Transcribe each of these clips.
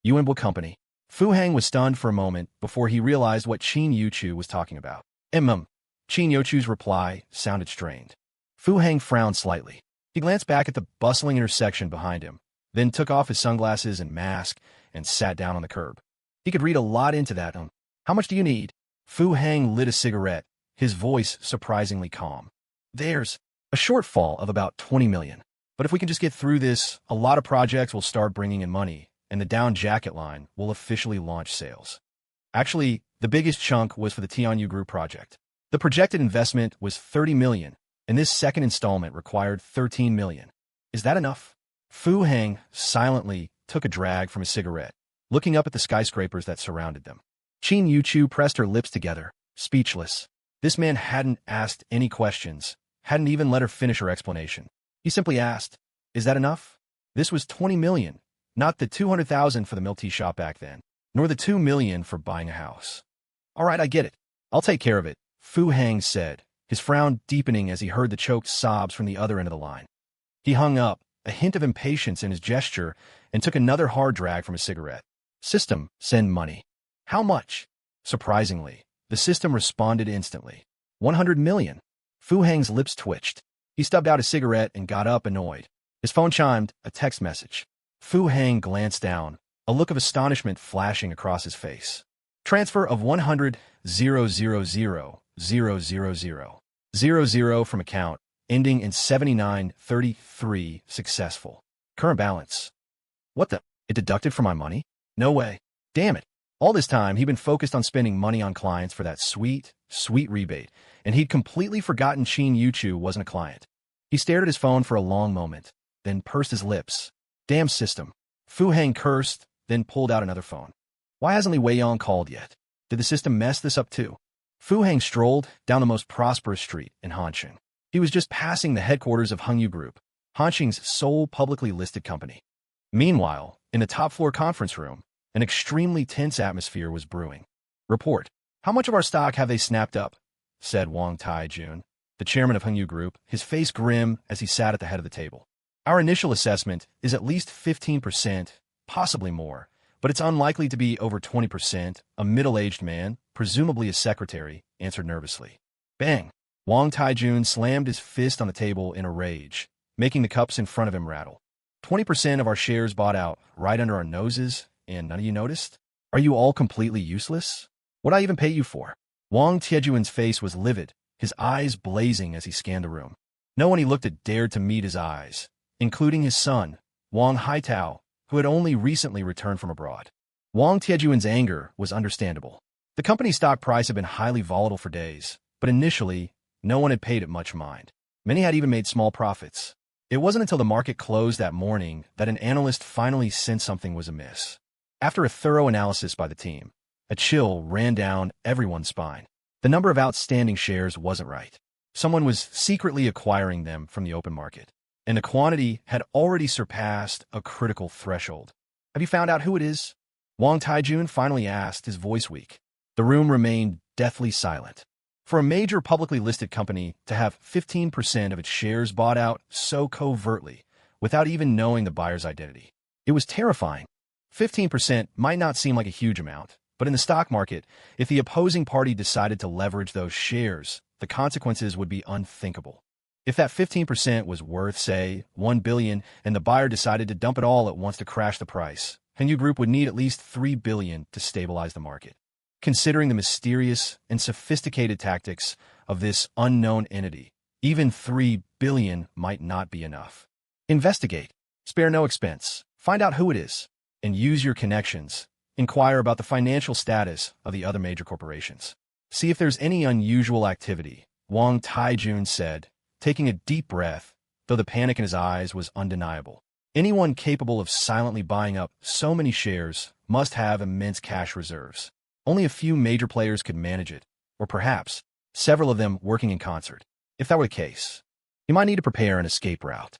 Yuanbo Company. Fu Hang was stunned for a moment before he realized what Qin Yuchu was talking about. Qin Yuchu's reply sounded strained. Fu Hang frowned slightly. He glanced back at the bustling intersection behind him, then took off his sunglasses and mask and sat down on the curb. He could read a lot into that. How much do you need? Fu Hang lit a cigarette, his voice surprisingly calm. There's a shortfall of about 20 million. But if we can just get through this, a lot of projects will start bringing in money, and the down jacket line will officially launch sales. Actually, the biggest chunk was for the Tianyu Group project. The projected investment was 30 million, and this second installment required 13 million. Is that enough? Fu Hang silently took a drag from his cigarette, looking up at the skyscrapers that surrounded them. Qin Yuchu pressed her lips together, speechless. This man hadn't asked any questions, hadn't even let her finish her explanation. He simply asked, "Is that enough?" This was 20 million, not the 200,000 for the milk tea shop back then, nor the 2 million for buying a house. All right, I get it. I'll take care of it, Fu Hang said, his frown deepening as he heard the choked sobs from the other end of the line. He hung up, a hint of impatience in his gesture, and took another hard drag from his cigarette. System, send money. How much? Surprisingly, the system responded instantly. 100 million. Fu Hang's lips twitched. He stubbed out his cigarette and got up, annoyed. His phone chimed, a text message. Fu Hang glanced down, a look of astonishment flashing across his face. Transfer of 100,000,000 from account, ending in 7933, successful. Current balance. What the? It deducted from my money? No way. Damn it. All this time, he'd been focused on spending money on clients for that sweet, sweet rebate, and he'd completely forgotten Qin Yuchu wasn't a client. He stared at his phone for a long moment, then pursed his lips. Damn system. Fu Hang cursed, then pulled out another phone. Why hasn't Li Weiyang called yet? Did the system mess this up too? Fu Hang strolled down the most prosperous street in Hanqing. He was just passing the headquarters of Hungu Group, Hanqing's sole publicly listed company. Meanwhile, in the top-floor conference room, an extremely tense atmosphere was brewing. Report. How much of our stock have they snapped up? Said Wang Taijun, the chairman of Hungu Group, his face grim as he sat at the head of the table. Our initial assessment is at least 15%, possibly more, but it's unlikely to be over 20%, a middle-aged man, presumably a secretary, answered nervously. Bang! Wang Taijun slammed his fist on the table in a rage, making the cups in front of him rattle. 20% of our shares bought out, right under our noses, and none of you noticed? Are you all completely useless? What'd I even pay you for? Wang Tiejuan's face was livid, his eyes blazing as he scanned the room. No one he looked at dared to meet his eyes, including his son, Wang Haitao, who had only recently returned from abroad. Wang Tiejuan's anger was understandable. The company's stock price had been highly volatile for days, but initially, no one had paid it much mind. Many had even made small profits. It wasn't until the market closed that morning that an analyst finally sensed something was amiss. After a thorough analysis by the team, a chill ran down everyone's spine. The number of outstanding shares wasn't right. Someone was secretly acquiring them from the open market, and the quantity had already surpassed a critical threshold. Have you found out who it is? Wang Taijun finally asked, his voice weak. The room remained deathly silent. For a major publicly listed company to have 15% of its shares bought out so covertly, without even knowing the buyer's identity, it was terrifying. 15% might not seem like a huge amount, but in the stock market, if the opposing party decided to leverage those shares, the consequences would be unthinkable. If that 15% was worth, say, 1 billion, and the buyer decided to dump it all at once to crash the price, Hungu Group would need at least 3 billion to stabilize the market. Considering the mysterious and sophisticated tactics of this unknown entity, even 3 billion might not be enough. Investigate. Spare no expense. Find out who it is. And use your connections. Inquire about the financial status of the other major corporations. See if there's any unusual activity, Wang Taijun said, taking a deep breath, though the panic in his eyes was undeniable. Anyone capable of silently buying up so many shares must have immense cash reserves. Only a few major players could manage it, or perhaps several of them working in concert. If that were the case, he might need to prepare an escape route.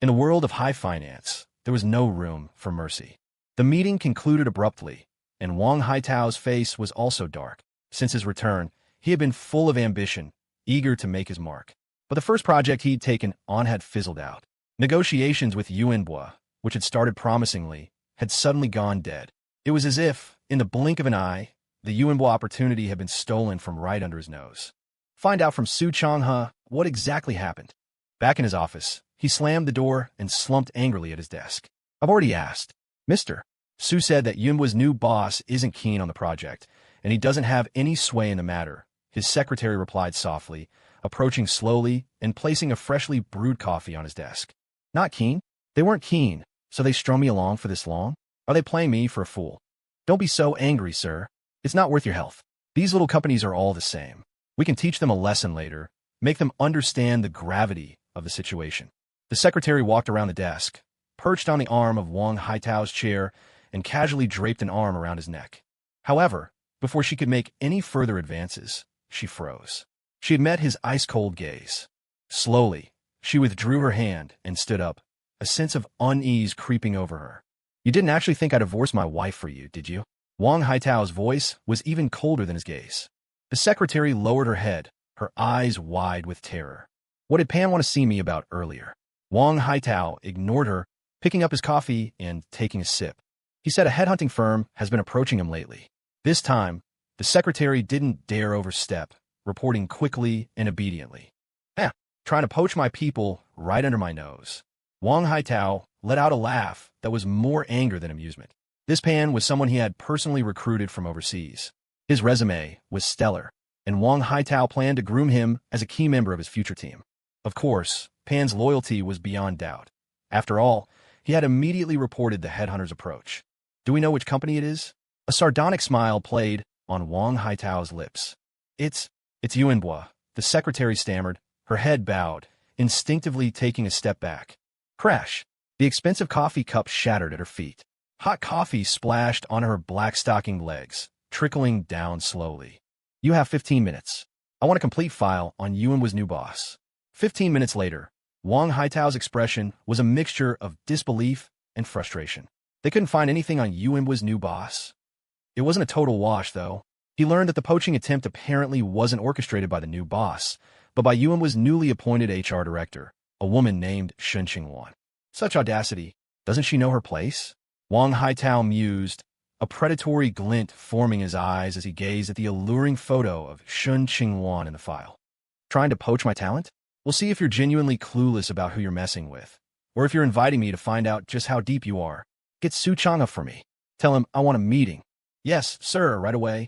In a world of high finance, there was no room for mercy. The meeting concluded abruptly, and Wang Haitao's face was also dark. Since his return, he had been full of ambition, eager to make his mark. But the first project he'd taken on had fizzled out. Negotiations with Yuanbo, which had started promisingly, had suddenly gone dead. It was as if, in the blink of an eye, the Yuanbo opportunity had been stolen from right under his nose. Find out from Su Changhe what exactly happened. Back in his office, he slammed the door and slumped angrily at his desk. I've already asked. Mister. Su said that Yunbo's new boss isn't keen on the project, and he doesn't have any sway in the matter, his secretary replied softly, approaching slowly and placing a freshly brewed coffee on his desk. Not keen? They weren't keen, so they strung me along for this long? Are they playing me for a fool? Don't be so angry, sir. It's not worth your health. These little companies are all the same. We can teach them a lesson later, make them understand the gravity of the situation. The secretary walked around the desk, perched on the arm of Wang Haitao's chair, and casually draped an arm around his neck. However, before she could make any further advances, she froze. She had met his ice-cold gaze. Slowly, she withdrew her hand and stood up, a sense of unease creeping over her. You didn't actually think I divorced my wife for you, did you? Wang Haitao's voice was even colder than his gaze. The secretary lowered her head, her eyes wide with terror. What did Pan want to see me about earlier? Wang Haitao ignored her, picking up his coffee and taking a sip. He said a headhunting firm has been approaching him lately. This time, the secretary didn't dare overstep, reporting quickly and obediently. Trying to poach my people right under my nose. Wang Haitao let out a laugh that was more anger than amusement. This Pan was someone he had personally recruited from overseas. His resume was stellar, and Wang Haitao planned to groom him as a key member of his future team. Of course, Pan's loyalty was beyond doubt. After all, he had immediately reported the headhunter's approach. Do we know which company it is? A sardonic smile played on Wang Haitao's lips. It's Yuanbo, the secretary stammered, her head bowed, instinctively taking a step back. Crash! The expensive coffee cup shattered at her feet. Hot coffee splashed on her black-stockinged legs, trickling down slowly. You have 15 minutes. I want a complete file on Yuanbo's new boss. 15 minutes later, Wang Haitao's expression was a mixture of disbelief and frustration. They couldn't find anything on Yuanbo's new boss. It wasn't a total wash, though. He learned that the poaching attempt apparently wasn't orchestrated by the new boss, but by Yuanbo's newly appointed HR director, a woman named Shen Qingluan. Such audacity. Doesn't she know her place? Wang Haitao mused, a predatory glint forming his eyes as he gazed at the alluring photo of Shen Qingluan in the file. Trying to poach my talent? We'll see if you're genuinely clueless about who you're messing with, or if you're inviting me to find out just how deep you are. Get Su Changhe for me. Tell him I want a meeting. Yes, sir, right away.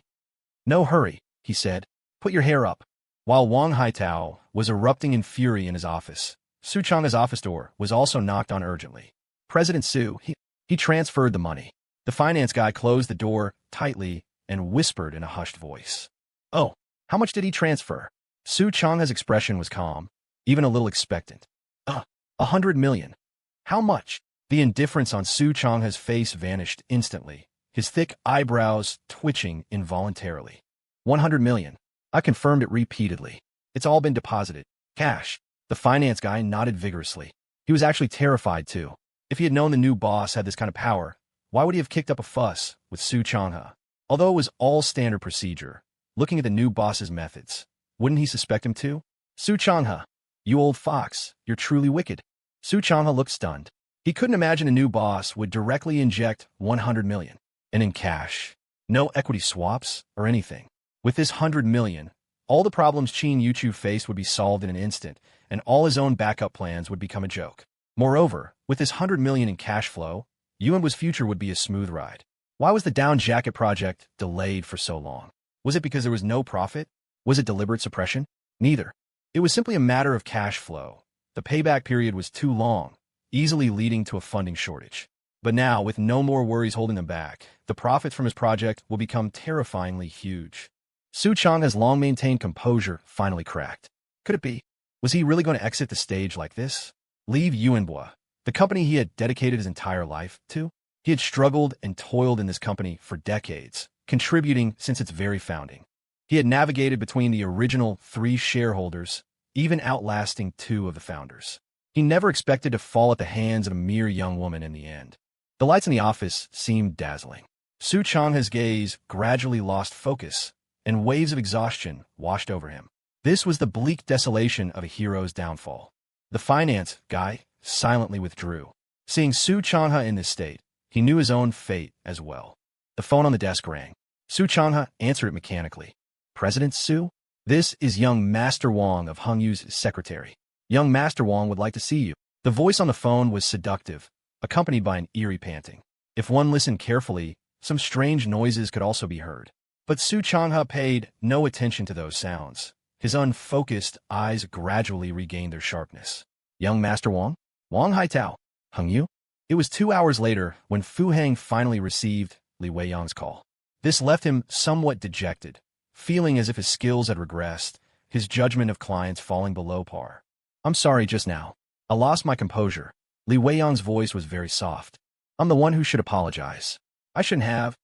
No hurry, he said. Put your hair up. While Wang Haitao was erupting in fury in his office, Su Changhe's office door was also knocked on urgently. President Su, he transferred the money. The finance guy closed the door tightly and whispered in a hushed voice. Oh, how much did he transfer? Su Changhe's expression was calm, even a little expectant. 100 million. How much? The indifference on Su Changhe's face vanished instantly, his thick eyebrows twitching involuntarily. 100 million. I confirmed it repeatedly. It's all been deposited. Cash. The finance guy nodded vigorously. He was actually terrified, too. If he had known the new boss had this kind of power, why would he have kicked up a fuss with Su Changhe? Although it was all standard procedure, looking at the new boss's methods, wouldn't he suspect him too? Su Changhe, you old fox, you're truly wicked. Su Changhe looked stunned. He couldn't imagine a new boss would directly inject 100 million. And in cash. No equity swaps or anything. With this 100 million, all the problems Qin Yuchu faced would be solved in an instant, and all his own backup plans would become a joke. Moreover, with this 100 million in cash flow, Yuanbo's future would be a smooth ride. Why was the down jacket project delayed for so long? Was it because there was no profit? Was it deliberate suppression? Neither. It was simply a matter of cash flow. The payback period was too long, easily leading to a funding shortage. But now, with no more worries holding him back, the profits from his project will become terrifyingly huge. Su Changhe's long-maintained composure finally cracked. Could it be? Was he really going to exit the stage like this? Leave Yuanbo, the company he had dedicated his entire life to? He had struggled and toiled in this company for decades, contributing since its very founding. He had navigated between the original 3 shareholders, even outlasting 2 of the founders. He never expected to fall at the hands of a mere young woman in the end. The lights in the office seemed dazzling. Su Changhe's gaze gradually lost focus, and waves of exhaustion washed over him. This was the bleak desolation of a hero's downfall. The finance guy silently withdrew. Seeing Su Changhe in this state, he knew his own fate as well. The phone on the desk rang. Su Changha answered it mechanically. President Su? This is young Master Wang of Hungu's secretary. Young Master Wang would like to see you. The voice on the phone was seductive, accompanied by an eerie panting. If one listened carefully, some strange noises could also be heard. But Su Changha paid no attention to those sounds. His unfocused eyes gradually regained their sharpness. Young Master Wang? Wang Haitao? Hungu? It was 2 hours later when Fu Heng finally received Li Weiyang's call. This left him somewhat dejected, feeling as if his skills had regressed, his judgment of clients falling below par. I'm sorry just now. I lost my composure. Li Weiyang's voice was very soft. I'm the one who should apologize. I shouldn't have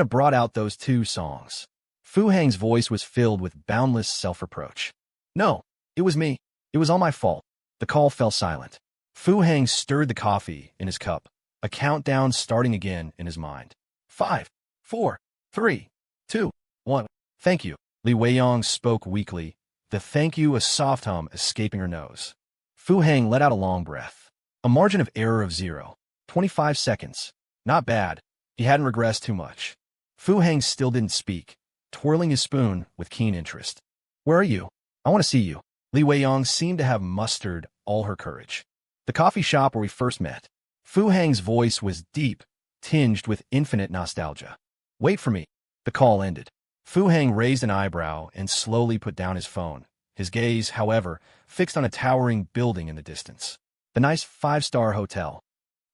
brought out those 2 songs. Fu Heng's voice was filled with boundless self-reproach. No, it was me. It was all my fault. The call fell silent. Fu Heng stirred the coffee in his cup, a countdown starting again in his mind. 5, 4, 3, 2, 1. Thank you. Li Weiyang spoke weakly, the thank you a soft hum escaping her nose. Fu Heng let out a long breath. A margin of error of 0. 25 seconds. Not bad. He hadn't regressed too much. Fu Heng still didn't speak, twirling his spoon with keen interest. Where are you? I want to see you. Li Weiyang seemed to have mustered all her courage. The coffee shop where we first met. Fu Heng's voice was deep, tinged with infinite nostalgia. Wait for me. The call ended. Fu Heng raised an eyebrow and slowly put down his phone, his gaze, however, fixed on a towering building in the distance. The nice 5-star hotel.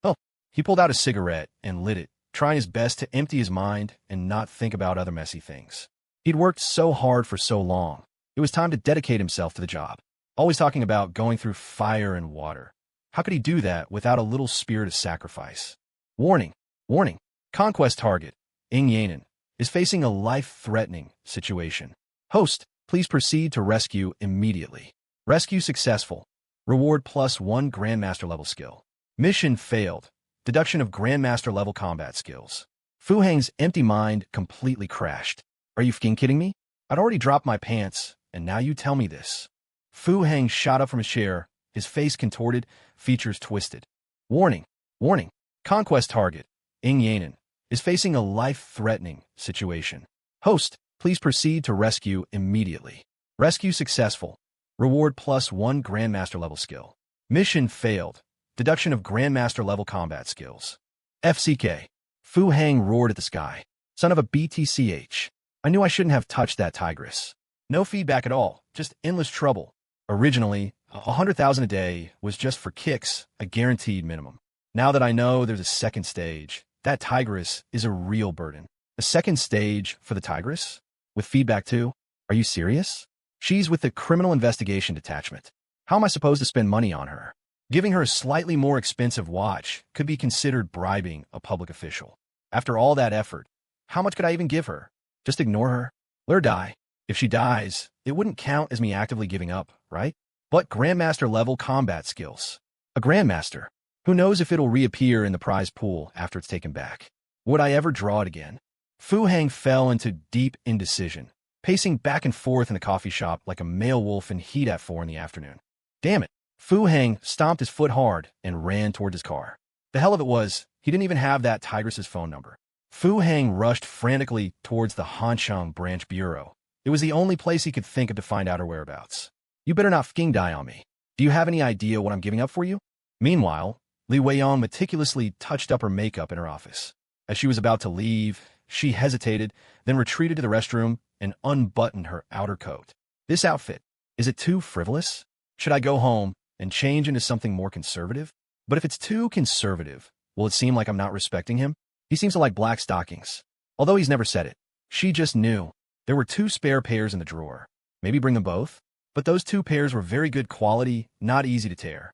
Oh, he pulled out a cigarette and lit it, trying his best to empty his mind and not think about other messy things. He'd worked so hard for so long. It was time to dedicate himself to the job. Always talking about going through fire and water. How could he do that without a little spirit of sacrifice? Warning, warning. Conquest target, Ing Yanan, is facing a life-threatening situation. Host, please proceed to rescue immediately. Rescue successful. Reward +1 Grandmaster level skill. Mission failed. Deduction of Grandmaster level combat skills. Fu Heng's empty mind completely crashed. Are you f***ing kidding me? I'd already dropped my pants, and now you tell me this. Fu Heng shot up from his chair, his face contorted, features twisted. Warning, warning. Conquest target, Ing Yanan, is facing a life-threatening situation. Host, please proceed to rescue immediately. Rescue successful. Reward +1 Grandmaster level skill. Mission failed. Deduction of Grandmaster level combat skills. FCK. Fu Heng roared at the sky. Son of a BTCH. I knew I shouldn't have touched that tigress. No feedback at all, just endless trouble. Originally, 100,000 a day was just for kicks, a guaranteed minimum. Now that I know there's a second stage, that tigress is a real burden. A second stage for the tigress? With feedback too? Are you serious? She's with the Criminal Investigation Detachment. How am I supposed to spend money on her? Giving her a slightly more expensive watch could be considered bribing a public official. After all that effort, how much could I even give her? Just ignore her? Let her die. If she dies, it wouldn't count as me actively giving up, right? But Grandmaster level combat skills. A Grandmaster. Who knows if it'll reappear in the prize pool after it's taken back? Would I ever draw it again? Fu Heng fell into deep indecision, pacing back and forth in the coffee shop like a male wolf in heat at 4 in the afternoon. Damn it. Fu Heng stomped his foot hard and ran toward his car. The hell of it was, he didn't even have that tigress's phone number. Fu Heng rushed frantically towards the Hanshang branch bureau. It was the only place he could think of to find out her whereabouts. You better not f***ing die on me. Do you have any idea what I'm giving up for you? Meanwhile, Li Weiyang meticulously touched up her makeup in her office. As she was about to leave, she hesitated, then retreated to the restroom and unbuttoned her outer coat. This outfit, is it too frivolous? Should I go home and change into something more conservative? But if it's too conservative, will it seem like I'm not respecting him? He seems to like black stockings. Although he's never said it. She just knew. There were 2 spare pairs in the drawer. Maybe bring them both? But those 2 pairs were very good quality, not easy to tear.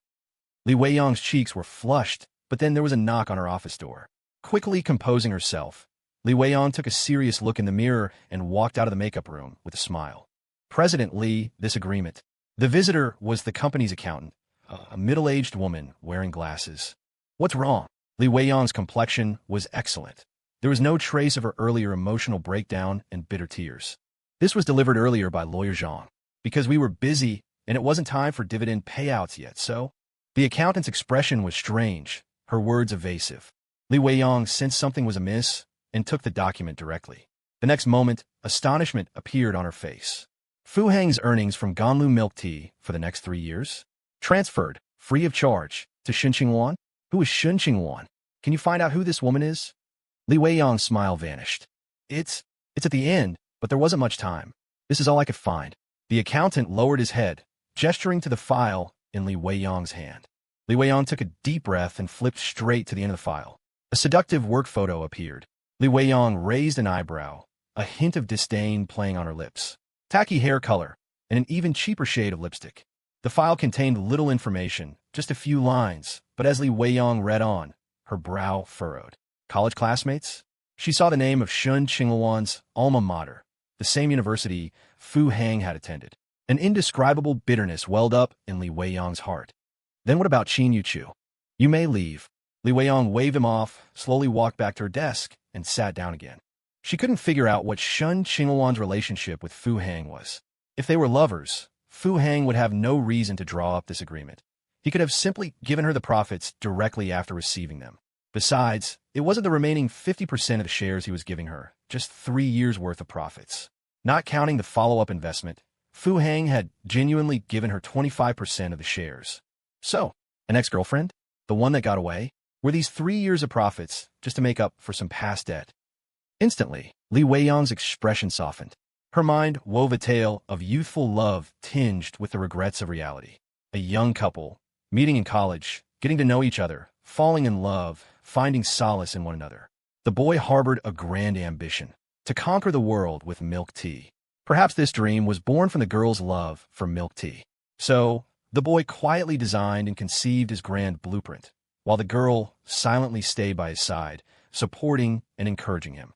Li Weiyang's cheeks were flushed, but then there was a knock on her office door. Quickly composing herself, Li Weiyang took a serious look in the mirror and walked out of the makeup room with a smile. President Li, this agreement. The visitor was the company's accountant, a middle-aged woman wearing glasses. What's wrong? Li Weiyang's complexion was excellent. There was no trace of her earlier emotional breakdown and bitter tears. This was delivered earlier by Lawyer Zhang. Because we were busy and it wasn't time for dividend payouts yet, so? The accountant's expression was strange, her words evasive. Li Weiyang sensed something was amiss, and took the document directly. The next moment, astonishment appeared on her face. Fu Hang's earnings from Ganlu milk tea for the next 3 years? Transferred, free of charge, to Shen Qingluan? Who is Shen Qingluan? Can you find out who this woman is? Li Weiyang's smile vanished. It's at the end, but there wasn't much time. This is all I could find. The accountant lowered his head, gesturing to the file in Li Weiyang's hand. Li Weiyang took a deep breath and flipped straight to the end of the file. A seductive work photo appeared. Li Weiyang raised an eyebrow, a hint of disdain playing on her lips. Tacky hair color, and an even cheaper shade of lipstick. The file contained little information, just a few lines, but as Li Weiyang read on, her brow furrowed. College classmates? She saw the name of Shen Qingluan's alma mater, the same university Fu Hang had attended. An indescribable bitterness welled up in Li Weiyang's heart. Then what about Qin Yuqiu? You may leave. Li Weiyang waved him off, slowly walked back to her desk, and sat down again. She couldn't figure out what Shen Qingluan's relationship with Fu Hang was. If they were lovers, Fu Hang would have no reason to draw up this agreement. He could have simply given her the profits directly after receiving them. Besides, it wasn't the remaining 50% of the shares he was giving her, just 3 years' worth of profits. Not counting the follow-up investment, Fu Hang had genuinely given her 25% of the shares. So, an ex-girlfriend? The one that got away? Were these 3 years of profits just to make up for some past debt? Instantly, Li Weiyang's expression softened. Her mind wove a tale of youthful love tinged with the regrets of reality. A young couple, meeting in college, getting to know each other, falling in love, finding solace in one another. The boy harbored a grand ambition, to conquer the world with milk tea. Perhaps this dream was born from the girl's love for milk tea. So, the boy quietly designed and conceived his grand blueprint, while the girl silently stayed by his side, supporting and encouraging him.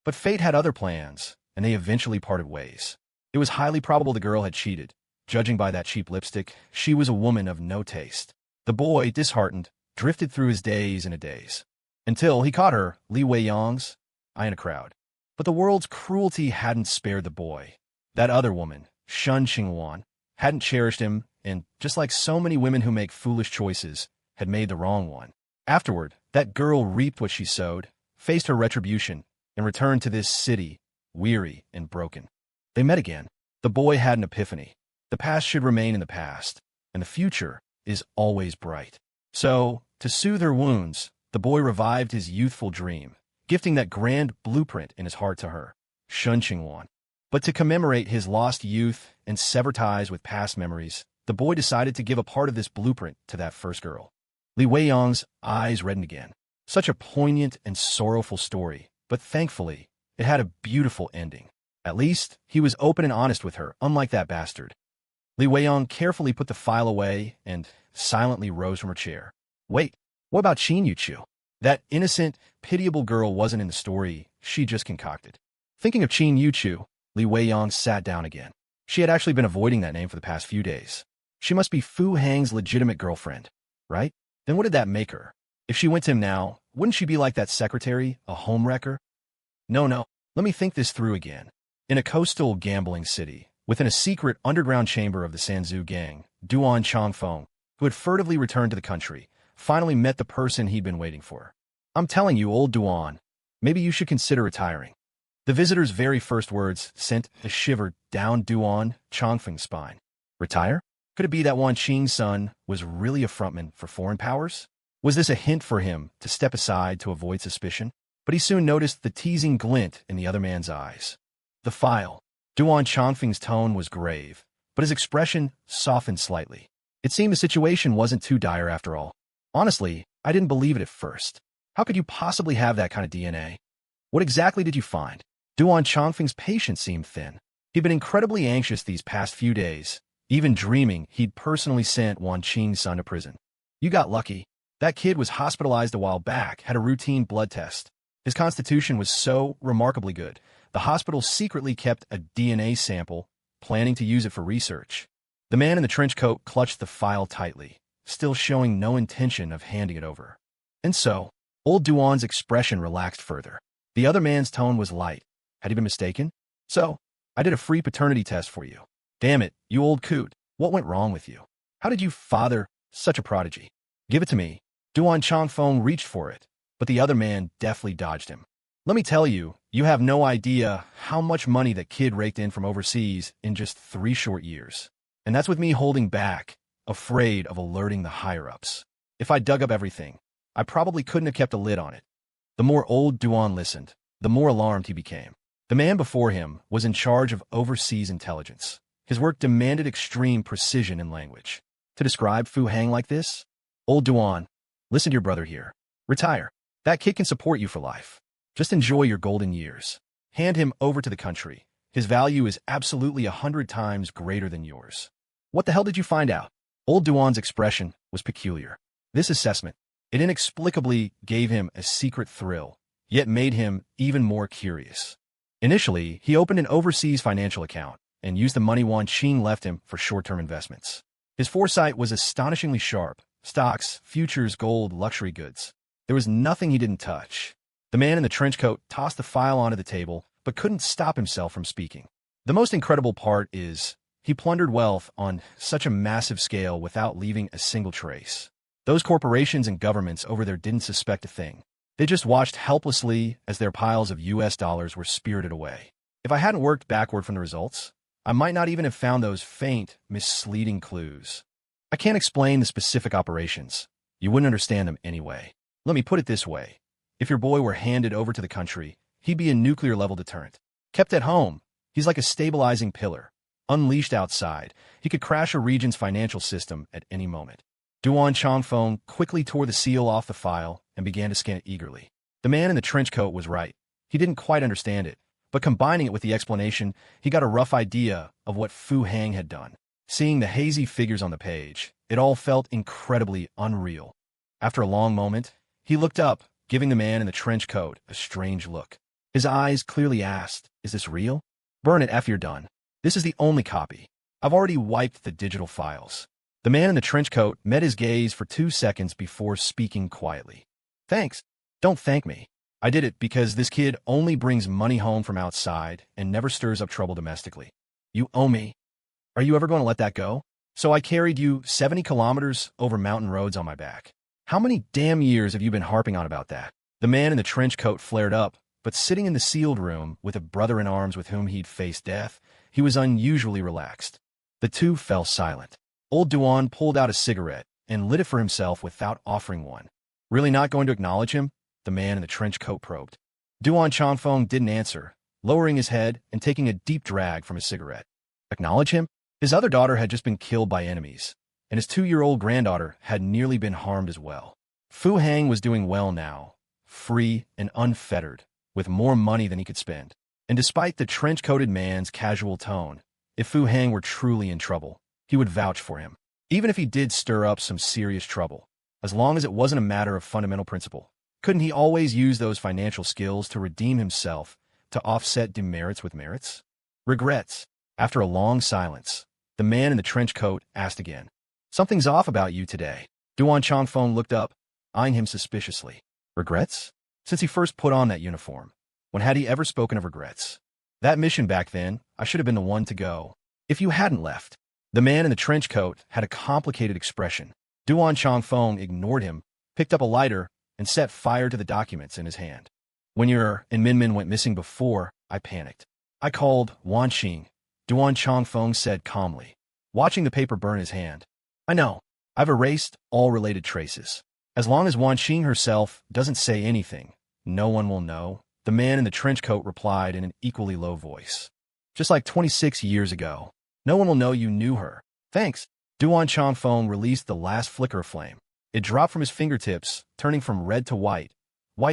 But fate had other plans, and they eventually parted ways. It was highly probable the girl had cheated. Judging by that cheap lipstick, she was a woman of no taste. The boy, disheartened, drifted through his days and a daze, until he caught her, Li Weiyang's, eye in a crowd. But the world's cruelty hadn't spared the boy. That other woman, Shen Qingluan, hadn't cherished him, and, just like so many women who make foolish choices, had made the wrong one. Afterward, that girl reaped what she sowed, faced her retribution, and returned to this city, weary and broken. They met again. The boy had an epiphany. The past should remain in the past, and the future is always bright. So, to soothe her wounds, the boy revived his youthful dream, gifting that grand blueprint in his heart to her, Shen Qingluan. But to commemorate his lost youth and sever ties with past memories, the boy decided to give a part of this blueprint to that first girl. Li Weiyang's eyes reddened again. Such a poignant and sorrowful story, but thankfully, it had a beautiful ending. At least, he was open and honest with her, unlike that bastard. Li Weiyang carefully put the file away and silently rose from her chair. Wait, what about Qin Yuqiu? That innocent, pitiable girl wasn't in the story she just concocted. Thinking of Qin Yuqiu, Li Weiyang sat down again. She had actually been avoiding that name for the past few days. She must be Fu Hang's legitimate girlfriend, right? Then what did that make her? If she went to him now, wouldn't she be like that secretary, a homewrecker? No, let me think this through again. In a coastal gambling city, within a secret underground chamber of the Sanzu gang, Duan Changfeng, who had furtively returned to the country, finally met the person he'd been waiting for. I'm telling you, old Duan, maybe you should consider retiring. The visitor's very first words sent a shiver down Duan Changfeng's spine. Retire? Could it be that Wan Qing's son was really a frontman for foreign powers? Was this a hint for him to step aside to avoid suspicion? But he soon noticed the teasing glint in the other man's eyes. The file. Duan Changfeng's tone was grave, but his expression softened slightly. It seemed the situation wasn't too dire after all. Honestly, I didn't believe it at first. How could you possibly have that kind of DNA? What exactly did you find? Duan Changfeng's patience seemed thin. He'd been incredibly anxious these past few days, even dreaming he'd personally sent Wan Qing's son to prison. You got lucky. That kid was hospitalized a while back, had a routine blood test. His constitution was so remarkably good, the hospital secretly kept a DNA sample, planning to use it for research. The man in the trench coat clutched the file tightly, still showing no intention of handing it over. And so, old Duan's expression relaxed further. The other man's tone was light. Had he been mistaken? So, I did a free paternity test for you. Damn it, you old coot. What went wrong with you? How did you father such a prodigy? Give it to me. Duan Changfeng reached for it, but the other man deftly dodged him. Let me tell you, you have no idea how much money that kid raked in from overseas in just 3 short years. And that's with me holding back, afraid of alerting the higher-ups. If I dug up everything, I probably couldn't have kept a lid on it. The more old Duan listened, the more alarmed he became. The man before him was in charge of overseas intelligence. His work demanded extreme precision in language. To describe Fu Hang like this? Old Duan, listen to your brother here. Retire. That kid can support you for life. Just enjoy your golden years. Hand him over to the country. His value is absolutely 100 times greater than yours. What the hell did you find out? Old Duan's expression was peculiar. This assessment, it inexplicably gave him a secret thrill, yet made him even more curious. Initially, he opened an overseas financial account and used the money Wan Qing left him for short-term investments. His foresight was astonishingly sharp. Stocks, futures, gold, luxury goods. There was nothing he didn't touch. The man in the trench coat tossed the file onto the table, but couldn't stop himself from speaking. The most incredible part is, he plundered wealth on such a massive scale without leaving a single trace. Those corporations and governments over there didn't suspect a thing. They just watched helplessly as their piles of US dollars were spirited away. If I hadn't worked backward from the results, I might not even have found those faint, misleading clues. I can't explain the specific operations. You wouldn't understand them anyway. Let me put it this way. If your boy were handed over to the country, he'd be a nuclear-level deterrent. Kept at home, he's like a stabilizing pillar. Unleashed outside, he could crash a region's financial system at any moment. Duan Changfeng quickly tore the seal off the file and began to scan it eagerly. The man in the trench coat was right. He didn't quite understand it, but combining it with the explanation, he got a rough idea of what Fu Hang had done. Seeing the hazy figures on the page, it all felt incredibly unreal. After a long moment, he looked up, giving the man in the trench coat a strange look. His eyes clearly asked, "Is this real?" "Burn it after you're done. This is the only copy. I've already wiped the digital files." The man in the trench coat met his gaze for 2 seconds before speaking quietly. "Thanks. Don't thank me. I did it because this kid only brings money home from outside and never stirs up trouble domestically. You owe me. Are you ever going to let that go? So I carried you 70 kilometers over mountain roads on my back. How many damn years have you been harping on about that?" The man in the trench coat flared up, but sitting in the sealed room with a brother in arms with whom he'd faced death, he was unusually relaxed. The two fell silent. Old Duan pulled out a cigarette and lit it for himself without offering one. "Really not going to acknowledge him?" the man in the trench coat probed. Duan Changfeng didn't answer, lowering his head and taking a deep drag from his cigarette. Acknowledge him? His other daughter had just been killed by enemies, and his 2-year-old granddaughter had nearly been harmed as well. Fu Hang was doing well now, free and unfettered, with more money than he could spend. And despite the trench-coated man's casual tone, if Fu Hang were truly in trouble, he would vouch for him. Even if he did stir up some serious trouble, as long as it wasn't a matter of fundamental principle, couldn't he always use those financial skills to redeem himself, to offset demerits with merits? Regrets. After a long silence, the man in the trench coat asked again. "Something's off about you today." Duan Changfeng looked up, eyeing him suspiciously. Regrets? Since he first put on that uniform, when had he ever spoken of regrets? That mission back then, I should have been the one to go. If you hadn't left. The man in the trench coat had a complicated expression. Duan Changfeng ignored him, picked up a lighter, and set fire to the documents in his hand. "When your and Min Min went missing before, I panicked. I called Wan Qing," Duan Changfeng said calmly, watching the paper burn his hand. "I know. I've erased all related traces. As long as Wan Qing herself doesn't say anything, no one will know," the man in the trench coat replied in an equally low voice. "Just like 26 years ago. No one will know you knew her." "Thanks." Duan Changfeng released the last flicker of flame. It dropped from his fingertips, turning from red to white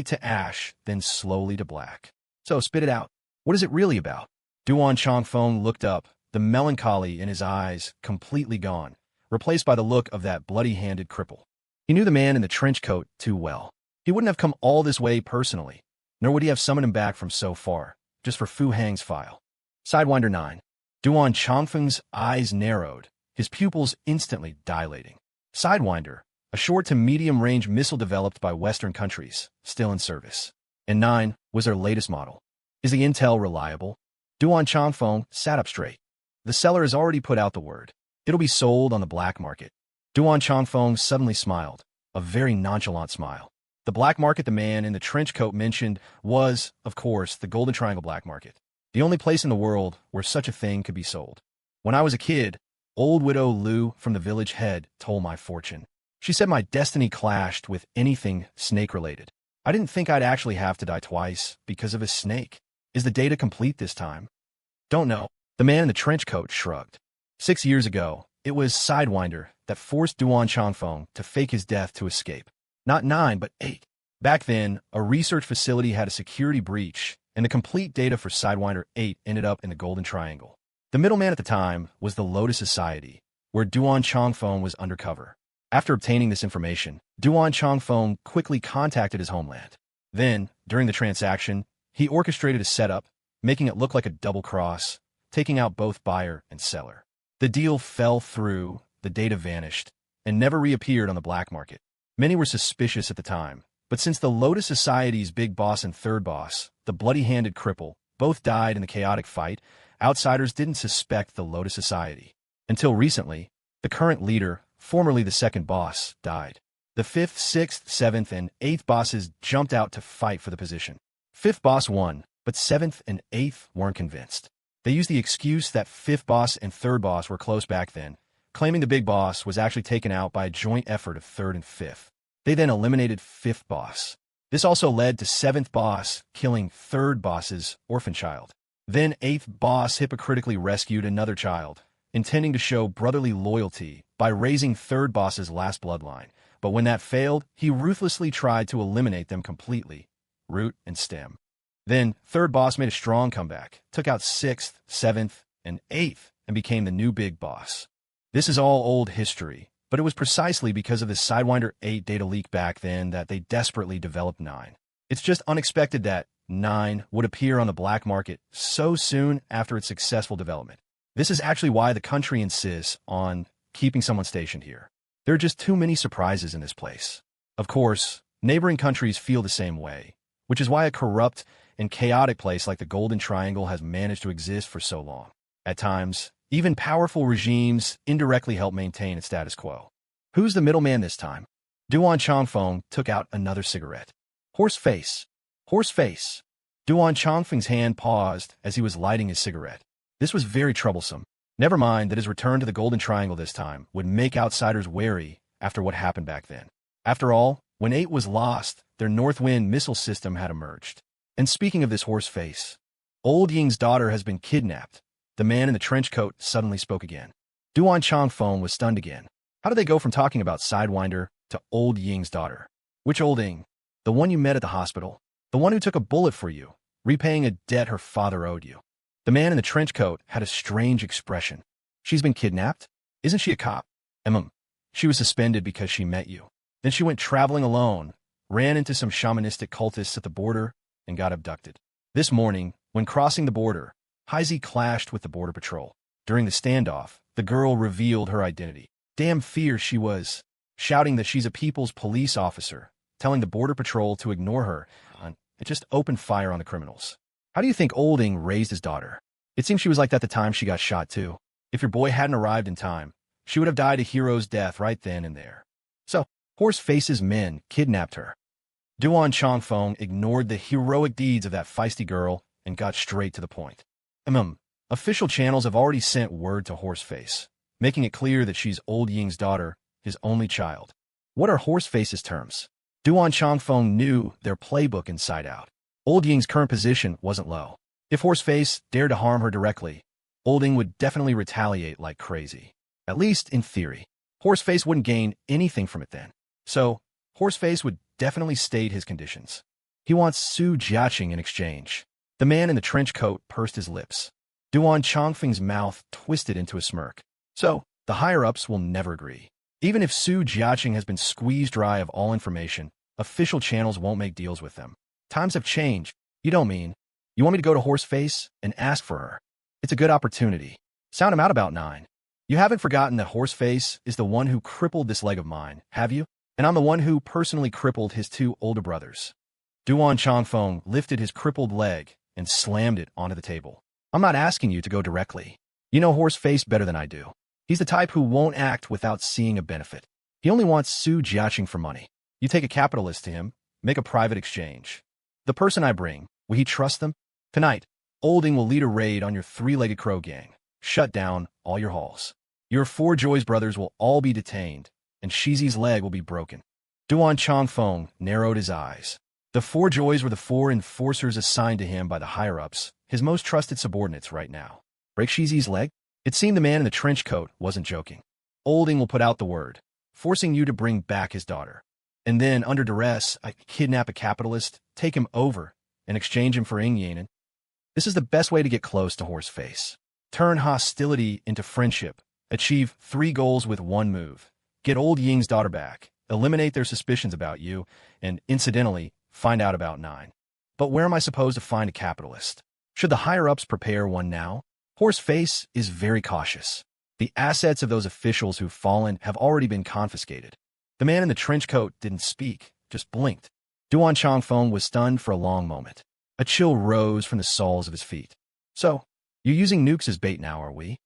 to ash, then slowly to black. "So spit it out. What is it really about?" Duan Changfeng looked up, the melancholy in his eyes completely gone, replaced by the look of that bloody-handed cripple. He knew the man in the trench coat too well. He wouldn't have come all this way personally, nor would he have summoned him back from so far, just for Fu Hang's file. Sidewinder 9. Duan Changfeng's eyes narrowed, his pupils instantly dilating. Sidewinder, a short to medium-range missile developed by Western countries, still in service. And 9 was their latest model. Is the intel reliable? Duan Changfeng sat up straight. The seller has already put out the word. It'll be sold on the black market. Duan Changfeng suddenly smiled, a very nonchalant smile. The black market the man in the trench coat mentioned was, of course, the Golden Triangle black market, the only place in the world where such a thing could be sold. When I was a kid, old widow Lou from the village head told my fortune. She said my destiny clashed with anything snake-related. I didn't think I'd actually have to die twice because of a snake. Is the data complete this time? Don't know. The man in the trench coat shrugged. 6 years ago, it was Sidewinder that forced Duan Changfeng to fake his death to escape. Not 9, but 8. Back then, a research facility had a security breach, and the complete data for Sidewinder 8 ended up in the Golden Triangle. The middleman at the time was the Lotus Society, where Duan Changfeng was undercover. After obtaining this information, Duan Changfeng quickly contacted his homeland. Then, during the transaction, he orchestrated a setup, making it look like a double cross, taking out both buyer and seller. The deal fell through, the data vanished, and never reappeared on the black market. Many were suspicious at the time, but since the Lotus Society's big boss and third boss, the bloody-handed cripple, both died in the chaotic fight, outsiders didn't suspect the Lotus Society. Until recently, the current leader, formerly the second boss, died. The 5th, 6th, 7th, and 8th bosses jumped out to fight for the position. 5th boss won, but 7th and 8th weren't convinced. They used the excuse that 5th boss and 3rd boss were close back then, claiming the big boss was actually taken out by a joint effort of 3rd and 5th. They then eliminated 5th boss. This also led to 7th boss killing 3rd boss's orphan child. Then 8th boss hypocritically rescued another child, intending to show brotherly loyalty by raising 3rd boss's last bloodline. But when that failed, he ruthlessly tried to eliminate them completely, root and stem. Then 3rd boss made a strong comeback, took out 6th, 7th, and 8th, and became the new big boss. This is all old history, but it was precisely because of the Sidewinder 8 data leak back then that they desperately developed 9. It's just unexpected that 9 would appear on the black market so soon after its successful development. This is actually why the country insists on keeping someone stationed here. There are just too many surprises in this place. Of course, neighboring countries feel the same way, which is why a corrupt and chaotic place like the Golden Triangle has managed to exist for so long. At times, even powerful regimes indirectly help maintain its status quo. Who's the middleman this time? Duan Changfeng took out another cigarette. Horse face. Horse face. Duan Changfeng's hand paused as he was lighting his cigarette. This was very troublesome. Never mind that his return to the Golden Triangle this time would make outsiders wary after what happened back then. After all, when 8 was lost, their Northwind missile system had emerged. And speaking of this horse face, Old Ying's daughter has been kidnapped. The man in the trench coat suddenly spoke again. Duan Changfeng was stunned again. How did they go from talking about Sidewinder to Old Ying's daughter? Which Old Ying? The one you met at the hospital? The one who took a bullet for you, repaying a debt her father owed you? The man in the trench coat had a strange expression. She's been kidnapped? Isn't she a cop? She was suspended because she met you. Then she went traveling alone, ran into some shamanistic cultists at the border, and got abducted. This morning, when crossing the border, Heisey clashed with the Border Patrol. During the standoff, the girl revealed her identity. Damn fierce she was, shouting that she's a people's police officer, telling the Border Patrol to ignore her, and it just opened fire on the criminals. How do you think Olding raised his daughter? It seems she was like that the time she got shot too. If your boy hadn't arrived in time, she would have died a hero's death right then and there. So, Horseface's men kidnapped her. Duan Changfeng ignored the heroic deeds of that feisty girl and got straight to the point. Official channels have already sent word to Horseface, making it clear that she's Old Ying's daughter, his only child. What are Horseface's terms? Duan Changfeng knew their playbook inside out. Old Ying's current position wasn't low. If Horseface dared to harm her directly, Old Ying would definitely retaliate like crazy. At least in theory. Horseface wouldn't gain anything from it then. So, Horseface would definitely state his conditions. He wants Su Jiaqing in exchange. The man in the trench coat pursed his lips. Duan Changfeng's mouth twisted into a smirk. So, the higher-ups will never agree. Even if Su Jiaqing has been squeezed dry of all information, official channels won't make deals with them. Times have changed. You don't mean. You want me to go to Horseface and ask for her? It's a good opportunity. Sound him out about 9. You haven't forgotten that Horseface is the one who crippled this leg of mine, have you? And I'm the one who personally crippled his 2 older brothers. Duan Changfeng lifted his crippled leg and slammed it onto the table. I'm not asking you to go directly. You know Horseface better than I do. He's the type who won't act without seeing a benefit. He only wants Su Jiaqing for money. You take a capitalist to him, Make a private exchange. The person I bring, will he trust them? Tonight, Olding will lead a raid on your three-legged crow gang, shut down all your halls. Your four Joy's brothers will all be detained, and Shizi's leg will be broken. Duan Chongfeng narrowed his eyes. The four Joys were the four enforcers assigned to him by the higher-ups, his most trusted subordinates right now. Break Shizi's leg? It seemed the man in the trench coat wasn't joking. Olding will put out the word, forcing you to bring back his daughter. And then, under duress, I kidnap a capitalist, take him over, and exchange him for Ingyanen. This is the best way to get close to Horseface. Turn hostility into friendship. Achieve 3 goals with 1 move. Get Old Ying's daughter back. Eliminate their suspicions about you, and, incidentally, find out about 9. But where am I supposed to find a capitalist? Should the higher-ups prepare one now? Horseface is very cautious. The assets of those officials who've fallen have already been confiscated. The man in the trench coat didn't speak, just blinked. Duan Chongfeng was stunned for a long moment. A chill rose from the soles of his feet. So, you're using nukes as bait now, are we?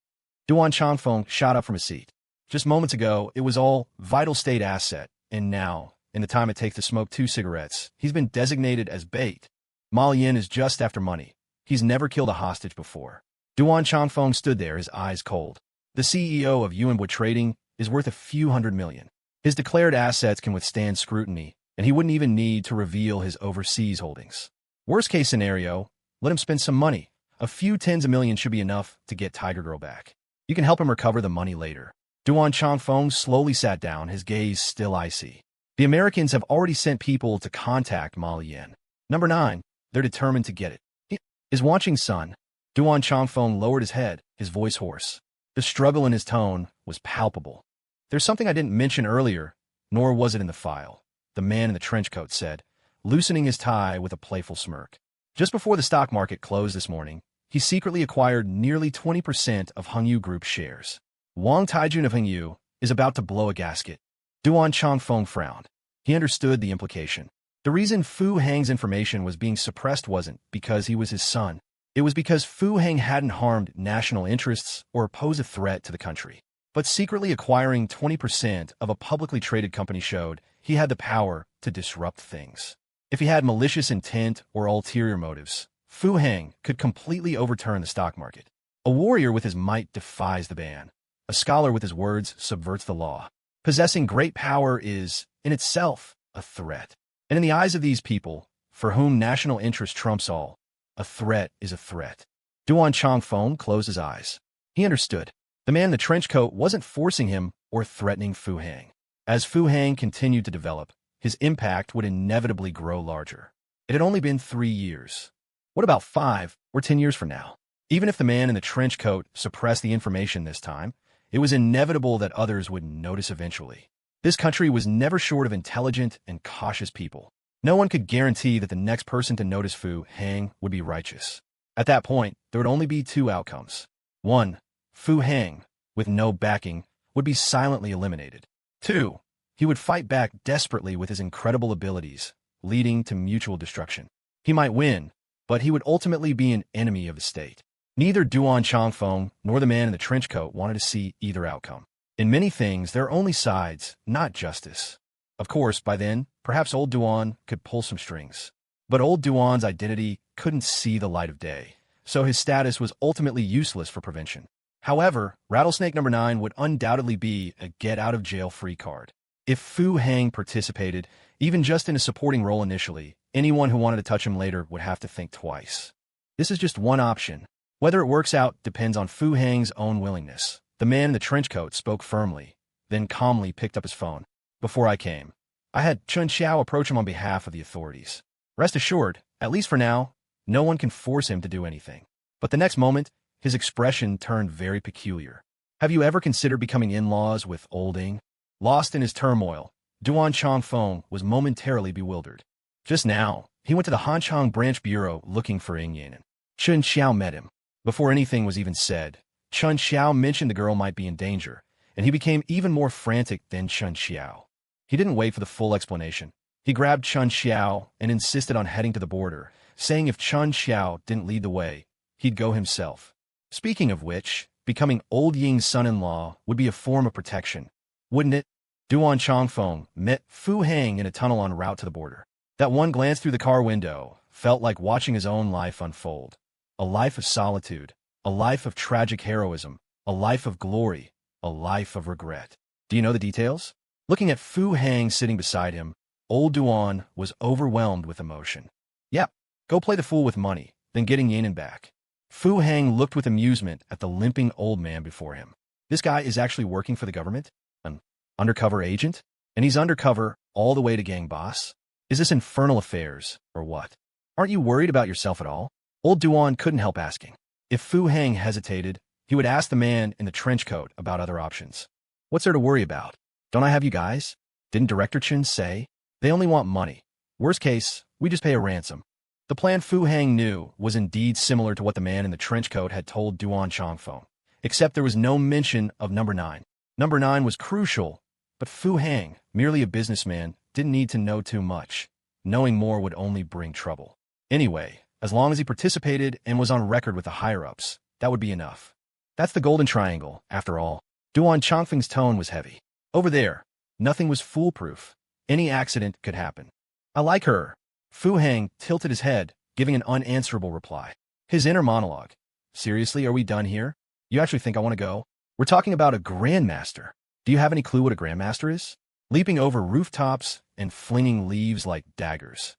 Duan Chongfeng shot up from his seat. Just moments ago, it was all vital state asset, and now, in the time it takes to smoke 2 cigarettes, he's been designated as bait. Ma Yin is just after money. He's never killed a hostage before. Duan Chongfeng stood there, his eyes cold. The CEO of Yuanwood Trading is worth a few $100 million. His declared assets can withstand scrutiny, and he wouldn't even need to reveal his overseas holdings. Worst case scenario, let him spend some money. A few tens of millions should be enough to get Tiger Girl back. You can help him recover the money later. Duan Chongfeng slowly sat down, his gaze still icy. The Americans have already sent people to contact Ma Yin. Number 9, they're determined to get it. His watching son. Duan Chongfeng lowered his head, his voice hoarse. The struggle in his tone was palpable. There's something I didn't mention earlier, nor was it in the file, the man in the trench coat said, loosening his tie with a playful smirk. Just before the stock market closed this morning, he secretly acquired nearly 20% of Hungu Group shares. Wang Taijun of Hungu is about to blow a gasket. Duan Chongfeng frowned. He understood the implication. The reason Fu Hang's information was being suppressed wasn't because he was his son. It was because Fu Hang hadn't harmed national interests or posed a threat to the country. But secretly acquiring 20% of a publicly traded company showed he had the power to disrupt things. If he had malicious intent or ulterior motives, Fu Hang could completely overturn the stock market. A warrior with his might defies the ban. A scholar with his words subverts the law. Possessing great power is, in itself, a threat. And in the eyes of these people, for whom national interest trumps all, a threat is a threat. Duan Chongfeng closed his eyes. He understood. The man in the trench coat wasn't forcing him or threatening Fu Hang. As Fu Hang continued to develop, his impact would inevitably grow larger. It had only been 3 years. What about 5 or 10 years from now? Even if the man in the trench coat suppressed the information this time, it was inevitable that others would notice eventually. This country was never short of intelligent and cautious people. No one could guarantee that the next person to notice Fu Hang would be righteous. At that point, there would only be 2 outcomes. 1, Fu Hang, with no backing, would be silently eliminated. 2, he would fight back desperately with his incredible abilities, leading to mutual destruction. He might win, but he would ultimately be an enemy of the state. Neither Duan Chongfeng nor the man in the trench coat wanted to see either outcome. In many things, there are only sides, not justice. Of course, by then, perhaps old Duan could pull some strings. But old Duan's identity couldn't see the light of day, so his status was ultimately useless for prevention. However, Rattlesnake number 9 would undoubtedly be a get-out-of-jail-free card. If Fu Hang participated, even just in a supporting role initially, anyone who wanted to touch him later would have to think twice. This is just one option. Whether it works out depends on Fu Hang's own willingness. The man in the trench coat spoke firmly, then calmly picked up his phone. Before I came, I had Chun Xiao approach him on behalf of the authorities. Rest assured, at least for now, no one can force him to do anything. But the next moment, his expression turned very peculiar. Have you ever considered becoming in-laws with Olding? Lost in his turmoil, Duan Chongfeng was momentarily bewildered. Just now, he went to the Hanchang branch bureau looking for Ingyanen. Chun Xiao met him. Before anything was even said, Chun Xiao mentioned the girl might be in danger, and he became even more frantic than Chun Xiao. He didn't wait for the full explanation. He grabbed Chun Xiao and insisted on heading to the border, saying if Chun Xiao didn't lead the way, he'd go himself. Speaking of which, becoming Old Ying's son-in-law would be a form of protection, wouldn't it? Duan Chongfeng met Fu Hang in a tunnel en route to the border. That one glance through the car window felt like watching his own life unfold. A life of solitude, a life of tragic heroism, a life of glory, a life of regret. Do you know the details? Looking at Fu Hang sitting beside him, old Duan was overwhelmed with emotion. Yep, go play the fool with money, then getting yin and back. Fu Hang looked with amusement at the limping old man before him. This guy is actually working for the government? An undercover agent? And he's undercover all the way to gang boss? Is this infernal affairs, or what? Aren't you worried about yourself at all? Old Duan couldn't help asking. If Fu Hang hesitated, he would ask the man in the trench coat about other options. What's there to worry about? Don't I have you guys? Didn't Director Chen say? They only want money. Worst case, we just pay a ransom. The plan Fu Hang knew was indeed similar to what the man in the trench coat had told Duan Changfeng, except there was no mention of number 9. Number 9 was crucial, but Fu Hang, merely a businessman, didn't need to know too much. Knowing more would only bring trouble. Anyway, as long as he participated and was on record with the higher-ups, that would be enough. That's the Golden Triangle, after all. Duan Changfeng's tone was heavy. Over there, nothing was foolproof. Any accident could happen. I like her. Fu Hang tilted his head, giving an unanswerable reply. His inner monologue. Seriously, are we done here? You actually think I want to go? We're talking about a grandmaster. Do you have any clue what a grandmaster is? Leaping over rooftops and flinging leaves like daggers.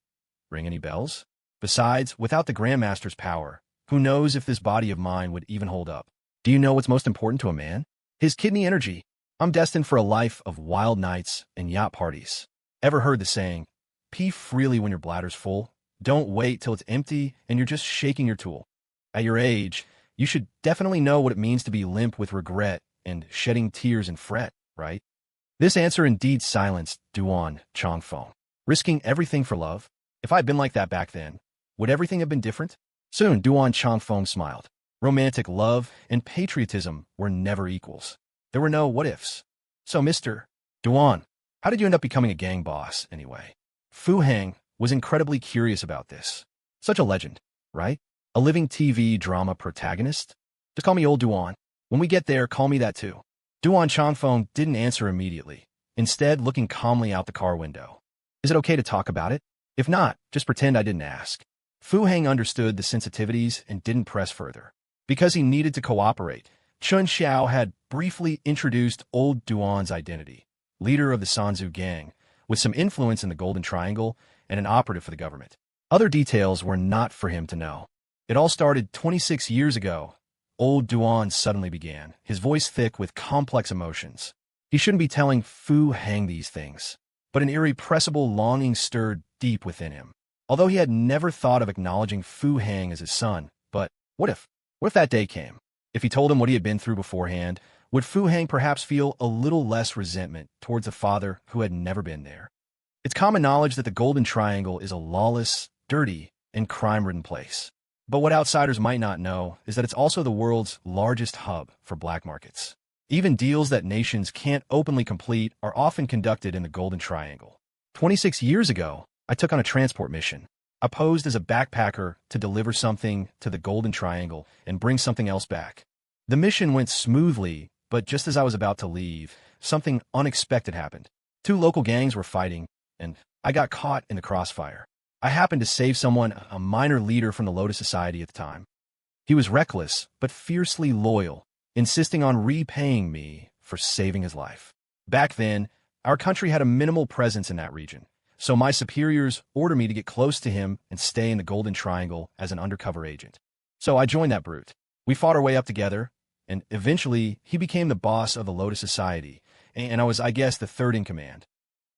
Ring any bells? Besides, without the grandmaster's power, who knows if this body of mine would even hold up? Do you know what's most important to a man? His kidney energy. I'm destined for a life of wild nights and yacht parties. Ever heard the saying, pee freely when your bladder's full? Don't wait till it's empty and you're just shaking your tool. At your age, you should definitely know what it means to be limp with regret and shedding tears and fret, right? This answer indeed silenced Duan Changfeng. Risking everything for love? If I'd been like that back then, would everything have been different? Soon, Duan Changfeng smiled. Romantic love and patriotism were never equals. There were no what-ifs. So, Mr. Duan, how did you end up becoming a gang boss, anyway? Fu Hang was incredibly curious about this. Such a legend, right? A living TV drama protagonist? Just call me old Duan. When we get there, call me that too. Duan Changfeng didn't answer immediately, instead looking calmly out the car window. Is it okay to talk about it? If not, just pretend I didn't ask. Fu Hang understood the sensitivities and didn't press further. Because he needed to cooperate, Chun Xiao had briefly introduced old Duan's identity, leader of the Sanzu gang, with some influence in the Golden Triangle and an operative for the government. Other details were not for him to know. It all started 26 years ago. Old Duan suddenly began, his voice thick with complex emotions. He shouldn't be telling Fu Hang these things, but an irrepressible longing stirred deep within him. Although he had never thought of acknowledging Fu Hang as his son, but what if that day came? If he told him what he had been through beforehand, would Fu Hang perhaps feel a little less resentment towards a father who had never been there? It's common knowledge that the Golden Triangle is a lawless, dirty, and crime-ridden place. But what outsiders might not know is that it's also the world's largest hub for black markets. Even deals that nations can't openly complete are often conducted in the Golden Triangle. 26 years ago, I took on a transport mission. I posed as a backpacker to deliver something to the Golden Triangle and bring something else back. The mission went smoothly, but just as I was about to leave, something unexpected happened. 2 local gangs were fighting, and I got caught in the crossfire. I happened to save someone, a minor leader from the Lotus Society at the time. He was reckless, but fiercely loyal, insisting on repaying me for saving his life. Back then, our country had a minimal presence in that region, so my superiors ordered me to get close to him and stay in the Golden Triangle as an undercover agent. So I joined that brute. We fought our way up together, and eventually he became the boss of the Lotus Society, and I was, I guess, the third in command.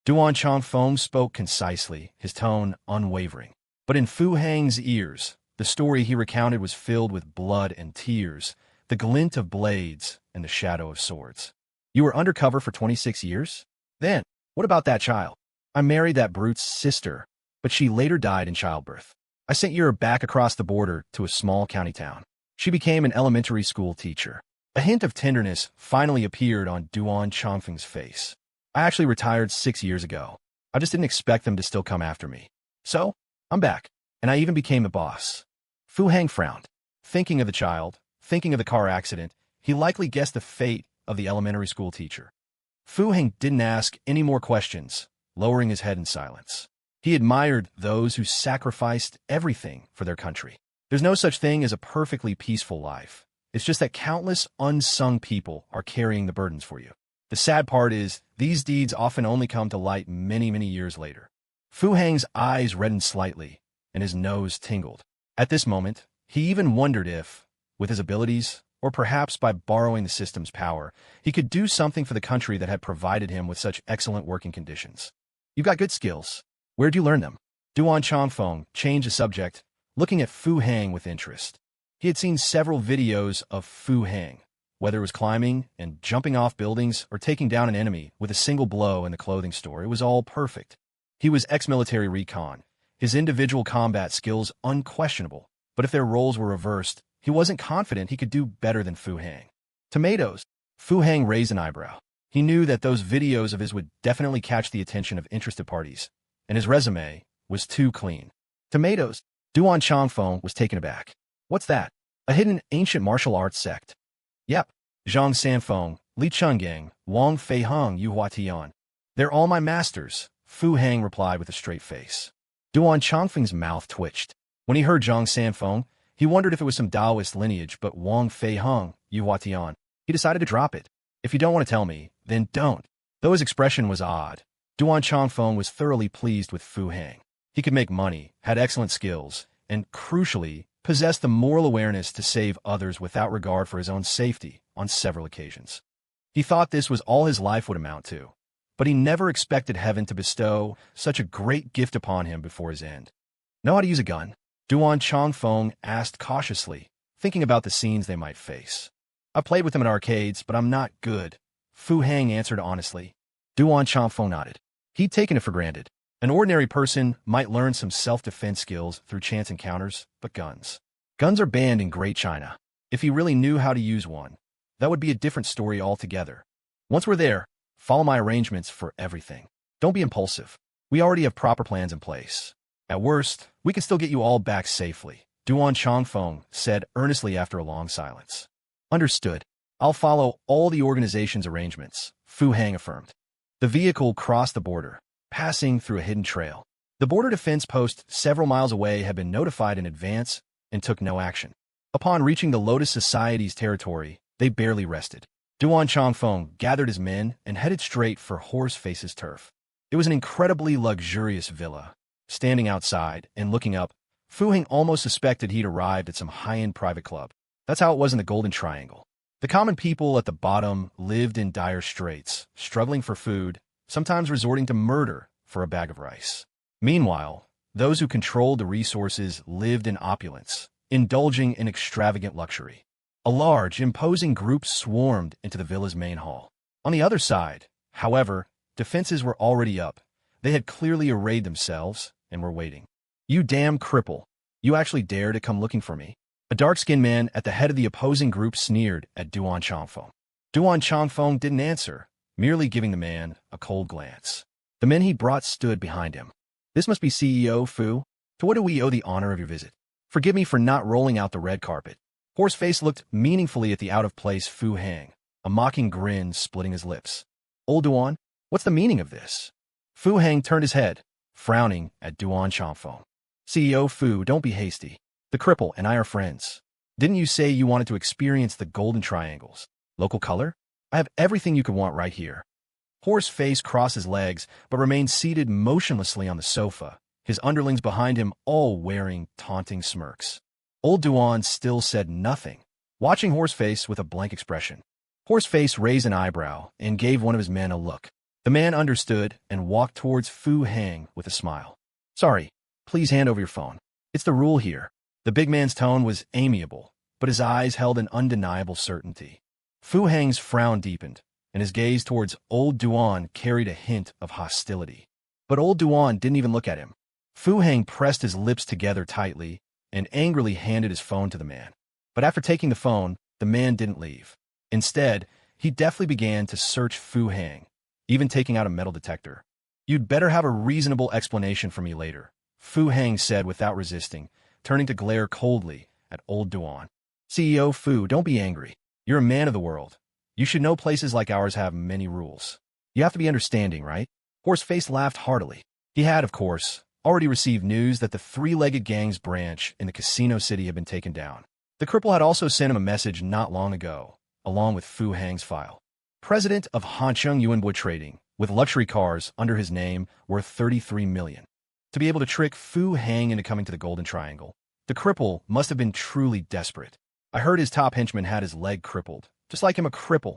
Duan Changfeng spoke concisely, his tone unwavering. But in Fu Hang's ears, the story he recounted was filled with blood and tears, the glint of blades and the shadow of swords. You were undercover for 26 years? Then, what about that child? I married that brute's sister, but she later died in childbirth. I sent her back across the border to a small county town. She became an elementary school teacher. A hint of tenderness finally appeared on Duan Changfeng's face. I actually retired 6 years ago. I just didn't expect them to still come after me. So, I'm back, and I even became the boss. Fu Hang frowned. Thinking of the child, thinking of the car accident, he likely guessed the fate of the elementary school teacher. Fu Hang didn't ask any more questions, lowering his head in silence. He admired those who sacrificed everything for their country. There's no such thing as a perfectly peaceful life. It's just that countless unsung people are carrying the burdens for you. The sad part is, these deeds often only come to light many, many years later. Fu Hang's eyes reddened slightly, and his nose tingled. At this moment, he even wondered if, with his abilities, or perhaps by borrowing the system's power, he could do something for the country that had provided him with such excellent working conditions. You've got good skills. Where'd you learn them? Duan Changfeng changed the subject, looking at Fu Hang with interest. He had seen several videos of Fu Hang, whether it was climbing and jumping off buildings or taking down an enemy with a single blow in the clothing store. It was all perfect. He was ex-military recon, his individual combat skills unquestionable, but if their roles were reversed, he wasn't confident he could do better than Fu Hang. Tomatoes. Fu Hang raised an eyebrow. He knew that those videos of his would definitely catch the attention of interested parties, and his resume was too clean. Tomatoes. Duan Changfeng was taken aback. What's that? A hidden ancient martial arts sect? Yep. Zhang Sanfeng, Li Chenggang, Wang Feiheng, Yu Huatian. They're all my masters, Fu Hang replied with a straight face. Duan Changfeng's mouth twitched. When he heard Zhang Sanfeng, he wondered if it was some Taoist lineage, but Wang Feiheng, Yu Huatian. He decided to drop it. If you don't want to tell me, then don't. Though his expression was odd, Duan Changfeng was thoroughly pleased with Fu Hang. He could make money, had excellent skills, and, crucially, possessed the moral awareness to save others without regard for his own safety on several occasions. He thought this was all his life would amount to, but he never expected heaven to bestow such a great gift upon him before his end. Know how to use a gun? Duan Changfeng asked cautiously, thinking about the scenes they might face. I played with them at arcades, but I'm not good, Fu Hang answered honestly. Duan Changfeng nodded. He'd taken it for granted. An ordinary person might learn some self-defense skills through chance encounters, but guns. Guns are banned in Great China. If he really knew how to use one, that would be a different story altogether. Once we're there, follow my arrangements for everything. Don't be impulsive. We already have proper plans in place. At worst, we can still get you all back safely, Duan Changfeng said earnestly after a long silence. Understood. I'll follow all the organization's arrangements, Fu Hang affirmed. The vehicle crossed the border, passing through a hidden trail. The border defense post several miles away had been notified in advance and took no action. Upon reaching the Lotus Society's territory, they barely rested. Duan Changfeng gathered his men and headed straight for Horseface's turf. It was an incredibly luxurious villa. Standing outside and looking up, Fu Hang almost suspected he'd arrived at some high-end private club. That's how it was in the Golden Triangle. The common people at the bottom lived in dire straits, struggling for food, sometimes resorting to murder for a bag of rice. Meanwhile, those who controlled the resources lived in opulence, indulging in extravagant luxury. A large, imposing group swarmed into the villa's main hall. On the other side, however, defenses were already up. They had clearly arrayed themselves and were waiting. You damn cripple. You actually dare to come looking for me? A dark-skinned man at the head of the opposing group sneered at Duan Changfeng. Duan Changfeng didn't answer, merely giving the man a cold glance. The men he brought stood behind him. This must be CEO Fu. To what do we owe the honor of your visit? Forgive me for not rolling out the red carpet. Horseface looked meaningfully at the out-of-place Fu Hang, a mocking grin splitting his lips. Old Duan, what's the meaning of this? Fu Hang turned his head, frowning at Duan Changfeng. CEO Fu, don't be hasty. The cripple and I are friends. Didn't you say you wanted to experience the Golden Triangles? Local color? I have everything you could want right here. Horseface crossed his legs, but remained seated motionlessly on the sofa, his underlings behind him all wearing taunting smirks. Old Duan still said nothing, watching Horseface with a blank expression. Horseface raised an eyebrow and gave one of his men a look. The man understood and walked towards Fu Hang with a smile. Sorry, please hand over your phone. It's the rule here. The big man's tone was amiable, but his eyes held an undeniable certainty. Fu Hang's frown deepened, and his gaze towards Old Duan carried a hint of hostility. But Old Duan didn't even look at him. Fu Hang pressed his lips together tightly and angrily handed his phone to the man. But after taking the phone, the man didn't leave. Instead, he deftly began to search Fu Hang, even taking out a metal detector. You'd better have a reasonable explanation for me later, Fu Hang said without resisting, turning to glare coldly at Old Duan. CEO Fu, don't be angry. You're a man of the world. You should know places like ours have many rules. You have to be understanding, right? Horseface laughed heartily. He had, of course, already received news that the three-legged gang's branch in the casino city had been taken down. The cripple had also sent him a message not long ago, along with Fu Hang's file. President of Hungu Wood Trading, with luxury cars under his name worth $33 million. To be able to trick Fu Hang into coming to the Golden Triangle, the cripple must have been truly desperate. I heard his top henchman had his leg crippled, just like him a cripple.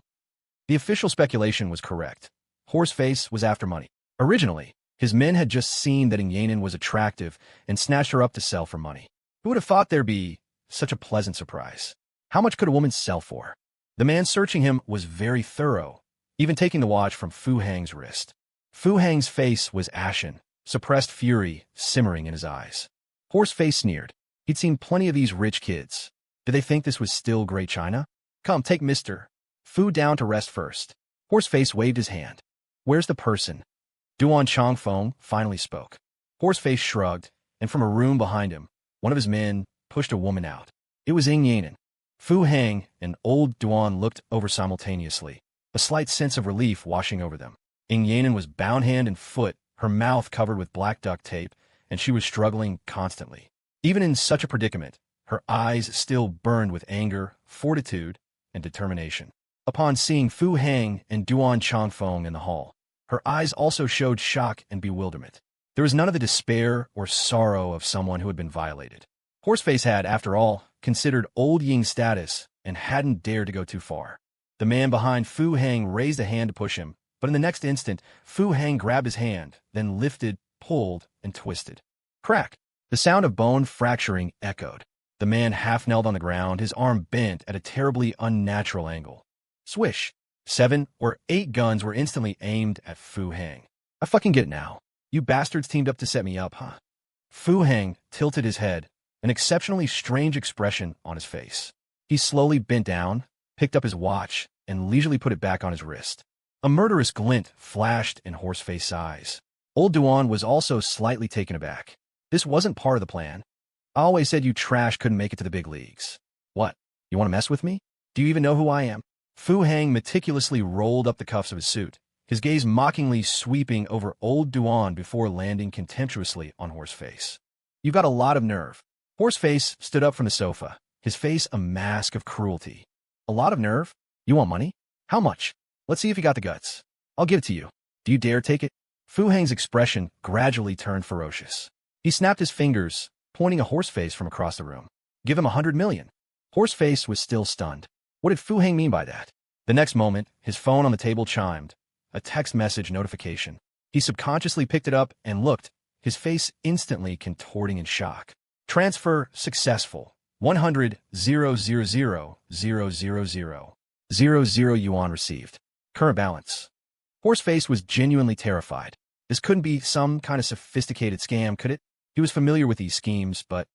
The official speculation was correct. Horseface was after money. Originally, his men had just seen that Yanin was attractive and snatched her up to sell for money. Who would have thought there'd be such a pleasant surprise? How much could a woman sell for? The man searching him was very thorough, even taking the watch from Fu Hang's wrist. Fu Hang's face was ashen, suppressed fury simmering in his eyes. Horseface sneered. He'd seen plenty of these rich kids. Did they think this was still Great China? Come, take Mr. Fu down to rest first. Horseface waved his hand. Where's the person? Duan Chongfeng finally spoke. Horseface shrugged, and from a room behind him, one of his men pushed a woman out. It was Ying Yanin. Fu Hang and old Duan looked over simultaneously, a slight sense of relief washing over them. Ying Yanin was bound hand and foot, her mouth covered with black duct tape, and she was struggling constantly. Even in such a predicament, her eyes still burned with anger, fortitude, and determination. Upon seeing Fu Hang and Duan Chongfeng in the hall, her eyes also showed shock and bewilderment. There was none of the despair or sorrow of someone who had been violated. Horseface had, after all, considered old Ying's status and hadn't dared to go too far. The man behind Fu Hang raised a hand to push him, but in the next instant, Fu Hang grabbed his hand, then lifted, pulled, and twisted. Crack! The sound of bone fracturing echoed. The man half-knelt on the ground, his arm bent at a terribly unnatural angle. Swish! 7 or 8 guns were instantly aimed at Fu Hang. I fucking get it now. You bastards teamed up to set me up, huh? Fu Hang tilted his head, an exceptionally strange expression on his face. He slowly bent down, picked up his watch, and leisurely put it back on his wrist. A murderous glint flashed in Horseface's eyes. Old Duan was also slightly taken aback. This wasn't part of the plan. I always said you trash couldn't make it to the big leagues. What? You want to mess with me? Do you even know who I am? Fu Hang meticulously rolled up the cuffs of his suit, his gaze mockingly sweeping over old Duan before landing contemptuously on Horseface. You've got a lot of nerve. Horseface stood up from the sofa, his face a mask of cruelty. A lot of nerve? You want money? How much? Let's see if you got the guts. I'll give it to you. Do you dare take it? Fu Hang's expression gradually turned ferocious. He snapped his fingers, pointing a Horseface from across the room. Give him 100 million. Horseface was still stunned. What did Fu Hang mean by that? The next moment, his phone on the table chimed. A text message notification. He subconsciously picked it up and looked, his face instantly contorting in shock. Transfer successful. 100,000,000 yuan received. Current balance. Horseface was genuinely terrified. This couldn't be some kind of sophisticated scam, could it? He was familiar with these schemes, but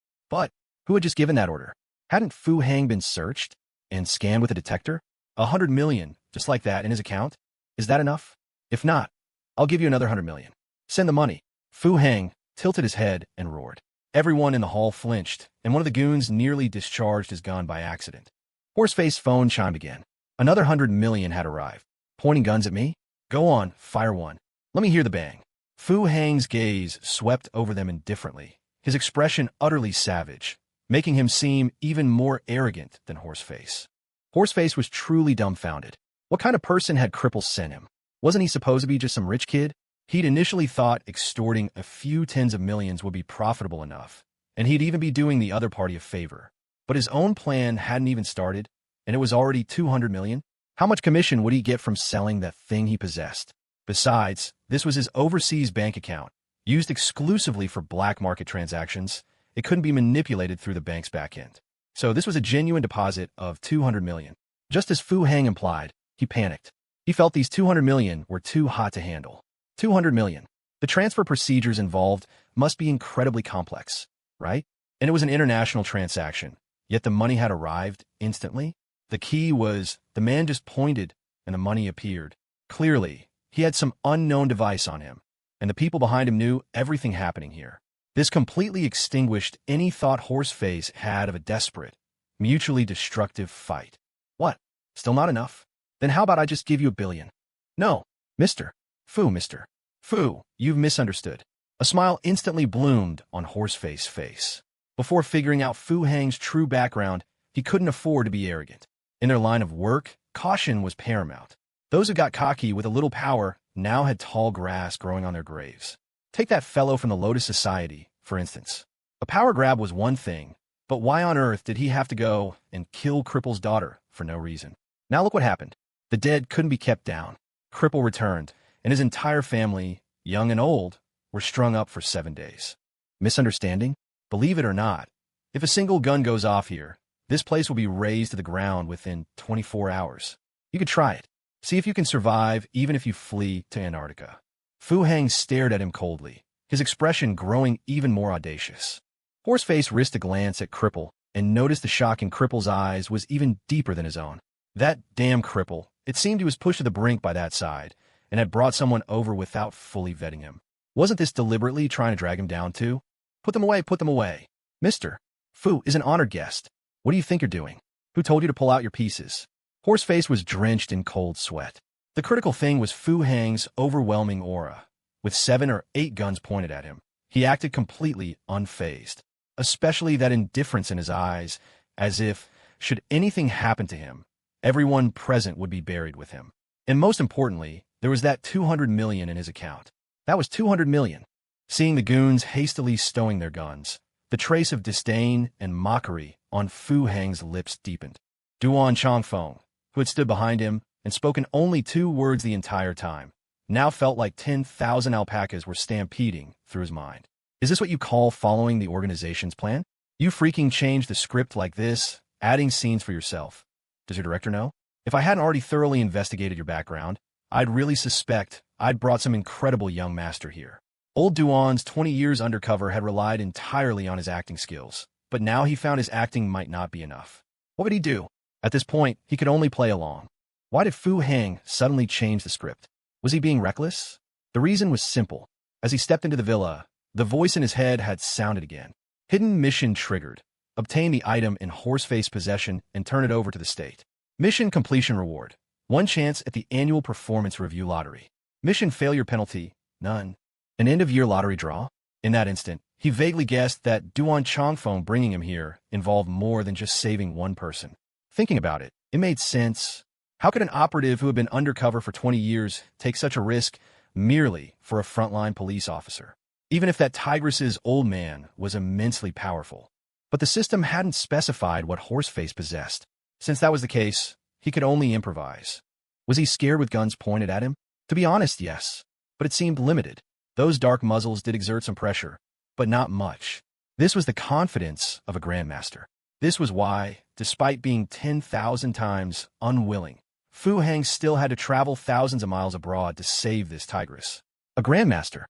who had just given that order? Hadn't Fu Hang been searched and scanned with a detector? 100 million, just like that, in his account? Is that enough? If not, I'll give you another 100 million. Send the money. Fu Hang tilted his head and roared. Everyone in the hall flinched, and one of the goons nearly discharged his gun by accident. Horseface's phone chimed again. Another 100 million had arrived. Pointing guns at me? Go on, fire one. Let me hear the bang. Fu Hang's gaze swept over them indifferently, his expression utterly savage, making him seem even more arrogant than Horseface. Horseface was truly dumbfounded. What kind of person had Cripple sent him? Wasn't he supposed to be just some rich kid? He'd initially thought extorting a few tens of millions would be profitable enough, and he'd even be doing the other party a favor. But his own plan hadn't even started, and it was already 200 million? How much commission would he get from selling that thing he possessed? Besides, this was his overseas bank account, used exclusively for black market transactions. It couldn't be manipulated through the bank's backend. So this was a genuine deposit of 200 million. Just as Fu Hang implied, he panicked. He felt these 200 million were too hot to handle. 200 million. The transfer procedures involved must be incredibly complex, right? And it was an international transaction, yet the money had arrived instantly. The key was the man just pointed and the money appeared. Clearly, he had some unknown device on him, and the people behind him knew everything happening here. This completely extinguished any thought Horseface had of a desperate, mutually destructive fight. What? Still not enough? Then how about I just give you $1 billion? No, Mr. Fu, you've misunderstood. A smile instantly bloomed on Horseface's face. Before figuring out Fu Hang's true background, he couldn't afford to be arrogant. In their line of work, caution was paramount. Those who got cocky with a little power now had tall grass growing on their graves. Take that fellow from the Lotus Society, for instance. A power grab was one thing, but why on earth did he have to go and kill Cripple's daughter for no reason? Now look what happened. The dead couldn't be kept down. Cripple returned, and his entire family, young and old, were strung up for 7 days. Misunderstanding? Believe it or not, if a single gun goes off here, this place will be razed to the ground within 24 hours. You could try it. See if you can survive even if you flee to Antarctica. Fu Hang stared at him coldly, his expression growing even more audacious. Horseface risked a glance at Cripple and noticed the shock in Cripple's eyes was even deeper than his own. That damn Cripple, it seemed he was pushed to the brink by that side and had brought someone over without fully vetting him. Wasn't this deliberately trying to drag him down too? Put them away, put them away. Mister, Fu is an honored guest. What do you think you're doing? Who told you to pull out your pieces? Horseface was drenched in cold sweat. The critical thing was Fu Hang's overwhelming aura. With 7 or 8 guns pointed at him, he acted completely unfazed, especially that indifference in his eyes, as if, should anything happen to him, everyone present would be buried with him. And most importantly, there was that 200 million in his account. That was 200 million. Seeing the goons hastily stowing their guns, the trace of disdain and mockery on Fu Hang's lips deepened. Duan Chongfeng, who had stood behind him and spoken only 2 words the entire time, now felt like 10,000 alpacas were stampeding through his mind. Is this what you call following the organization's plan? You freaking changed the script like this, adding scenes for yourself. Does your director know? If I hadn't already thoroughly investigated your background, I'd really suspect I'd brought some incredible young master here. Old Duan's 20 years undercover had relied entirely on his acting skills, but now he found his acting might not be enough. What would he do? At this point, he could only play along. Why did Fu Hang suddenly change the script? Was he being reckless? The reason was simple. As he stepped into the villa, the voice in his head had sounded again. Hidden mission triggered. Obtain the item in Horseface possession and turn it over to the state. Mission completion reward. 1 chance at the annual performance review lottery. Mission failure penalty. None. An end-of-year lottery draw? In that instant, he vaguely guessed that Duan Chongfeng bringing him here involved more than just saving one person. Thinking about it, it made sense. How could an operative who had been undercover for 20 years take such a risk merely for a frontline police officer? Even if that Tigress's old man was immensely powerful. But the system hadn't specified what Horseface possessed. Since that was the case, he could only improvise. Was he scared with guns pointed at him? To be honest, yes. But it seemed limited. Those dark muzzles did exert some pressure, but not much. This was the confidence of a grandmaster. This was why, despite being 10,000 times unwilling, Fu Hang still had to travel thousands of miles abroad to save this tigress. A grandmaster.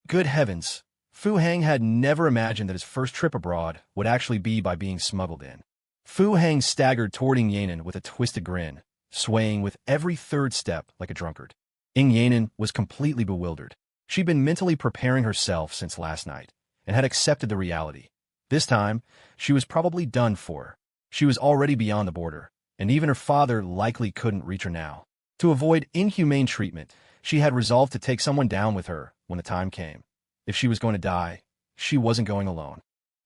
Good heavens, Fu Hang had never imagined that his first trip abroad would actually be by being smuggled in. Fu Hang staggered toward Ing Yanin with a twisted grin, swaying with every third step like a drunkard. Ing Yanin was completely bewildered. She'd been mentally preparing herself since last night, and had accepted the reality. This time, she was probably done for. She was already beyond the border, and even her father likely couldn't reach her now. To avoid inhumane treatment, she had resolved to take someone down with her when the time came. If she was going to die, she wasn't going alone.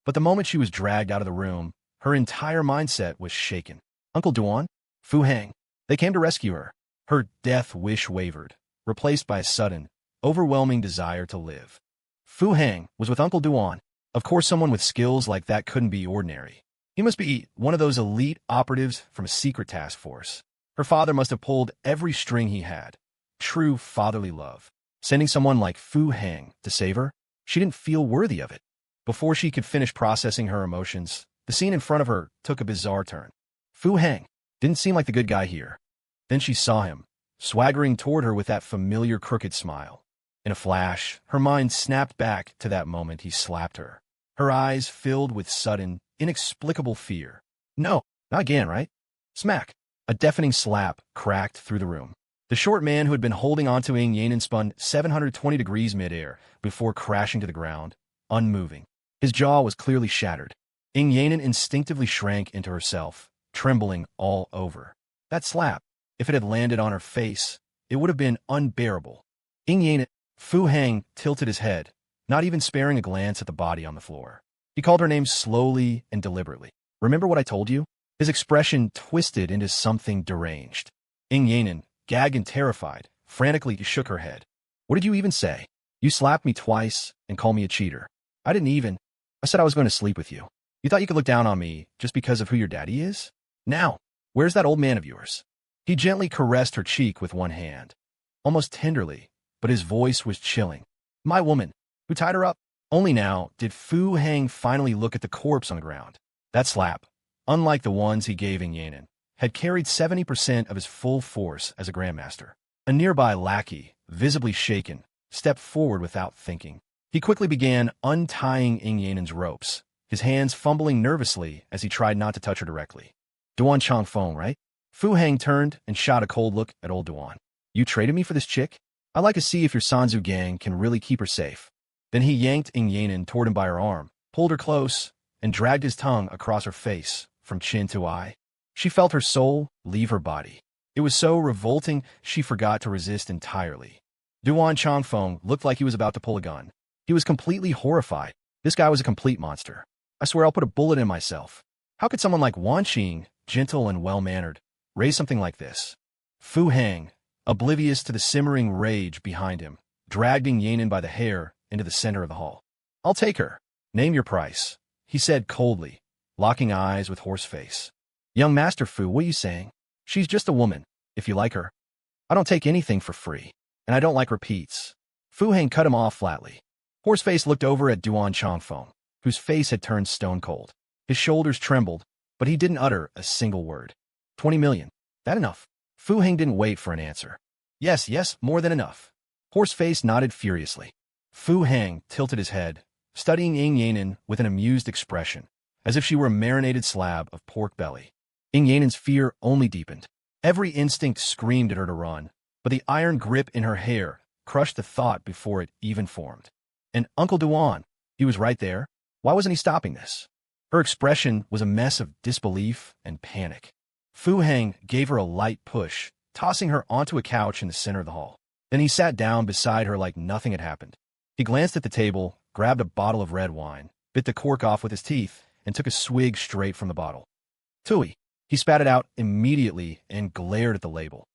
But the moment she was dragged out of the room, her entire mindset was shaken. Uncle Duan? Fu Hang. They came to rescue her. Her death wish wavered, replaced by a sudden, overwhelming desire to live. Fu Hang was with Uncle Duan. Of course, someone with skills like that couldn't be ordinary. He must be one of those elite operatives from a secret task force. Her father must have pulled every string he had. True fatherly love. Sending someone like Fu Hang to save her? She didn't feel worthy of it. Before she could finish processing her emotions, the scene in front of her took a bizarre turn. Fu Hang didn't seem like the good guy here. Then she saw him, swaggering toward her with that familiar crooked smile. In a flash, her mind snapped back to that moment he slapped her. Her eyes filled with sudden, inexplicable fear. No, not again, right? Smack. A deafening slap cracked through the room. The short man who had been holding onto Ing Yanin spun 720 degrees midair before crashing to the ground, unmoving. His jaw was clearly shattered. Ing Yanin instinctively shrank into herself, trembling all over. That slap, if it had landed on her face, it would have been unbearable. Ing Yanin, Fu Hang tilted his head, not even sparing a glance at the body on the floor. He called her name slowly and deliberately. Remember what I told you? His expression twisted into something deranged. Yanin, gagged and terrified, frantically shook her head. What did you even say? You slapped me twice and called me a cheater. I didn't even. I said I was going to sleep with you. You thought you could look down on me just because of who your daddy is? Now, where's that old man of yours? He gently caressed her cheek with one hand, almost tenderly, but his voice was chilling. My woman, who tied her up? Only now did Fu Hang finally look at the corpse on the ground. That slap, unlike the ones he gave Yanin, had carried 70% of his full force as a grandmaster. A nearby lackey, visibly shaken, stepped forward without thinking. He quickly began untying Yanin's ropes, his hands fumbling nervously as he tried not to touch her directly. Duan Changfeng, right? Fu Hang turned and shot a cold look at old Duan. You traded me for this chick? I'd like to see if your Sanzu gang can really keep her safe. Then he yanked Yanin toward him by her arm, pulled her close, and dragged his tongue across her face, from chin to eye. She felt her soul leave her body. It was so revolting she forgot to resist entirely. Duan Changfeng looked like he was about to pull a gun. He was completely horrified. This guy was a complete monster. I swear I'll put a bullet in myself. How could someone like Wan Qing, gentle and well-mannered, raise something like this? Fu Hang, oblivious to the simmering rage behind him, dragged Yanin by the hair into the center of the hall. I'll take her. Name your price, he said coldly, locking eyes with Horseface. Young Master Fu, what are you saying? She's just a woman, if you like her. I don't take anything for free, and I don't like repeats. Fu Hang cut him off flatly. Horseface looked over at Duan Changfeng, whose face had turned stone cold. His shoulders trembled, but he didn't utter a single word. 20 million. That enough? Fu Hang didn't wait for an answer. Yes, more than enough. Horseface nodded furiously. Fu Hang tilted his head, studying Yanin with an amused expression, as if she were a marinated slab of pork belly. Yanin's fear only deepened. Every instinct screamed at her to run, but the iron grip in her hair crushed the thought before it even formed. And Uncle Duan, he was right there. Why wasn't he stopping this? Her expression was a mess of disbelief and panic. Fu Hang gave her a light push, tossing her onto a couch in the center of the hall. Then he sat down beside her like nothing had happened. He glanced at the table, grabbed a bottle of red wine, bit the cork off with his teeth, and took a swig straight from the bottle. Tui. He spat it out immediately and glared at the label.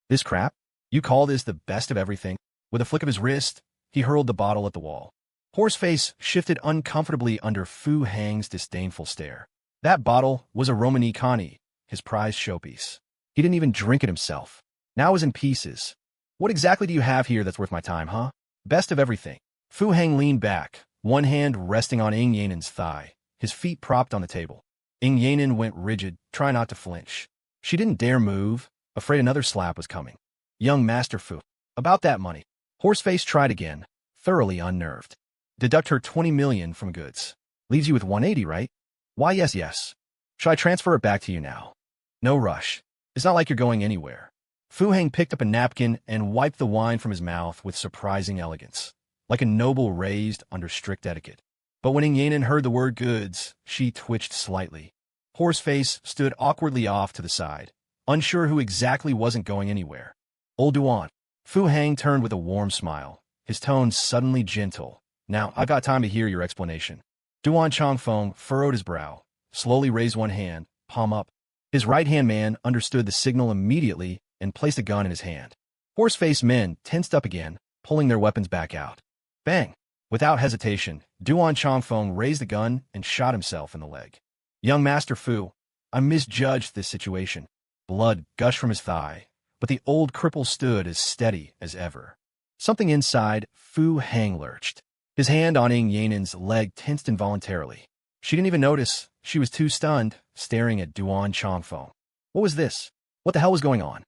This crap? You call this the best of everything? With a flick of his wrist, he hurled the bottle at the wall. Horseface shifted uncomfortably under Fu Hang's disdainful stare. That bottle was a Romani Kani, his prized showpiece. He didn't even drink it himself. Now it was in pieces. What exactly do you have here that's worth my time, huh? Best of everything. Fu Hang leaned back, one hand resting on Yanin's thigh, his feet propped on the table. Yanin went rigid, trying not to flinch. She didn't dare move, afraid another slap was coming. Young Master Fu. About that money. Horseface tried again, thoroughly unnerved. Deduct her 20 million from goods. Leaves you with 180, right? Why, yes. Should I transfer it back to you now? No rush. It's not like you're going anywhere. Fu Hang picked up a napkin and wiped the wine from his mouth with surprising elegance, like a noble raised under strict etiquette. But when Yanin heard the word goods, she twitched slightly. Horseface stood awkwardly off to the side, unsure who exactly wasn't going anywhere. Old Duan. Fu Hang turned with a warm smile, his tone suddenly gentle. Now, I've got time to hear your explanation. Duan Changfeng furrowed his brow, slowly raised one hand, palm up. His right-hand man understood the signal immediately and placed a gun in his hand. Horseface men tensed up again, pulling their weapons back out. Bang! Without hesitation, Duan Changfeng raised the gun and shot himself in the leg. Young Master Fu, I misjudged this situation. Blood gushed from his thigh, but the old cripple stood as steady as ever. Something inside Fu Hang lurched. His hand on Yanin's leg tensed involuntarily. She didn't even notice. She was too stunned, staring at Duan Changfeng. What was this? What the hell was going on?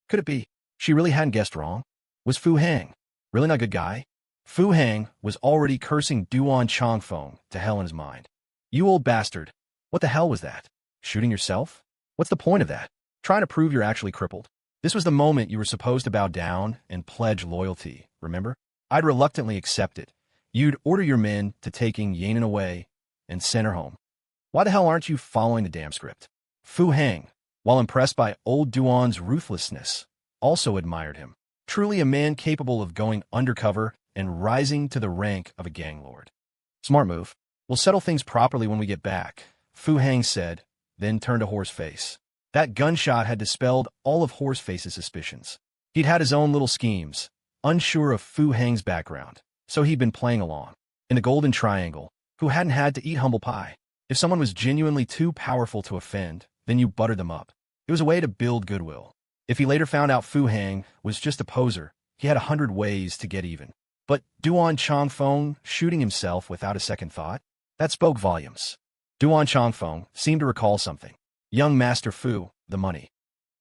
Could it be? She really hadn't guessed wrong. Was Fu Hang really not a good guy? Fu Hang was already cursing Duan Changfeng to hell in his mind. You old bastard. What the hell was that? Shooting yourself? What's the point of that? Trying to prove you're actually crippled. This was the moment you were supposed to bow down and pledge loyalty, remember? I'd reluctantly accept it. You'd order your men to taking Yanin away and send her home. Why the hell aren't you following the damn script? Fu Hang, while impressed by old Duan's ruthlessness, also admired him. Truly a man capable of going undercover and rising to the rank of a gang lord. Smart move. We'll settle things properly when we get back, Fu Hang said, then turned to Horseface. That gunshot had dispelled all of Horseface's suspicions. He'd had his own little schemes, unsure of Fu Hang's background, so he'd been playing along. In the Golden Triangle, who hadn't had to eat humble pie. If someone was genuinely too powerful to offend, then you buttered them up. It was a way to build goodwill. If he later found out Fu Hang was just a poser, he had 100 ways to get even. But Duan Changfeng shooting himself without a second thought? That spoke volumes. Duan Changfeng seemed to recall something. Young Master Fu, the money.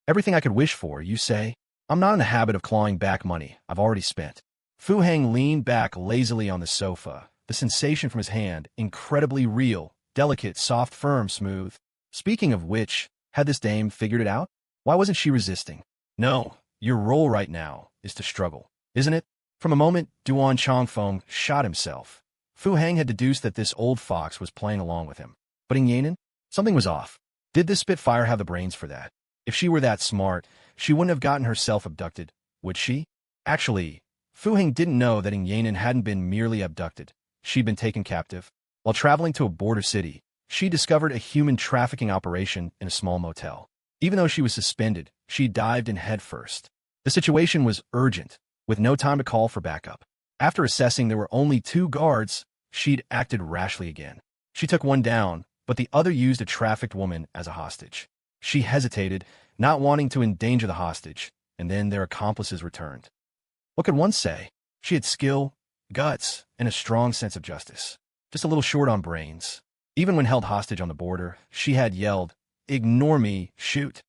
Everything I could wish for, you say? I'm not in the habit of clawing back money I've already spent. Fu Hang leaned back lazily on the sofa, the sensation from his hand incredibly real, delicate, soft, firm, smooth. Speaking of which, had this dame figured it out? Why wasn't she resisting? No, your role right now is to struggle, isn't it? From a moment Duan Changfeng shot himself, Fu Hang had deduced that this old fox was playing along with him. But in Yanan, something was off. Did this Spitfire have the brains for that? If she were that smart, she wouldn't have gotten herself abducted, would she? Actually, Fu Hang didn't know that in Yanan hadn't been merely abducted. She'd been taken captive. While traveling to a border city, she discovered a human trafficking operation in a small motel. Even though she was suspended, she dived in headfirst. The situation was urgent, with no time to call for backup. After assessing there were only 2 guards, she'd acted rashly again. She took one down, but the other used a trafficked woman as a hostage. She hesitated, not wanting to endanger the hostage, and then their accomplices returned. What could one say? She had skill, guts, and a strong sense of justice. Just a little short on brains. Even when held hostage on the border, she had yelled, "Ignore me, shoot."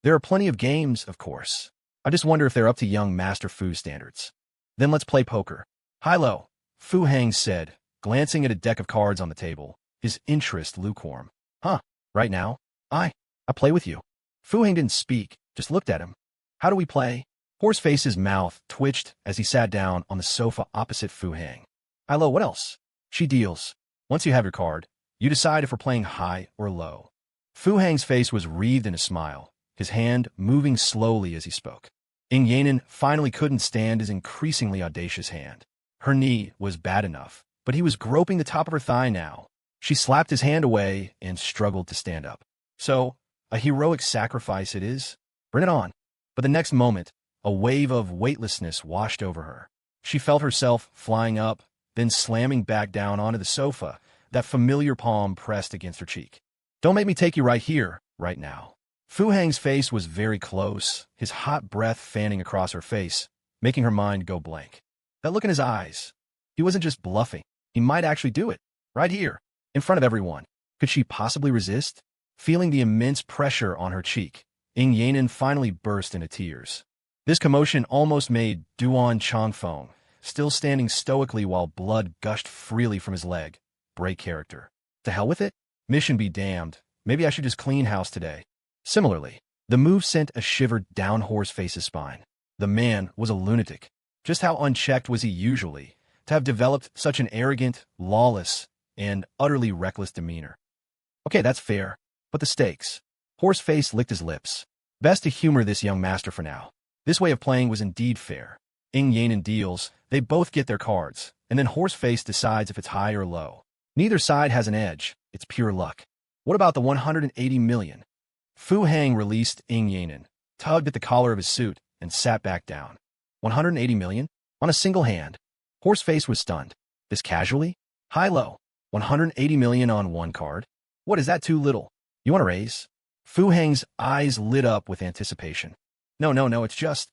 There are plenty of games, of course. I just wonder if they're up to young Master Fu's standards. Then let's play poker. Hi-lo, Fu Hang said, glancing at a deck of cards on the table, his interest lukewarm. Huh, right now? I play with you. Fu Hang didn't speak, just looked at him. How do we play? Horseface's mouth twitched as he sat down on the sofa opposite Fu Hang. Hi-lo, what else? She deals. Once you have your card, you decide if we're playing high or low. Fu Hang's face was wreathed in a smile, his hand moving slowly as he spoke. Ing Yanan finally couldn't stand his increasingly audacious hand. Her knee was bad enough, but he was groping the top of her thigh now. She slapped his hand away and struggled to stand up. So, a heroic sacrifice it is? Bring it on. But the next moment, a wave of weightlessness washed over her. She felt herself flying up, then slamming back down onto the sofa, that familiar palm pressed against her cheek. Don't make me take you right here, right now. Fu Hang's face was very close, his hot breath fanning across her face, making her mind go blank. That look in his eyes. He wasn't just bluffing. He might actually do it. Right here, in front of everyone. Could she possibly resist? Feeling the immense pressure on her cheek, Ing Yanan finally burst into tears. This commotion almost made Duan Changfeng, still standing stoically while blood gushed freely from his leg, break character. To hell with it? Mission be damned. Maybe I should just clean house today. Similarly, the move sent a shiver down Horseface's spine. The man was a lunatic. Just how unchecked was he usually, to have developed such an arrogant, lawless, and utterly reckless demeanor? Okay, that's fair. But the stakes. Horseface licked his lips. Best to humor this young master for now. This way of playing was indeed fair. Ing Yanan deals, they both get their cards, and then Horseface decides if it's high or low. Neither side has an edge, it's pure luck. What about the 180 million? Fu Hang released Ing Yanan, tugged at the collar of his suit, and sat back down. 180 million? On a single hand. Horseface was stunned. This casually? High-low. 180 million on one card? What, is that too little? You want to raise? Fu Hang's eyes lit up with anticipation. No, it's just...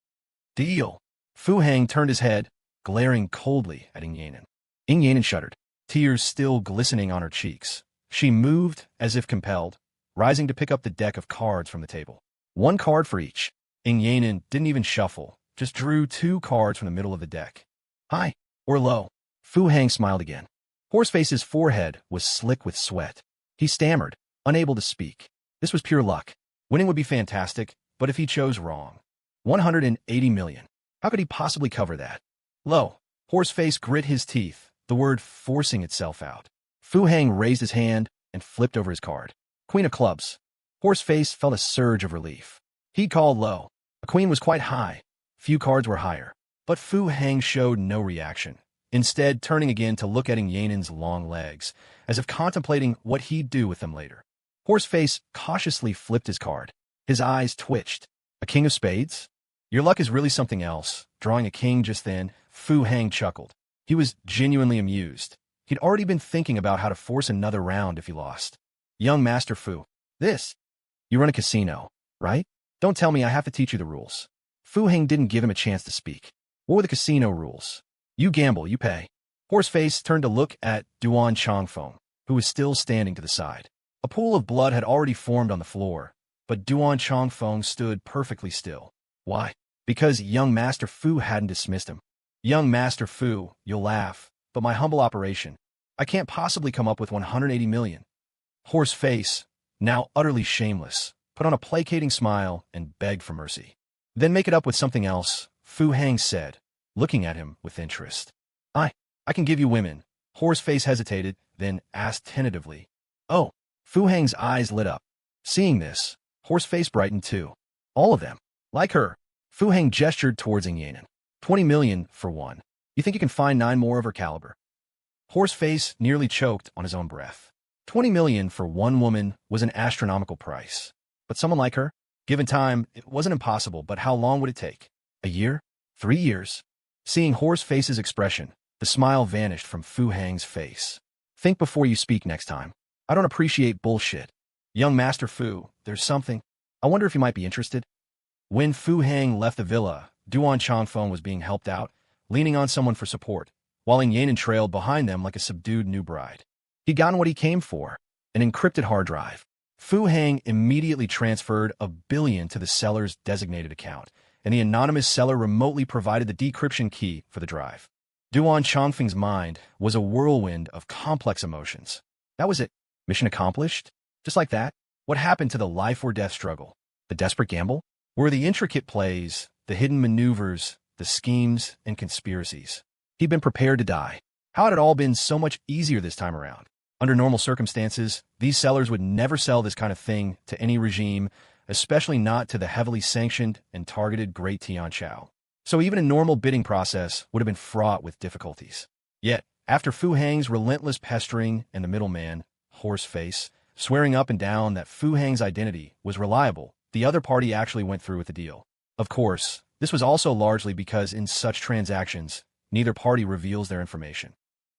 Deal. Fu Hang turned his head, glaring coldly at Ing Yanan. Ing Yanan shuddered, tears still glistening on her cheeks. She moved, as if compelled, rising to pick up the deck of cards from the table. 1 card for each. Ing Yanan didn't even shuffle, just drew 2 cards from the middle of the deck. High or low? Fu Hang smiled again. Horseface's forehead was slick with sweat. He stammered, unable to speak. This was pure luck. Winning would be fantastic, but if he chose wrong. 180 million. How could he possibly cover that? Low. Horseface grit his teeth, the word forcing itself out. Fu Hang raised his hand and flipped over his card. Queen of clubs. Horseface felt a surge of relief. He called low. A queen was quite high. Few cards were higher. But Fu Hang showed no reaction. instead turning again to look at Yanen's long legs, as if contemplating what he'd do with them later. Horseface cautiously flipped his card. His eyes twitched. A king of spades? Your luck is really something else. Drawing a king just then, Fu Hang chuckled. He was genuinely amused. He'd already been thinking about how to force another round if he lost. Young Master Fu. This. You run a casino, right? Don't tell me I have to teach you the rules. Fu Hang didn't give him a chance to speak. What were the casino rules? You gamble, you pay. Horseface turned to look at Duan Chongfeng, who was still standing to the side. A pool of blood had already formed on the floor, but Duan Chongfeng stood perfectly still. Why? Because young Master Fu hadn't dismissed him. Young Master Fu, you'll laugh, but my humble operation. I can't possibly come up with 180 million. Horseface, now utterly shameless, put on a placating smile and begged for mercy. Then make it up with something else, Fu Hang said, looking at him with interest. I can give you women. Horseface hesitated, then asked tentatively. Oh, Fu Hang's eyes lit up. Seeing this, Horseface brightened too. All of them. Like her. Fu Hang gestured towards Yanen. 20 million for one. You think you can find 9 more of her caliber? Horseface nearly choked on his own breath. 20 million for one woman was an astronomical price. But someone like her? Given time, it wasn't impossible, but how long would it take? A year? 3 years? Seeing Horseface's expression, the smile vanished from Fu Hang's face. Think before you speak next time. I don't appreciate bullshit. Young Master Fu, there's something. I wonder if you might be interested. When Fu Hang left the villa, Duan Chongfeng was being helped out, leaning on someone for support, while Yanen trailed behind them like a subdued new bride. He'd gotten what he came for, an encrypted hard drive. Fu Hang immediately transferred $1 billion to the seller's designated account, and the anonymous seller remotely provided the decryption key for the drive. Duan Chongfeng's mind was a whirlwind of complex emotions. That was it. Mission accomplished? Just like that? What happened to the life-or-death struggle? The desperate gamble? Were the intricate plays, the hidden maneuvers, the schemes, and conspiracies? He'd been prepared to die. How had it all been so much easier this time around? Under normal circumstances, these sellers would never sell this kind of thing to any regime, especially not to the heavily sanctioned and targeted Great Tian Chao. So even a normal bidding process would have been fraught with difficulties. Yet, after Fu Hang's relentless pestering and the middleman, Horseface, swearing up and down that Fu Hang's identity was reliable, the other party actually went through with the deal. Of course, this was also largely because in such transactions, neither party reveals their information.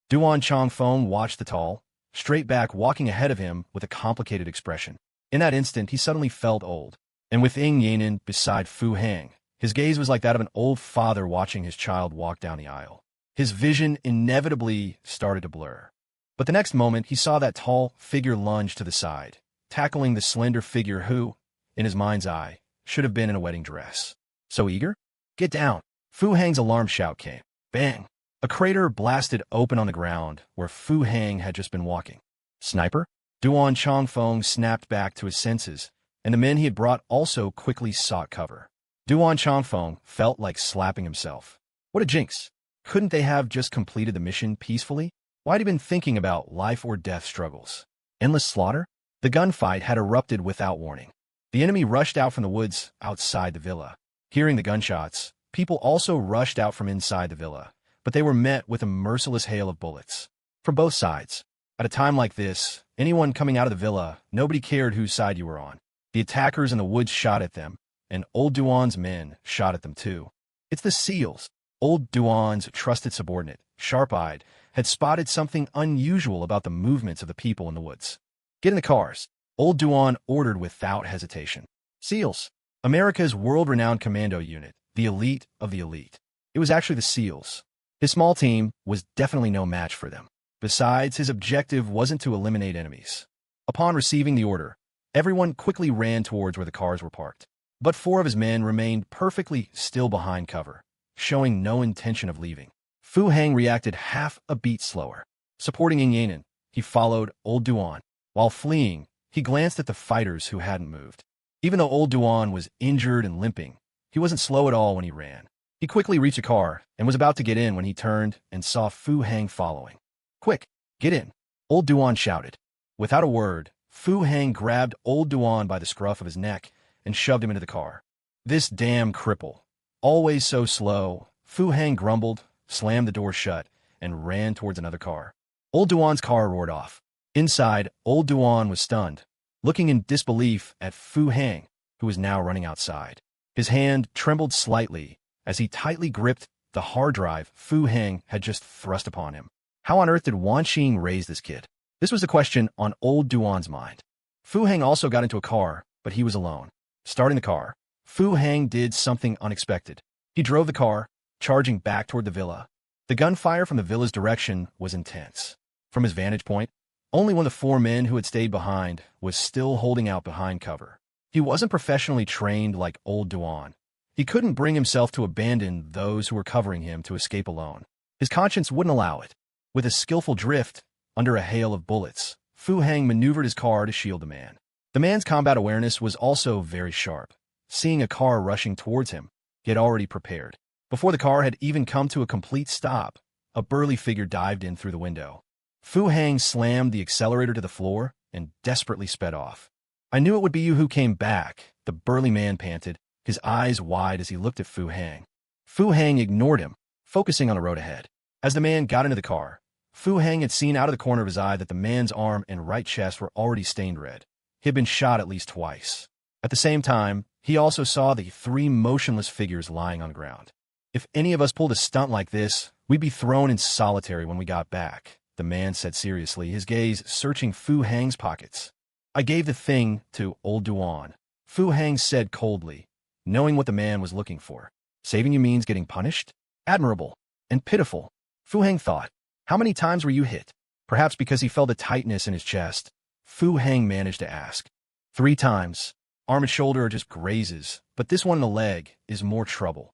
Duan Chongfeng watched the tall, straight back walking ahead of him with a complicated expression. In that instant, he suddenly felt old. And with Yanen beside Fu Hang, his gaze was like that of an old father watching his child walk down the aisle. His vision inevitably started to blur. But the next moment, he saw that tall figure lunge to the side, tackling the slender figure who, in his mind's eye, should have been in a wedding dress. So eager? Get down! Fu Hang's alarm shout came. Bang! A crater blasted open on the ground where Fu Hang had just been walking. Sniper? Duan Chongfeng snapped back to his senses, and the men he had brought also quickly sought cover. Duan Chongfeng felt like slapping himself. What a jinx! Couldn't they have just completed the mission peacefully? Why'd he been thinking about life-or-death struggles? Endless slaughter? The gunfight had erupted without warning. The enemy rushed out from the woods outside the villa. Hearing the gunshots, people also rushed out from inside the villa, but they were met with a merciless hail of bullets. From both sides. At a time like this, anyone coming out of the villa, nobody cared whose side you were on. The attackers in the woods shot at them, and old Duan's men shot at them too. It's the SEALs. Old Duan's trusted subordinate, sharp-eyed, had spotted something unusual about the movements of the people in the woods. Get in the cars. Old Duan ordered without hesitation. SEALs. America's world-renowned commando unit, the elite of the elite. It was actually the SEALs. His small team was definitely no match for them. Besides, his objective wasn't to eliminate enemies. Upon receiving the order, everyone quickly ran towards where the cars were parked. But 4 of his men remained perfectly still behind cover, showing no intention of leaving. Fu Hang reacted half a beat slower. Supporting Yanen, he followed old Duan. While fleeing, he glanced at the fighters who hadn't moved. Even though old Duan was injured and limping, he wasn't slow at all when he ran. He quickly reached a car and was about to get in when he turned and saw Fu Hang following. Quick, get in, old Duan shouted. Without a word, Fu Hang grabbed old Duan by the scruff of his neck and shoved him into the car. This damn cripple. Always so slow, Fu Hang grumbled, slammed the door shut, and ran towards another car. Old Duan's car roared off. Inside, old Duan was stunned, looking in disbelief at Fu Hang, who was now running outside. His hand trembled slightly as he tightly gripped the hard drive Fu Hang had just thrust upon him. How on earth did Wan Xing raise this kid? This was the question on old Duan's mind. Fu Hang also got into a car, but he was alone. Starting the car, Fu Hang did something unexpected. He drove the car, charging back toward the villa. The gunfire from the villa's direction was intense. From his vantage point, only one of the four men who had stayed behind was still holding out behind cover. He wasn't professionally trained like old Duan. He couldn't bring himself to abandon those who were covering him to escape alone. His conscience wouldn't allow it. With a skillful drift, under a hail of bullets, Fu Hang maneuvered his car to shield the man. The man's combat awareness was also very sharp. Seeing a car rushing towards him, he had already prepared. Before the car had even come to a complete stop, a burly figure dived in through the window. Fu Hang slammed the accelerator to the floor and desperately sped off. "I knew it would be you who came back," the burly man panted, his eyes wide as he looked at Fu Hang. Fu Hang ignored him, focusing on the road ahead. As the man got into the car, Fu Hang had seen out of the corner of his eye that the man's arm and right chest were already stained red. He had been shot at least twice. At the same time, he also saw the three motionless figures lying on the ground. "If any of us pulled a stunt like this, we'd be thrown in solitary when we got back," the man said seriously, his gaze searching Fu Hang's pockets. "I gave the thing to old Duan," Fu Hang said coldly, knowing what the man was looking for. "Saving you means getting punished? Admirable. And pitiful," Fu Hang thought. "How many times were you hit?" Perhaps because he felt a tightness in his chest, Fu Hang managed to ask. "3 times. Arm and shoulder are just grazes, but this one in the leg is more trouble."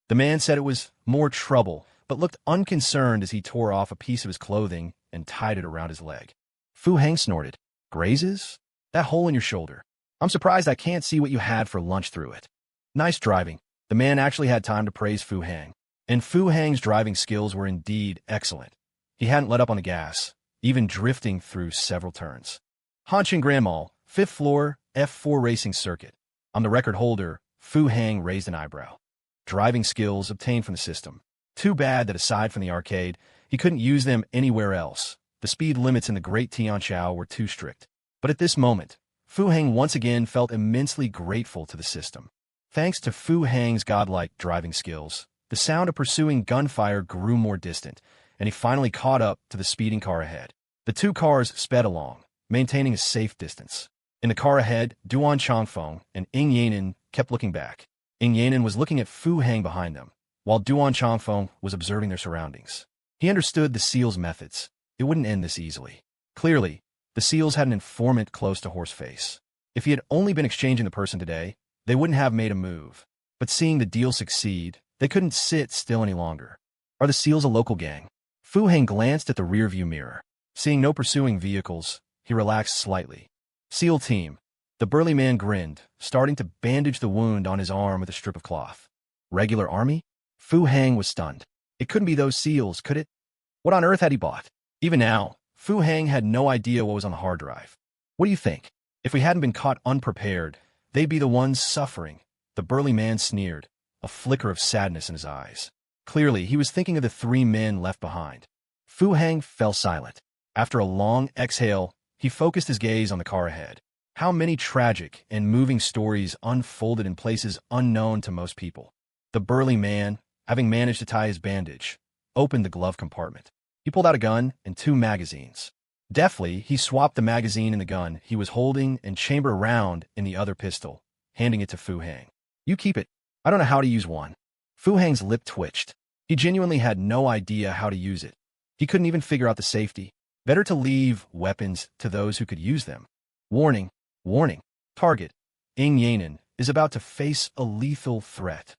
The man said it was more trouble, but looked unconcerned as he tore off a piece of his clothing and tied it around his leg. Fu Hang snorted. "Grazes? That hole in your shoulder. I'm surprised I can't see what you had for lunch through it." "Nice driving." The man actually had time to praise Fu Hang. And Fu Hang's driving skills were indeed excellent. He hadn't let up on the gas, even drifting through several turns. "Hanqing Grand Mall, 5th floor, F4 racing circuit. I'm the record holder." Fu Hang raised an eyebrow. Driving skills obtained from the system. Too bad that aside from the arcade, he couldn't use them anywhere else. The speed limits in the Great Tianqiao were too strict. But at this moment, Fu Hang once again felt immensely grateful to the system. Thanks to Fu Hang's godlike driving skills, the sound of pursuing gunfire grew more distant, and he finally caught up to the speeding car ahead. The two cars sped along, maintaining a safe distance. In the car ahead, Duan Changfeng and Ing Yanin kept looking back. Ing Yanin was looking at Fu Hang behind them, while Duan Changfeng was observing their surroundings. He understood the SEAL's methods. It wouldn't end this easily. Clearly, the SEALs had an informant close to Horseface. If he had only been exchanging the person today, they wouldn't have made a move. But seeing the deal succeed, they couldn't sit still any longer. Are the SEALs a local gang? Fu Hang glanced at the rearview mirror. Seeing no pursuing vehicles, he relaxed slightly. SEAL team. The burly man grinned, starting to bandage the wound on his arm with a strip of cloth. Regular army? Fu Hang was stunned. It couldn't be those SEALs, could it? What on earth had he bought? Even now, Fu Hang had no idea what was on the hard drive. "What do you think? If we hadn't been caught unprepared, they'd be the ones suffering," the burly man sneered, a flicker of sadness in his eyes. Clearly, he was thinking of the 3 men left behind. Fu Hang fell silent. After a long exhale, he focused his gaze on the car ahead. How many tragic and moving stories unfolded in places unknown to most people. The burly man, having managed to tie his bandage, opened the glove compartment. He pulled out a gun and 2 magazines. Deftly, he swapped the magazine in the gun he was holding and chambered a round in the other pistol, handing it to Fu Hang. "You keep it. I don't know how to use one." Fu Hang's lip twitched. He genuinely had no idea how to use it. He couldn't even figure out the safety. Better to leave weapons to those who could use them. Warning, warning. Target, Ing Yanin, is about to face a lethal threat.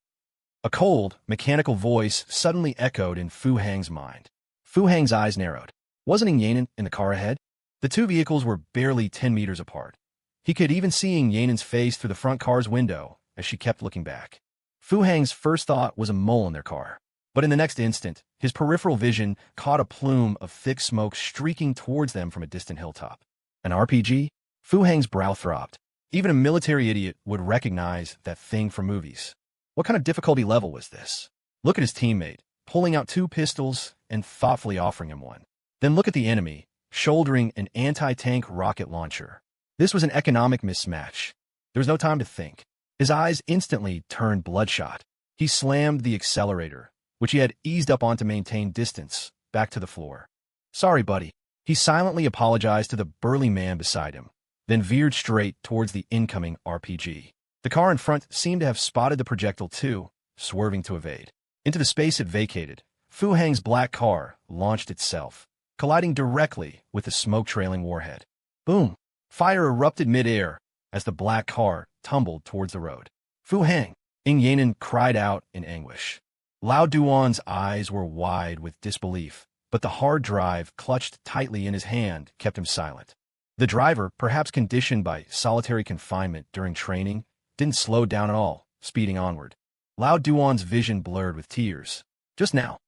A cold, mechanical voice suddenly echoed in Fu Hang's mind. Fu Hang's eyes narrowed. Wasn't Ing Yanin in the car ahead? The 2 vehicles were barely 10 meters apart. He could even see Ing Yanin's face through the front car's window as she kept looking back. Fu Hang's first thought was a mole in their car. But in the next instant, his peripheral vision caught a plume of thick smoke streaking towards them from a distant hilltop. An RPG? Fu Hang's brow throbbed. Even a military idiot would recognize that thing from movies. What kind of difficulty level was this? Look at his teammate, pulling out 2 pistols and thoughtfully offering him one. Then look at the enemy, shouldering an anti-tank rocket launcher. This was an economic mismatch. There was no time to think. His eyes instantly turned bloodshot. He slammed the accelerator, which he had eased up on to maintain distance, back to the floor. Sorry, buddy. He silently apologized to the burly man beside him, then veered straight towards the incoming RPG. The car in front seemed to have spotted the projectile too, swerving to evade. Into the space it vacated, Fu Heng's black car launched itself, colliding directly with the smoke-trailing warhead. Boom! Fire erupted mid-air as the black car tumbled towards the road. Fu Heng! Yanin cried out in anguish. Lao Duan's eyes were wide with disbelief, but the hard drive clutched tightly in his hand kept him silent. The driver, perhaps conditioned by solitary confinement during training, didn't slow down at all, speeding onward. Lao Duan's vision blurred with tears. Just now,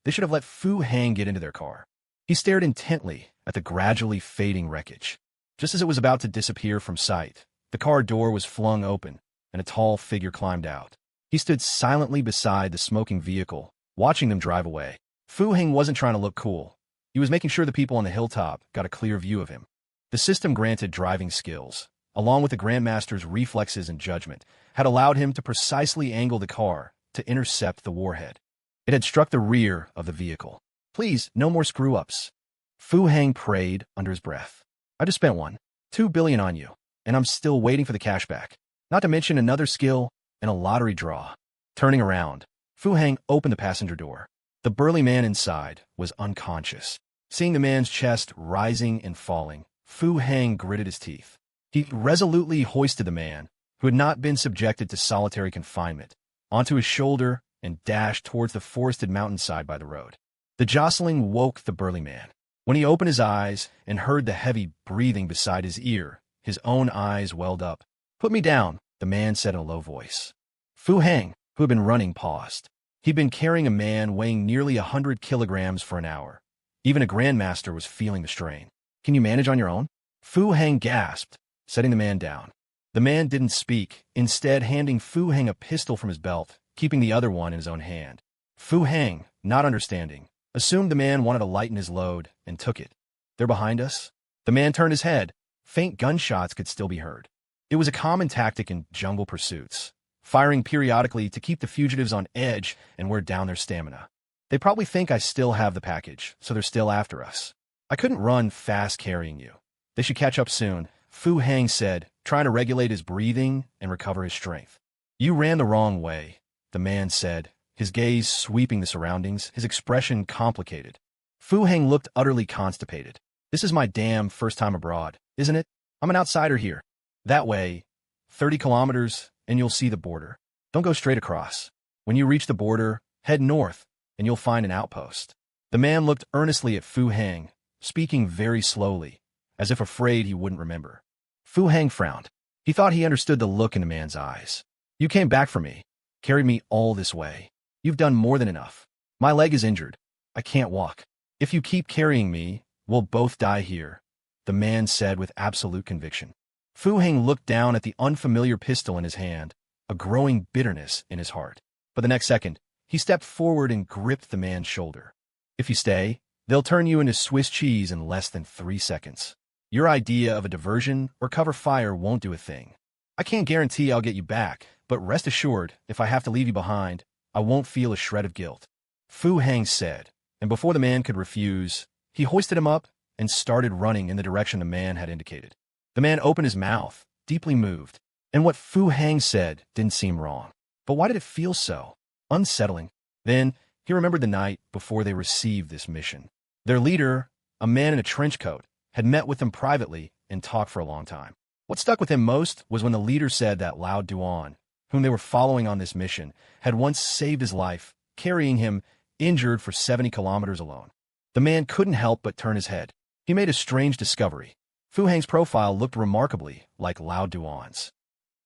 they should have let Fu Heng get into their car. He stared intently at the gradually fading wreckage. Just as it was about to disappear from sight, the car door was flung open, and a tall figure climbed out. He stood silently beside the smoking vehicle, watching them drive away. Fu Heng wasn't trying to look cool. He was making sure the people on the hilltop got a clear view of him. The system granted driving skills, along with the Grandmaster's reflexes and judgment, had allowed him to precisely angle the car to intercept the warhead. It had struck the rear of the vehicle. Please, no more screw-ups. Fu Heng prayed under his breath. I just spent $2 billion on you, and I'm still waiting for the cash back. Not to mention another skill and a lottery draw. Turning around, Fu Heng opened the passenger door. The burly man inside was unconscious. Seeing the man's chest rising and falling, Fu Heng gritted his teeth. He resolutely hoisted the man, who had not been subjected to solitary confinement, onto his shoulder and dashed towards the forested mountainside by the road. The jostling woke the burly man. When he opened his eyes and heard the heavy breathing beside his ear, his own eyes welled up. Put me down, the man said in a low voice. Fu Heng, who had been running, paused. He'd been carrying a man weighing nearly 100 kilograms for an hour. Even a Grandmaster was feeling the strain. Can you manage on your own? Fu Heng gasped, setting the man down. The man didn't speak, instead handing Fu Heng a pistol from his belt, keeping the other one in his own hand. Fu Heng, not understanding, assumed the man wanted to lighten his load and took it. They're behind us? The man turned his head. Faint gunshots could still be heard. It was a common tactic in jungle pursuits, firing periodically to keep the fugitives on edge and wear down their stamina. They probably think I still have the package, so they're still after us. I couldn't run fast carrying you. They should catch up soon, Fu Heng said, trying to regulate his breathing and recover his strength. You ran the wrong way, the man said, his gaze sweeping the surroundings, his expression complicated. Fu Heng looked utterly constipated. This is my damn first time abroad, isn't it? I'm an outsider here. That way, 30 kilometers, and you'll see the border. Don't go straight across. When you reach the border, head north, and you'll find an outpost. The man looked earnestly at Fu Heng, speaking very slowly, as if afraid he wouldn't remember. Fu Heng frowned. He thought he understood the look in the man's eyes. You came back for me, carried me all this way. You've done more than enough. My leg is injured. I can't walk. If you keep carrying me, we'll both die here, the man said with absolute conviction. Fu Heng looked down at the unfamiliar pistol in his hand, a growing bitterness in his heart. But the next second, he stepped forward and gripped the man's shoulder. If you stay, they'll turn you into Swiss cheese in less than 3 seconds. Your idea of a diversion or cover fire won't do a thing. I can't guarantee I'll get you back, but rest assured, if I have to leave you behind, I won't feel a shred of guilt. Fu Heng said, and before the man could refuse, he hoisted him up and started running in the direction the man had indicated. The man opened his mouth, deeply moved, and what Fu Heng said didn't seem wrong. But why did it feel so unsettling? Then he remembered the night before they received this mission. Their leader, a man in a trench coat, had met with them privately and talked for a long time. What stuck with him most was when the leader said that Lao Duan, whom they were following on this mission, had once saved his life, carrying him injured for 70 kilometers alone. The man couldn't help but turn his head. He made a strange discovery. Fu Heng's profile looked remarkably like Lao Duan's.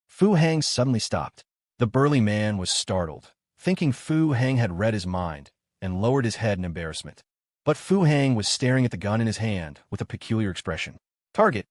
Fu Heng suddenly stopped. The burly man was startled, thinking Fu Heng had read his mind, and lowered his head in embarrassment. But Fu Heng was staring at the gun in his hand with a peculiar expression. Target: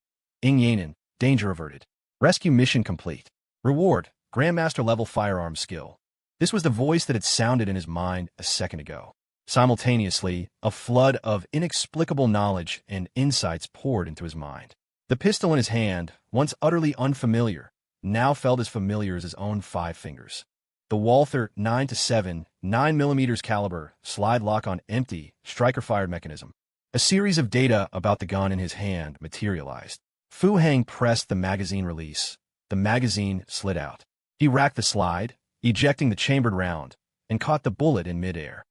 Yanin, danger averted. Rescue mission complete. Reward: Grandmaster level firearm skill. This was the voice that had sounded in his mind a second ago. Simultaneously, a flood of inexplicable knowledge and insights poured into his mind. The pistol in his hand, once utterly unfamiliar, now felt as familiar as his own 5 fingers. The Walther 9-7, 9mm caliber, slide lock on empty, striker-fired mechanism. A series of data about the gun in his hand materialized. Fu Hang pressed the magazine release. The magazine slid out. He racked the slide, ejecting the chambered round, and caught the bullet in midair.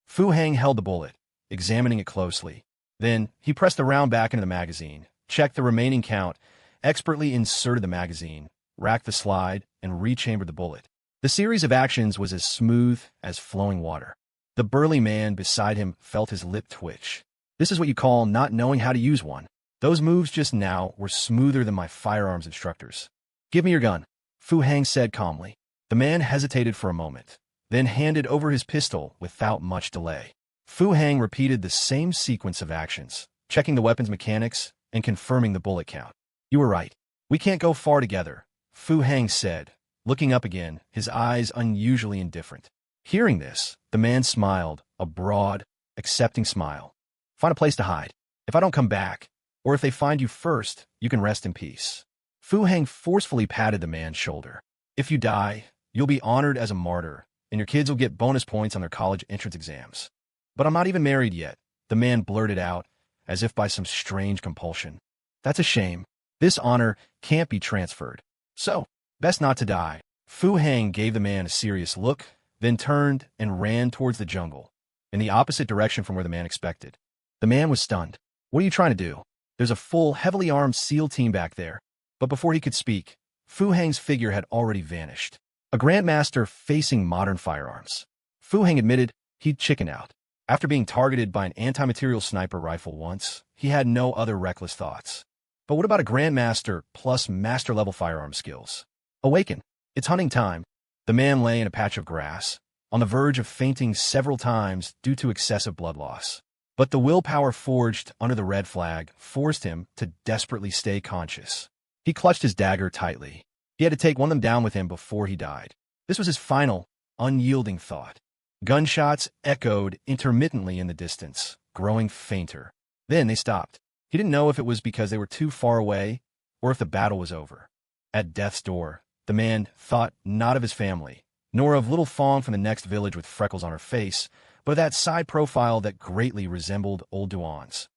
Fu Hang held the bullet, examining it closely. Then, he pressed the round back into the magazine, checked the remaining count, expertly inserted the magazine, racked the slide, and rechambered the bullet. The series of actions was as smooth as flowing water. The burly man beside him felt his lip twitch. This is what you call not knowing how to use one. Those moves just now were smoother than my firearms instructors. Give me your gun, Fu Hang said calmly. The man hesitated for a moment, then handed over his pistol without much delay. Fu Hang repeated the same sequence of actions, checking the weapon's mechanics and confirming the bullet count. You were right. We can't go far together, Fu Hang said, looking up again, his eyes unusually indifferent. Hearing this, the man smiled, a broad, accepting smile. Find a place to hide. If I don't come back, or if they find you first, you can rest in peace. Fu Hang forcefully patted the man's shoulder. If you die, you'll be honored as a martyr, and your kids will get bonus points on their college entrance exams. But I'm not even married yet, the man blurted out, as if by some strange compulsion. That's a shame. This honor can't be transferred. So, best not to die. Fu Hang gave the man a serious look, then turned and ran towards the jungle, in the opposite direction from where the man expected. The man was stunned. What are you trying to do? There's a full, heavily armed SEAL team back there. But before he could speak, Fu Hang's figure had already vanished. A grandmaster facing modern firearms. Fu Hang admitted he'd chickened out. After being targeted by an anti-material sniper rifle once, he had no other reckless thoughts. But what about a grandmaster plus master-level firearm skills? Awaken. It's hunting time. The man lay in a patch of grass, on the verge of fainting several times due to excessive blood loss. But the willpower forged under the red flag forced him to desperately stay conscious. He clutched his dagger tightly. He had to take one of them down with him before he died. This was his final, unyielding thought. Gunshots echoed intermittently in the distance, growing fainter. Then they stopped. He didn't know if it was because they were too far away or if the battle was over. At death's door, the man thought not of his family, nor of little Fong from the next village with freckles on her face, but of that side profile that greatly resembled old Duan's.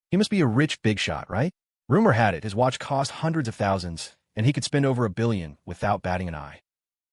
He must be a rich big shot, right? Rumor had it his watch cost hundreds of thousands, and he could spend over $1 billion without batting an eye.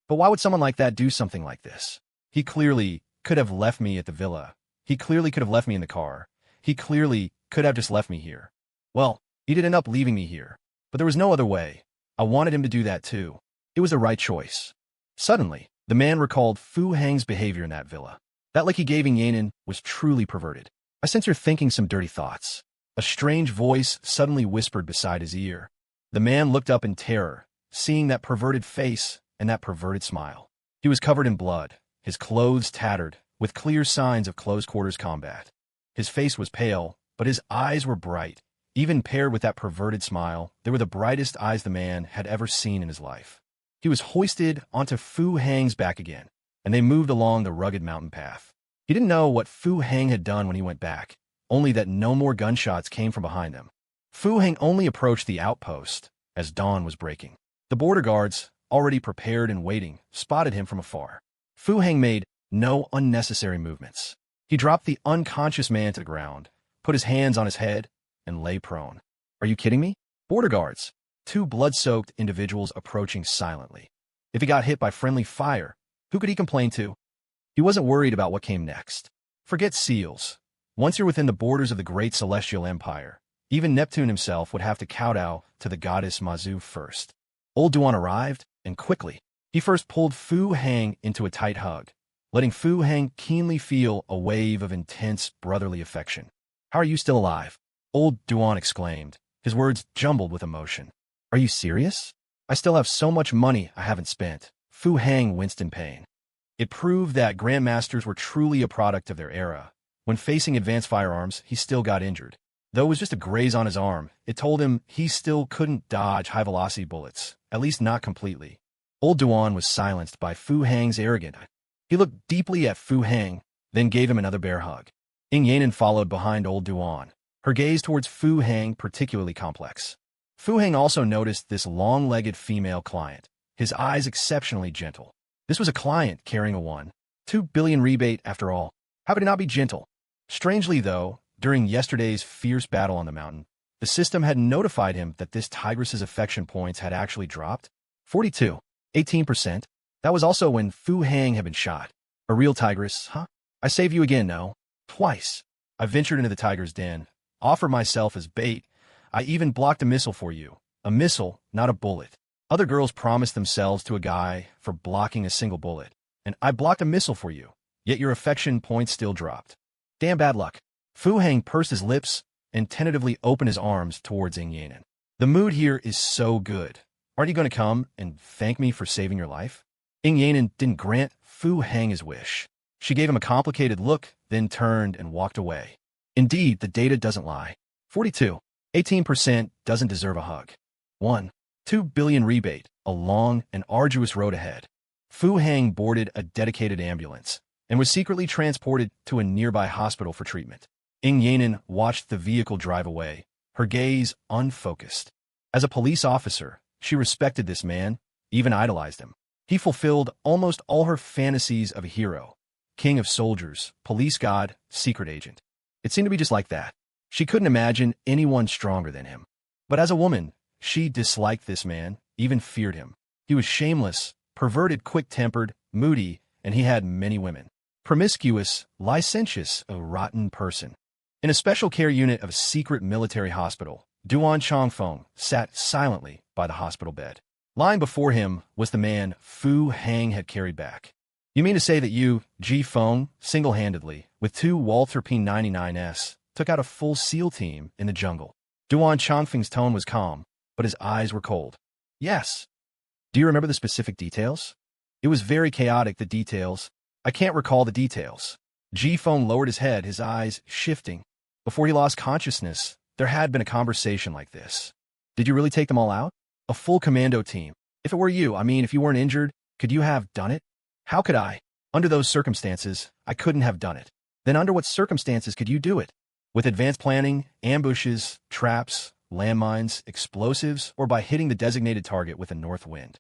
But why would someone like that do something like this? He clearly could have left me at the villa. He clearly could have left me in the car. He clearly could have just left me here. Well, he did end up leaving me here, but there was no other way. I wanted him to do that too. It was the right choice. Suddenly, the man recalled Fu Hang's behavior in that villa. That look he gave Yanin was truly perverted. I sense you're thinking some dirty thoughts. A strange voice suddenly whispered beside his ear. The man looked up in terror, seeing that perverted face and that perverted smile. He was covered in blood, his clothes tattered, with clear signs of close-quarters combat. His face was pale, but his eyes were bright. Even paired with that perverted smile, they were the brightest eyes the man had ever seen in his life. He was hoisted onto Fu Hang's back again, and they moved along the rugged mountain path. He didn't know what Fu Hang had done when he went back, only that no more gunshots came from behind them. Fu Hang only approached the outpost as dawn was breaking. The border guards, already prepared and waiting, spotted him from afar. Fu Hang made no unnecessary movements. He dropped the unconscious man to the ground, put his hands on his head, and lay prone. Are you kidding me? Border guards, 2 blood-soaked individuals approaching silently. If he got hit by friendly fire, who could he complain to? He wasn't worried about what came next. Forget SEALs. Once you're within the borders of the great celestial empire, even Neptune himself would have to kowtow to the goddess Mazu first. Old Duan arrived, and quickly. He first pulled Fu Hang into a tight hug, letting Fu Hang keenly feel a wave of intense brotherly affection. How are you still alive? Old Duan exclaimed, his words jumbled with emotion. Are you serious? I still have so much money I haven't spent. Fu Hang winced in pain. It proved that grandmasters were truly a product of their era. When facing advanced firearms, he still got injured. Though it was just a graze on his arm, it told him he still couldn't dodge high-velocity bullets, at least not completely. Old Duan was silenced by Fu Hang's arrogant, He looked deeply at Fu Heng, then gave him another bear hug. Ying Yanin followed behind old Duan, her gaze towards Fu Heng particularly complex. Fu Heng also noticed this long-legged female client, his eyes exceptionally gentle. This was a client carrying a 1.2 billion rebate after all. How could it not be gentle? Strangely, though, during yesterday's fierce battle on the mountain, the system had notified him that this tigress's affection points had actually dropped. 42, 18%. That was also when Fu Heng had been shot. A real tigress, huh? I save you again, no? Twice. I ventured into the tiger's den, offered myself as bait. I even blocked a missile for you. A missile, not a bullet. Other girls promised themselves to a guy for blocking a single bullet, and I blocked a missile for you, yet your affection points still dropped. Damn bad luck. Fu Heng pursed his lips and tentatively opened his arms towards Ying Yanin. The mood here is so good. Aren't you going to come and thank me for saving your life? Ying Yanin didn't grant Fu Heng his wish. She gave him a complicated look, then turned and walked away. Indeed, the data doesn't lie. 42, 18% doesn't deserve a hug. 1.2 billion rebate, a long and arduous road ahead. Fu Heng boarded a dedicated ambulance and was secretly transported to a nearby hospital for treatment. Ying Yanin watched the vehicle drive away, her gaze unfocused. As a police officer, she respected this man, even idolized him. He fulfilled almost all her fantasies of a hero. King of soldiers, police god, secret agent. It seemed to be just like that. She couldn't imagine anyone stronger than him. But as a woman, she disliked this man, even feared him. He was shameless, perverted, quick-tempered, moody, and he had many women. Promiscuous, licentious, a rotten person. In a special care unit of a secret military hospital, Duan Chongfeng sat silently by the hospital bed. Lying before him was the man Fu Heng had carried back. You mean to say that you, Ji Feng, single-handedly, with 2 Walther P99s, took out a full SEAL team in the jungle? Duan Chongfeng's tone was calm, but his eyes were cold. Yes. Do you remember the specific details? It was very chaotic, the details. I can't recall the details. Ji Feng lowered his head, his eyes shifting. Before he lost consciousness, there had been a conversation like this. Did you really take them all out? A full commando team. If it were you, I mean, if you weren't injured, could you have done it? How could I? Under those circumstances, I couldn't have done it. Then under what circumstances could you do it? With advanced planning, ambushes, traps, landmines, explosives, or by hitting the designated target with a north wind.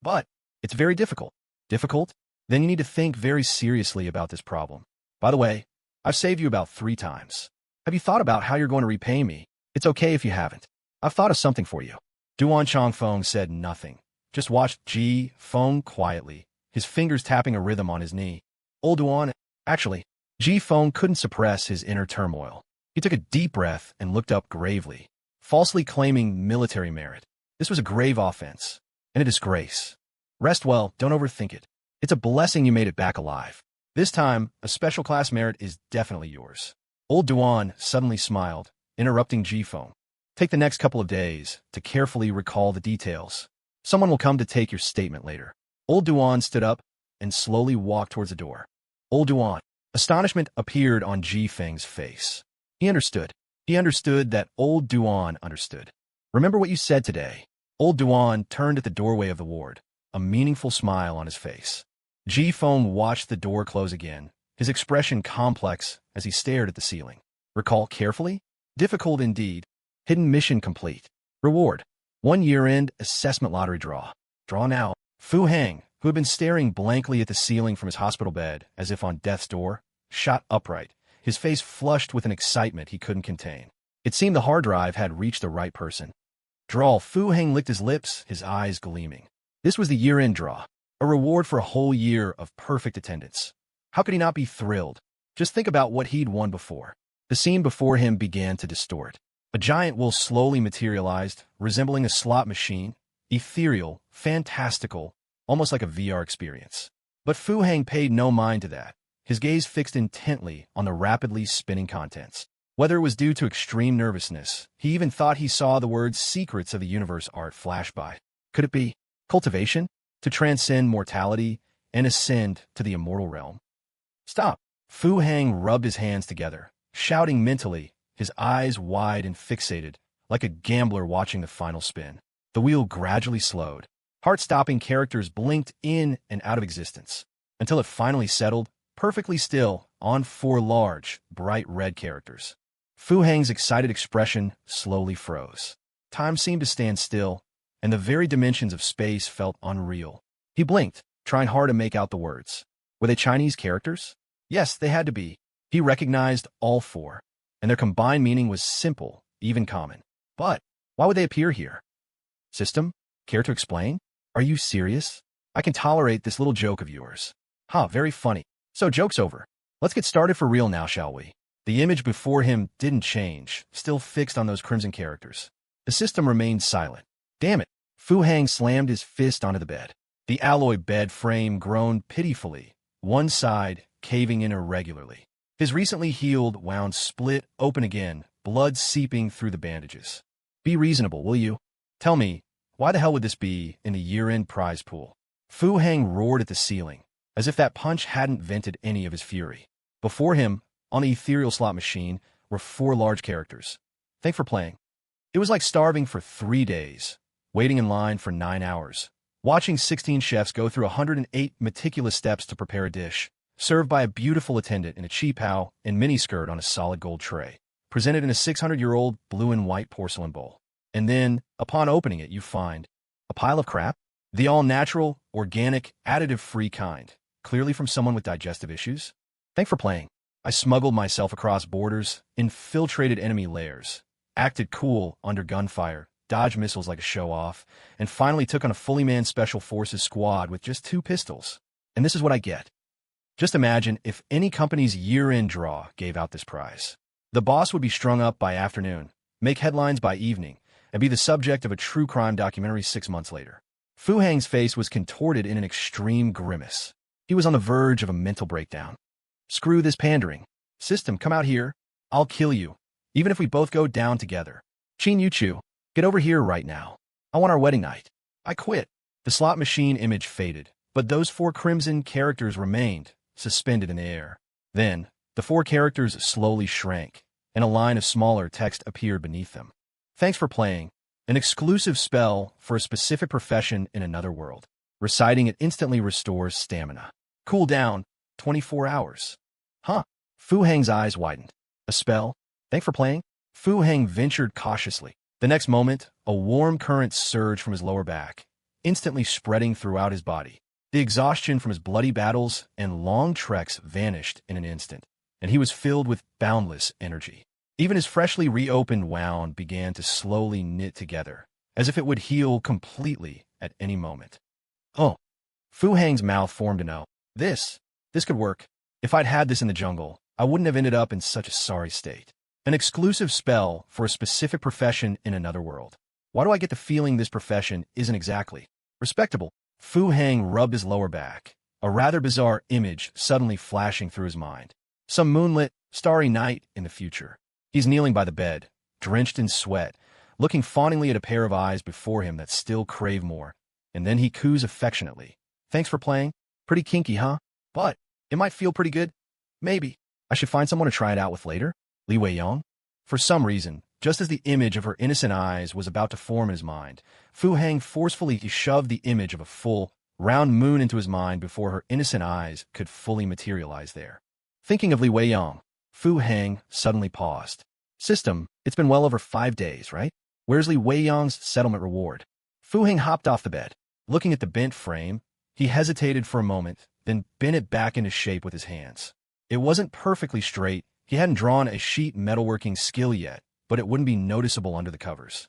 But it's very difficult. Difficult? Then you need to think very seriously about this problem. By the way, I've saved you about 3 times. Have you thought about how you're going to repay me? It's okay if you haven't. I've thought of something for you. Duan Chongfeng said nothing, just watched Ji Feng quietly, his fingers tapping a rhythm on his knee. Old Duan, actually, Ji Feng couldn't suppress his inner turmoil. He took a deep breath and looked up gravely, falsely claiming military merit. This was a grave offense, and a disgrace. Rest well, don't overthink it. It's a blessing you made it back alive. This time, a special class merit is definitely yours. Old Duan suddenly smiled, interrupting Ji Feng. Take the next couple of days to carefully recall the details. Someone will come to take your statement later. Old Duan stood up and slowly walked towards the door. Old Duan. Astonishment appeared on Ji Feng's face. He understood. He understood that Old Duan understood. Remember what you said today. Old Duan turned at the doorway of the ward, a meaningful smile on his face. Ji Feng watched the door close again, his expression complex as he stared at the ceiling. Recall carefully? Difficult indeed. Hidden mission complete. Reward. 1 year-end assessment lottery draw. Draw now. Fu Heng, who had been staring blankly at the ceiling from his hospital bed as if on death's door, shot upright, his face flushed with an excitement he couldn't contain. It seemed the hard drive had reached the right person. Draw. Fu Heng licked his lips, his eyes gleaming. This was the year-end draw, a reward for a whole year of perfect attendance. How could he not be thrilled? Just think about what he'd won before. The scene before him began to distort. A giant will slowly materialized, resembling a slot machine, ethereal, fantastical, almost like a VR experience. But Fu Heng paid no mind to that, his gaze fixed intently on the rapidly spinning contents. Whether it was due to extreme nervousness, he even thought he saw the words secrets of the universe art flash by. Could it be cultivation? To transcend mortality and ascend to the immortal realm? Stop! Fu Heng rubbed his hands together, shouting mentally, his eyes wide and fixated, like a gambler watching the final spin. The wheel gradually slowed. Heart-stopping characters blinked in and out of existence. until it finally settled, perfectly still, on 4 large, bright red characters. Fu Heng's excited expression slowly froze. Time seemed to stand still, and the very dimensions of space felt unreal. He blinked, trying hard to make out the words. Were they Chinese characters? Yes, they had to be. He recognized all 4, and their combined meaning was simple, even common. But why would they appear here? System? Care to explain? Are you serious? I can tolerate this little joke of yours. Huh, very funny. So joke's over. Let's get started for real now, shall we? The image before him didn't change, still fixed on those crimson characters. The system remained silent. Damn it. Fu Heng slammed his fist onto the bed. The alloy bed frame groaned pitifully, one side caving in irregularly. His recently healed wound split open again, blood seeping through the bandages. Be reasonable, will you? Tell me, why the hell would this be in the year-end prize pool? Fu Heng roared at the ceiling, as if that punch hadn't vented any of his fury. Before him, on the ethereal slot machine, were 4 large characters. Thanks for playing. It was like starving for 3 days, waiting in line for 9 hours, watching 16 chefs go through 108 meticulous steps to prepare a dish, served by a beautiful attendant in a cheapao and miniskirt on a solid gold tray, presented in a 600-year-old blue and white porcelain bowl. And then, upon opening it, you find a pile of crap, the all-natural, organic, additive-free kind, clearly from someone with digestive issues. Thanks for playing. I smuggled myself across borders, infiltrated enemy lairs, acted cool under gunfire, dodged missiles like a show-off, and finally took on a fully manned Special Forces squad with just 2 pistols. And this is what I get. Just imagine if any company's year-end draw gave out this prize. The boss would be strung up by afternoon, make headlines by evening, and be the subject of a true crime documentary 6 months later. Fu Heng's face was contorted in an extreme grimace. He was on the verge of a mental breakdown. Screw this pandering. System, come out here. I'll kill you, even if we both go down together. Chin Yu Chu, get over here right now. I want our wedding night. I quit. The slot machine image faded, but those 4 crimson characters remained, suspended in the air. Then, the 4 characters slowly shrank, and a line of smaller text appeared beneath them. Thanks for playing. An exclusive spell for a specific profession in another world. Reciting it instantly restores stamina. Cool down, 24 hours. Huh. Fu Heng's eyes widened. A spell? Thanks for playing? Fu Heng ventured cautiously. The next moment, a warm current surged from his lower back, instantly spreading throughout his body. The exhaustion from his bloody battles and long treks vanished in an instant, and he was filled with boundless energy. Even his freshly reopened wound began to slowly knit together, as if it would heal completely at any moment. Oh. Fu Heng's mouth formed an O. This could work. If I'd had this in the jungle, I wouldn't have ended up in such a sorry state. An exclusive spell for a specific profession in another world. Why do I get the feeling this profession isn't exactly respectable? Fu Heng rubbed his lower back, a rather bizarre image suddenly flashing through his mind. Some moonlit, starry night in the future. He's kneeling by the bed, drenched in sweat, looking fawningly at a pair of eyes before him that still crave more. And then he coos affectionately. Thanks for playing. Pretty kinky, huh? But it might feel pretty good. Maybe. I should find someone to try it out with later. Li Weiyang? For some reason, just as the image of her innocent eyes was about to form in his mind, Fu Heng forcefully shoved the image of a full, round moon into his mind before her innocent eyes could fully materialize there. Thinking of Li Weiyang, Fu Heng suddenly paused. System, it's been well over 5 days, right? Where's Li Weiyang's settlement reward? Fu Heng hopped off the bed. Looking at the bent frame, he hesitated for a moment, then bent it back into shape with his hands. It wasn't perfectly straight. He hadn't drawn a sheet metalworking skill yet, but it wouldn't be noticeable under the covers.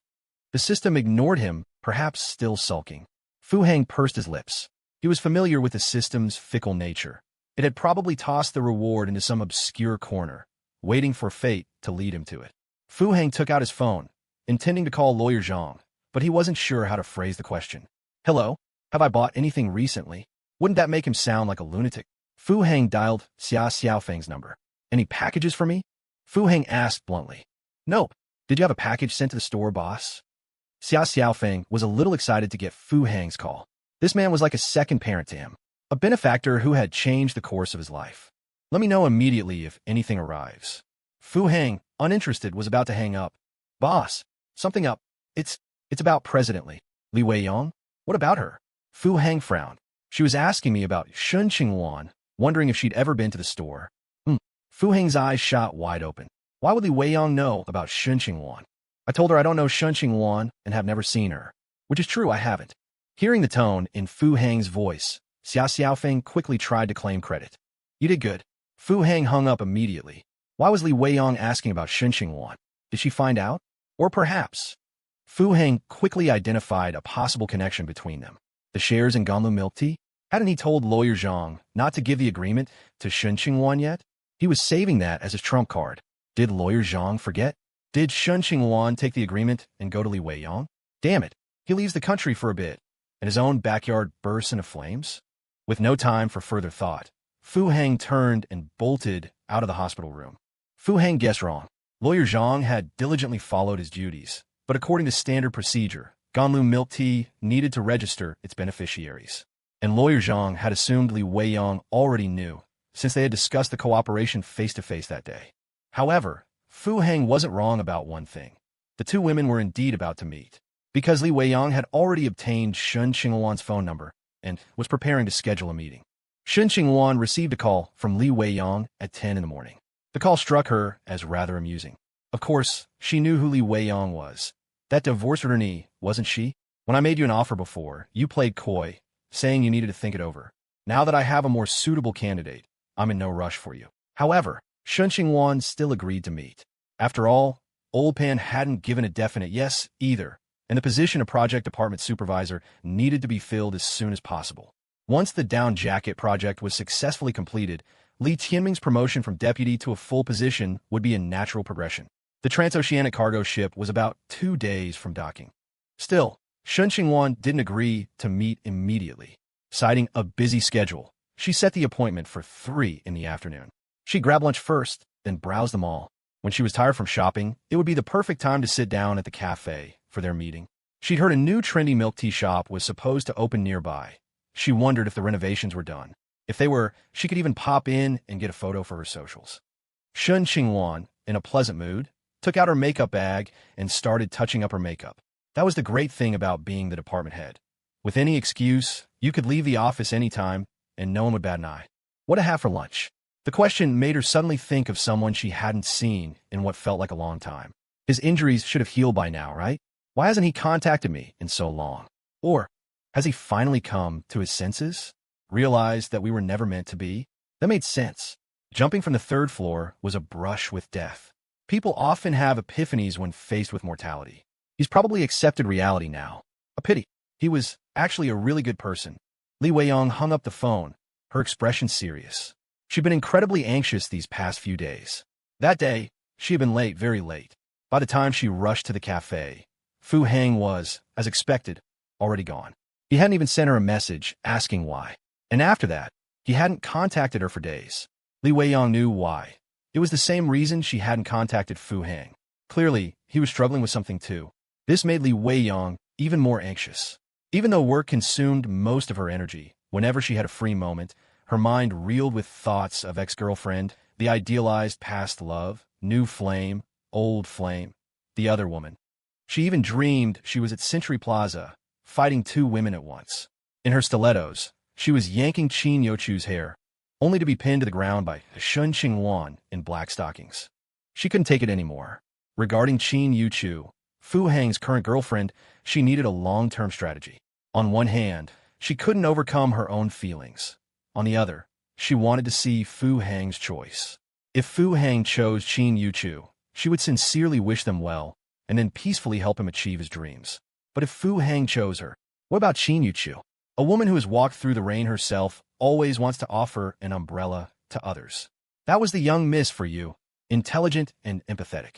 The system ignored him, perhaps still sulking. Fu Heng pursed his lips. He was familiar with the system's fickle nature. It had probably tossed the reward into some obscure corner, waiting for fate to lead him to it. Fu Heng took out his phone, intending to call Lawyer Zhang, but he wasn't sure how to phrase the question. Hello? Have I bought anything recently? Wouldn't that make him sound like a lunatic? Fu Heng dialed Xia Xiaofeng's number. Any packages for me? Fu Heng asked bluntly. Nope. Did you have a package sent to the store, boss? Xia Xiaofeng was a little excited to get Fu Heng's call. This man was like a second parent to him, a benefactor who had changed the course of his life. Let me know immediately if anything arrives. Fu Heng, uninterested, was about to hang up. Boss, something up. It's about President Li Weiyang. What about her? Fu Heng frowned. She was asking me about Shen Qingluan, wondering if she'd ever been to the store. Fu Heng's eyes shot wide open. Why would Li Weiyang know about Shen Qingluan? I told her I don't know Shen Qingluan and have never seen her, which is true, I haven't. Hearing the tone in Fu Heng's voice, Xia Xiaofeng quickly tried to claim credit. You did good. Fu Heng hung up immediately. Why was Li Weiyang asking about Shen Qingluan? Did she find out? Or perhaps? Fu Heng quickly identified a possible connection between them. The shares in Ganlu milk tea? Hadn't he told lawyer Zhang not to give the agreement to Shen Qingluan yet? He was saving that as his trump card. Did lawyer Zhang forget? Did Shen Qingluan take the agreement and go to Li Weiyang? Damn it, he leaves the country for a bit, and his own backyard bursts into flames? With no time for further thought, Fu Heng turned and bolted out of the hospital room. Fu Heng guessed wrong. Lawyer Zhang had diligently followed his duties, but according to standard procedure, Ganlu milk tea needed to register its beneficiaries. And lawyer Zhang had assumed Li Weiyang already knew, since they had discussed the cooperation face-to-face that day. However, Fu Heng wasn't wrong about one thing. The two women were indeed about to meet, because Li Weiyang had already obtained Shen Qingluan's phone number and was preparing to schedule a meeting. Shen Qingluan received a call from Li Weiyang at 10 in the morning. The call struck her as rather amusing. Of course, she knew who Li Weiyang was. That divorce attorney, wasn't she? When I made you an offer before, you played coy, saying you needed to think it over. Now that I have a more suitable candidate, I'm in no rush for you. However, Shen Qingluan still agreed to meet. After all, Old Pan hadn't given a definite yes either, and the position of project department supervisor needed to be filled as soon as possible. Once the down jacket project was successfully completed, Li Tianming's promotion from deputy to a full position would be a natural progression. The transoceanic cargo ship was about 2 days from docking. Still, Shen Qingluan didn't agree to meet immediately. Citing a busy schedule, she set the appointment for 3 in the afternoon. She grabbed lunch first, then browsed them all. When she was tired from shopping, it would be the perfect time to sit down at the cafe for their meeting. She'd heard a new trendy milk tea shop was supposed to open nearby. She wondered if the renovations were done. If they were, she could even pop in and get a photo for her socials. Shen Qingluan, in a pleasant mood, took out her makeup bag and started touching up her makeup. That was the great thing about being the department head. With any excuse, you could leave the office anytime, and no one would bat an eye. What to have for lunch? The question made her suddenly think of someone she hadn't seen in what felt like a long time. His injuries should have healed by now, right? Why hasn't he contacted me in so long? Or has he finally come to his senses? Realized that we were never meant to be? That made sense. Jumping from the 3rd floor was a brush with death. People often have epiphanies when faced with mortality. He's probably accepted reality now. A pity. He was actually a really good person. Li Weiyang hung up the phone, her expression serious. She'd been incredibly anxious these past few days. That day, she had been late, very late. By the time she rushed to the cafe, Fu Heng was, as expected, already gone. He hadn't even sent her a message asking why. And after that, he hadn't contacted her for days. Li Weiyang knew why. It was the same reason she hadn't contacted Fu Heng. Clearly, he was struggling with something too. This made Li Weiyang even more anxious. Even though work consumed most of her energy, whenever she had a free moment, her mind reeled with thoughts of ex-girlfriend, the idealized past love, new flame, old flame, the other woman. She even dreamed she was at Century Plaza, fighting 2 women at once. In her stilettos, she was yanking Qin Youchu's hair, only to be pinned to the ground by Shen Qingluan in black stockings. She couldn't take it anymore. Regarding Qin Youchu, Fu Heng's current girlfriend, she needed a long-term strategy. On one hand, she couldn't overcome her own feelings. On the other, she wanted to see Fu Heng's choice. If Fu Heng chose Qin Youchu, she would sincerely wish them well, and then peacefully help him achieve his dreams. But if Fu Heng chose her, what about Qin Youchu? A woman who has walked through the rain herself always wants to offer an umbrella to others. That was the young miss for you, intelligent and empathetic.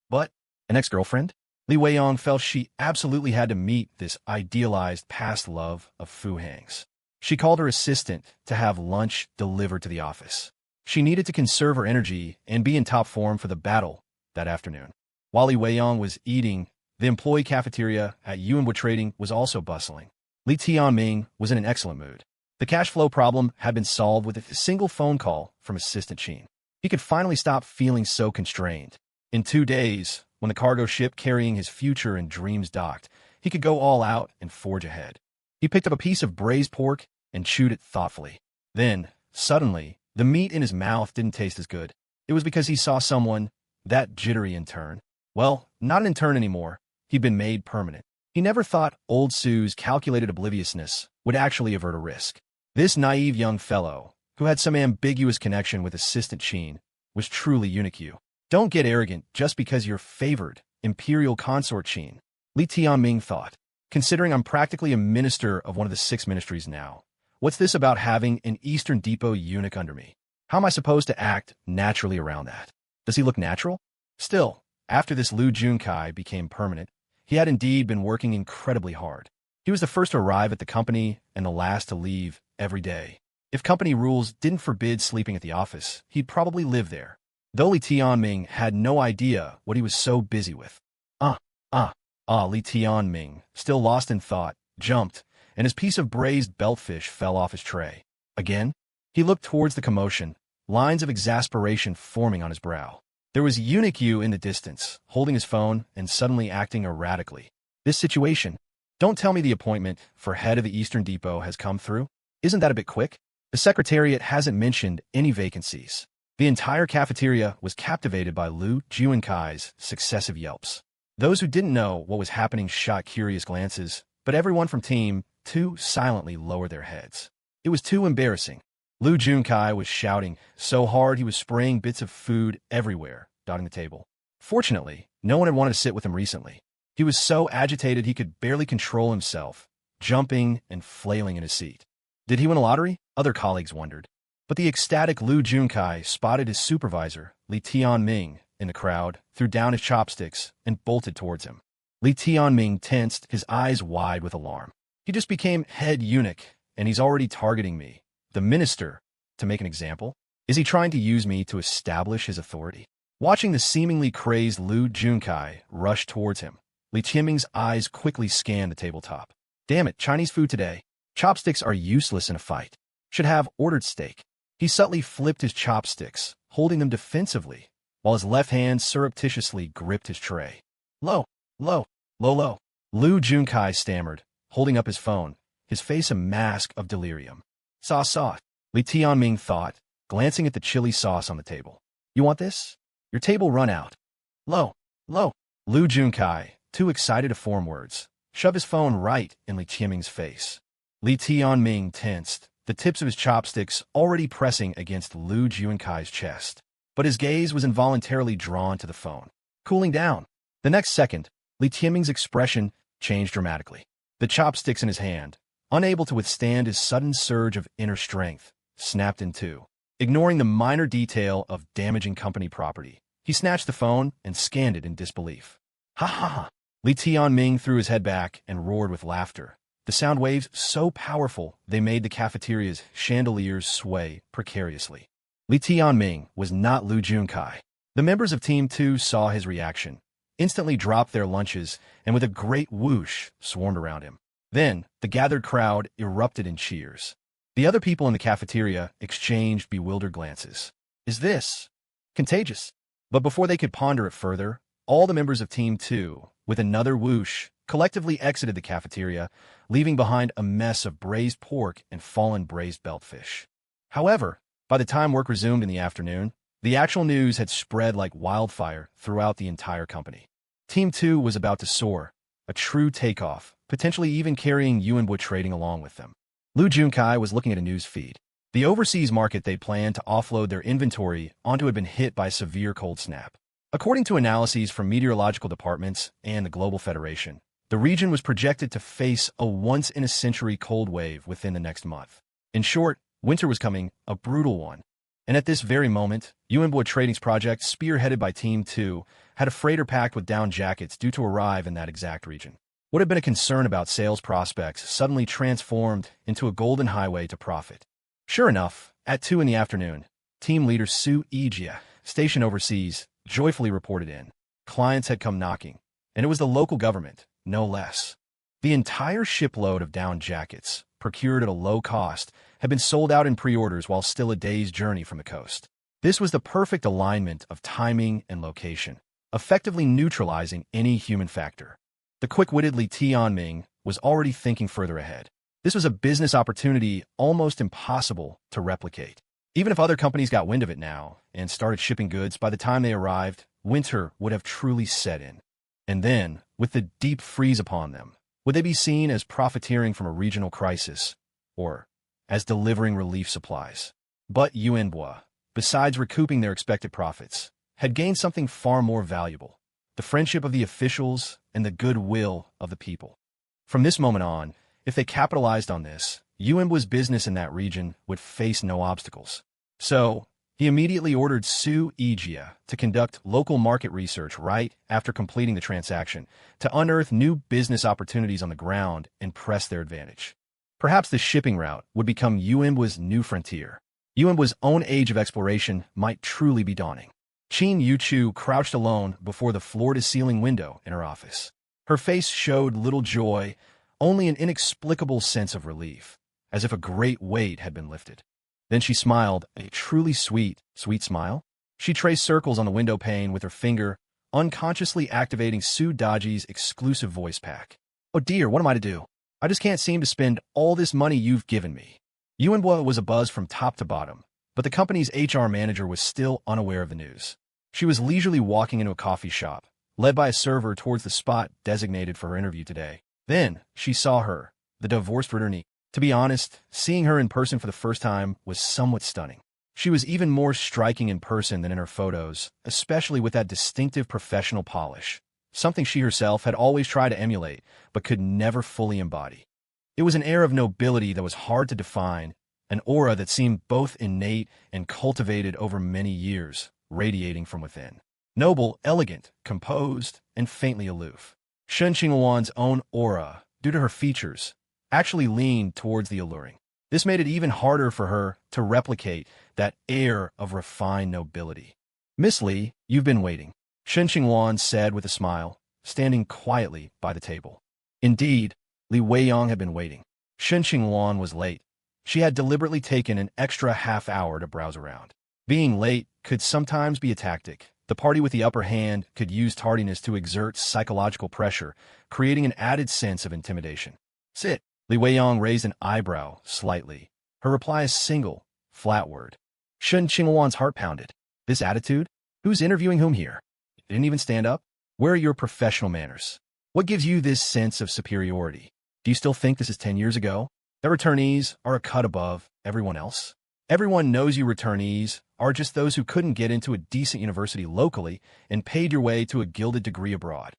But an ex-girlfriend? Li Weiyang felt she absolutely had to meet this idealized past love of Fu Heng's. She called her assistant to have lunch delivered to the office. She needed to conserve her energy and be in top form for the battle that afternoon. While Li Weiyang was eating, the employee cafeteria at Yuanwu Trading was also bustling. Li Tianming was in an excellent mood. The cash flow problem had been solved with a single phone call from Assistant Qin. He could finally stop feeling so constrained. In 2 days, when the cargo ship carrying his future and dreams docked, he could go all out and forge ahead. He picked up a piece of braised pork and chewed it thoughtfully. Then, suddenly, the meat in his mouth didn't taste as good. It was because he saw someone, that jittery intern. Well, not an intern anymore. He'd been made permanent. He never thought old Sue's calculated obliviousness would actually avert a risk. This naive young fellow, who had some ambiguous connection with Assistant Sheen, was truly unique. Don't get arrogant just because you're favored, Imperial Consort Sheen, Li Tianming thought. Considering I'm practically a minister of one of the 6 ministries now, what's this about having an Eastern Depot eunuch under me? How am I supposed to act naturally around that? Does he look natural? Still, after this Lu Junkai became permanent, he had indeed been working incredibly hard. He was the first to arrive at the company and the last to leave every day. If company rules didn't forbid sleeping at the office, he'd probably live there. Though Li Tianming had no idea what he was so busy with. Li Tianming, still lost in thought, jumped, and his piece of braised beltfish fell off his tray. Again? He looked towards the commotion, lines of exasperation forming on his brow. There was Eunuch Yu in the distance, holding his phone and suddenly acting erratically. This situation? Don't tell me the appointment for head of the Eastern Depot has come through? Isn't that a bit quick? The Secretariat hasn't mentioned any vacancies. The entire cafeteria was captivated by Lu Junkai's successive yelps. Those who didn't know what was happening shot curious glances, but everyone from Team 2 silently lowered their heads. It was too embarrassing. Lu Junkai was shouting so hard he was spraying bits of food everywhere, dotting the table. Fortunately, no one had wanted to sit with him recently. He was so agitated he could barely control himself, jumping and flailing in his seat. Did he win a lottery? Other colleagues wondered. But the ecstatic Lu Junkai spotted his supervisor, Li Tianming, in the crowd, threw down his chopsticks, and bolted towards him. Li Tianming tensed, his eyes wide with alarm. He just became head eunuch, and he's already targeting me, the minister, to make an example? Is he trying to use me to establish his authority? Watching the seemingly crazed Lu Junkai rush towards him, Li Tianming's eyes quickly scanned the tabletop. Damn it, Chinese food today. Chopsticks are useless in a fight. Should have ordered steak. He subtly flipped his chopsticks, holding them defensively, while his left hand surreptitiously gripped his tray. Lo. Lu Junkai stammered, holding up his phone, his face a mask of delirium. Sauce. Li Tianming thought, glancing at the chili sauce on the table. You want this? Your table run out. Lo. Lu Junkai, too excited to form words, shoved his phone right in Li Tianming's face. Li Tianming tensed, the tips of his chopsticks already pressing against Lu Junkai's chest. But his gaze was involuntarily drawn to the phone. Cooling down. The next second, Li Tianming's expression changed dramatically. The chopsticks in his hand, unable to withstand his sudden surge of inner strength, snapped in two. Ignoring the minor detail of damaging company property, he snatched the phone and scanned it in disbelief. Ha! Li Tianming threw his head back and roared with laughter. The sound waves so powerful they made the cafeteria's chandeliers sway precariously. Li Tianming was not Lu Junkai. The members of Team 2 saw his reaction, instantly dropped their lunches, and with a great whoosh swarmed around him. Then, the gathered crowd erupted in cheers. The other people in the cafeteria exchanged bewildered glances. Is this contagious? But before they could ponder it further, all the members of Team 2, with another whoosh, collectively exited the cafeteria, leaving behind a mess of braised pork and fallen braised beltfish. However, by the time work resumed in the afternoon, the actual news had spread like wildfire throughout the entire company. Team 2 was about to soar, a true takeoff, potentially even carrying Yuanbo trading along with them. Lu Junkai was looking at a news feed. The overseas market they planned to offload their inventory onto had been hit by a severe cold snap. According to analyses from meteorological departments and the Global Federation, the region was projected to face a once-in-a-century cold wave within the next month. In short, winter was coming, a brutal one. And at this very moment, Yuanbo Trading's project, spearheaded by Team 2, had a freighter packed with down jackets due to arrive in that exact region. What had been a concern about sales prospects suddenly transformed into a golden highway to profit. Sure enough, at 2 in the afternoon, team leader Su Ijia, stationed overseas, joyfully reported in. Clients had come knocking, and it was the local government, no less. The entire shipload of down jackets, procured at a low cost, had been sold out in pre-orders while still a day's journey from the coast. This was the perfect alignment of timing and location, effectively neutralizing any human factor. The quick-witted Li Tianming was already thinking further ahead. This was a business opportunity almost impossible to replicate. Even if other companies got wind of it now and started shipping goods, by the time they arrived, winter would have truly set in. And then, with the deep freeze upon them, would they be seen as profiteering from a regional crisis or as delivering relief supplies? But Yuanbois, besides recouping their expected profits, had gained something far more valuable: the friendship of the officials and the goodwill of the people. From this moment on, if they capitalized on this, Yuanbois' business in that region would face no obstacles. So, he immediately ordered Su Yijia to conduct local market research right after completing the transaction, to unearth new business opportunities on the ground and press their advantage. Perhaps the shipping route would become Yuanbois' new frontier. Yuanbois' own age of exploration might truly be dawning. Qin Yuchu crouched alone before the floor-to-ceiling window in her office. Her face showed little joy, only an inexplicable sense of relief, as if a great weight had been lifted. Then she smiled, a truly sweet smile. She traced circles on the window pane with her finger, unconsciously activating Su Daji's exclusive voice pack. "Oh dear, what am I to do? I just can't seem to spend all this money you've given me." Yuanbois was abuzz from top to bottom, but the company's HR manager was still unaware of the news. She was leisurely walking into a coffee shop, led by a server towards the spot designated for her interview today. Then she saw her, the divorced returnee. To be honest, seeing her in person for the first time was somewhat stunning. She was even more striking in person than in her photos, especially with that distinctive professional polish, something she herself had always tried to emulate but could never fully embody. It was an air of nobility that was hard to define, an aura that seemed both innate and cultivated over many years, radiating from within. Noble, elegant, composed, and faintly aloof. Shen Qingluan's own aura, due to her features, actually leaned towards the alluring. This made it even harder for her to replicate that air of refined nobility. "Miss Li, you've been waiting," Shen Qingluan said with a smile, standing quietly by the table. Indeed, Li Weiyang had been waiting. Shen Qingluan was late. She had deliberately taken an extra half hour to browse around. Being late could sometimes be a tactic. The party with the upper hand could use tardiness to exert psychological pressure, creating an added sense of intimidation. "Sit." Li Weiyang raised an eyebrow slightly. Her reply a single, flat word. Shen Qingluan's heart pounded. This attitude? Who's interviewing whom here? Didn't even stand up? Where are your professional manners? What gives you this sense of superiority? Do you still think this is 10 years ago? That returnees are a cut above everyone else? Everyone knows you returnees are just those who couldn't get into a decent university locally and paid your way to a gilded degree abroad.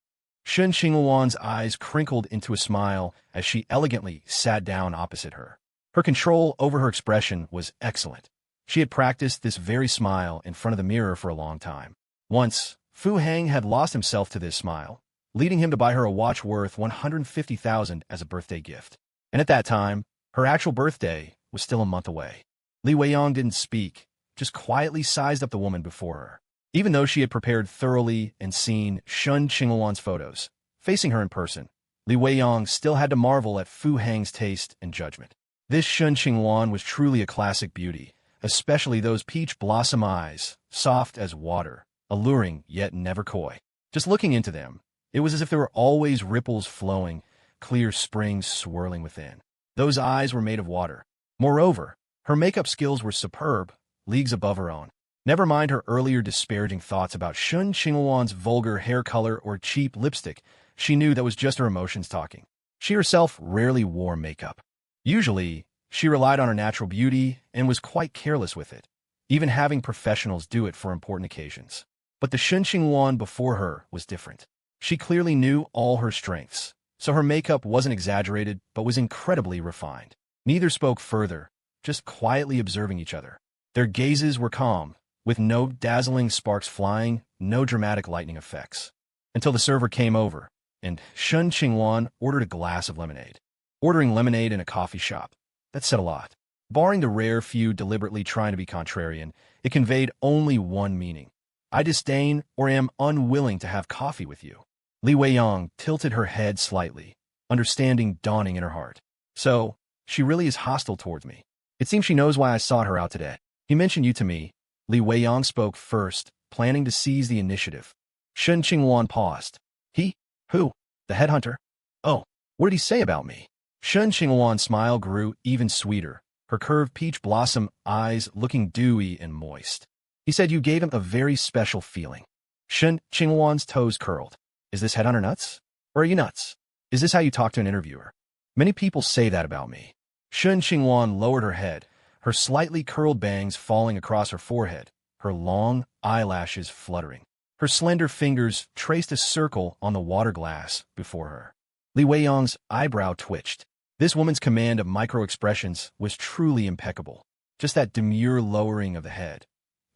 Shen Qingluan's eyes crinkled into a smile as she elegantly sat down opposite her. Her control over her expression was excellent. She had practiced this very smile in front of the mirror for a long time. Once, Fu Hang had lost himself to this smile, leading him to buy her a watch worth 150,000 as a birthday gift. And at that time, her actual birthday was still a month away. Li Weiyang didn't speak, just quietly sized up the woman before her. Even though she had prepared thoroughly and seen Shen Qingluan's photos, facing her in person, Li Weiyang still had to marvel at Fu Hang's taste and judgment. This Shen Qingluan was truly a classic beauty, especially those peach blossom eyes, soft as water, alluring yet never coy. Just looking into them, it was as if there were always ripples flowing, clear springs swirling within. Those eyes were made of water. Moreover, her makeup skills were superb, leagues above her own. Never mind her earlier disparaging thoughts about Shen Qingluan's vulgar hair color or cheap lipstick. She knew that was just her emotions talking. She herself rarely wore makeup. Usually, she relied on her natural beauty and was quite careless with it, even having professionals do it for important occasions. But the Shen Qingluan before her was different. She clearly knew all her strengths, so her makeup wasn't exaggerated but was incredibly refined. Neither spoke further, just quietly observing each other. Their gazes were calm, with no dazzling sparks flying, no dramatic lightning effects. Until the server came over, and Shen Qingluan ordered a glass of lemonade. Ordering lemonade in a coffee shop, that said a lot. Barring the rare few deliberately trying to be contrarian, it conveyed only one meaning. I disdain or am unwilling to have coffee with you. Li Weiyang tilted her head slightly, understanding dawning in her heart. So, she really is hostile towards me. It seems she knows why I sought her out today. He mentioned you to me. Li Weiyang spoke first, planning to seize the initiative. Shen Qingluan paused. He? Who? The headhunter? Oh, what did he say about me? Shen Qingluan's smile grew even sweeter, her curved peach blossom eyes looking dewy and moist. He said you gave him a very special feeling. Shen Qingluan's toes curled. Is this head on her nuts? Or are you nuts? Is this how you talk to an interviewer? Many people say that about me. Shen Qingluan lowered her head, her slightly curled bangs falling across her forehead, her long eyelashes fluttering. Her slender fingers traced a circle on the water glass before her. Li Weiyang's eyebrow twitched. This woman's command of micro-expressions was truly impeccable. Just that demure lowering of the head.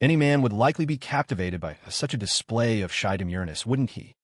Any man would likely be captivated by such a display of shy demureness, wouldn't he?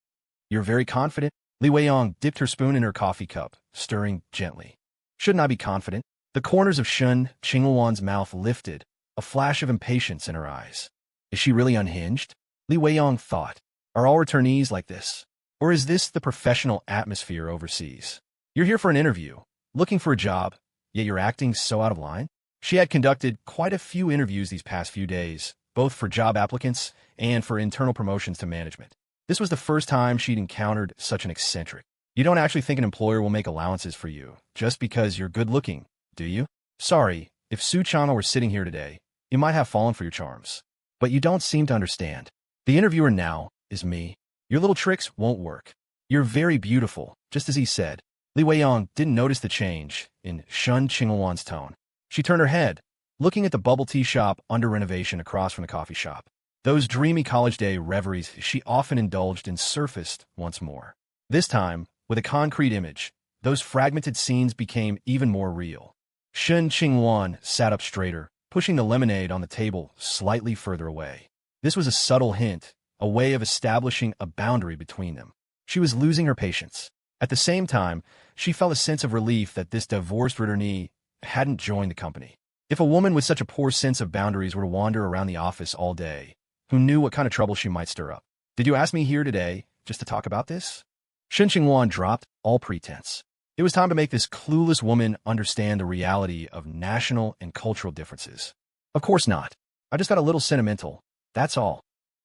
You're very confident? Li Weiyang dipped her spoon in her coffee cup, stirring gently. Shouldn't I be confident? The corners of Shen Qingluan's mouth lifted, a flash of impatience in her eyes. Is she really unhinged? Li Weiyang thought. Are all returnees like this? Or is this the professional atmosphere overseas? You're here for an interview, looking for a job, yet you're acting so out of line? She had conducted quite a few interviews these past few days, both for job applicants and for internal promotions to management. This was the first time she'd encountered such an eccentric. You don't actually think an employer will make allowances for you, just because you're good-looking, do you? Sorry, if Su Chana were sitting here today, you might have fallen for your charms. But you don't seem to understand. The interviewer now is me. Your little tricks won't work. You're very beautiful, just as he said. Li Weiyang didn't notice the change in Shen Qingluan's tone. She turned her head, looking at the bubble tea shop under renovation across from the coffee shop. Those dreamy college day reveries she often indulged in surfaced once more. This time, with a concrete image, those fragmented scenes became even more real. Shen Qingluan sat up straighter, pushing the lemonade on the table slightly further away. This was a subtle hint, a way of establishing a boundary between them. She was losing her patience. At the same time, she felt a sense of relief that this divorced returnee hadn't joined the company. If a woman with such a poor sense of boundaries were to wander around the office all day, who knew what kind of trouble she might stir up? Did you ask me here today just to talk about this? Shen Qingluan dropped all pretense. It was time to make this clueless woman understand the reality of national and cultural differences. Of course not. I just got a little sentimental, that's all.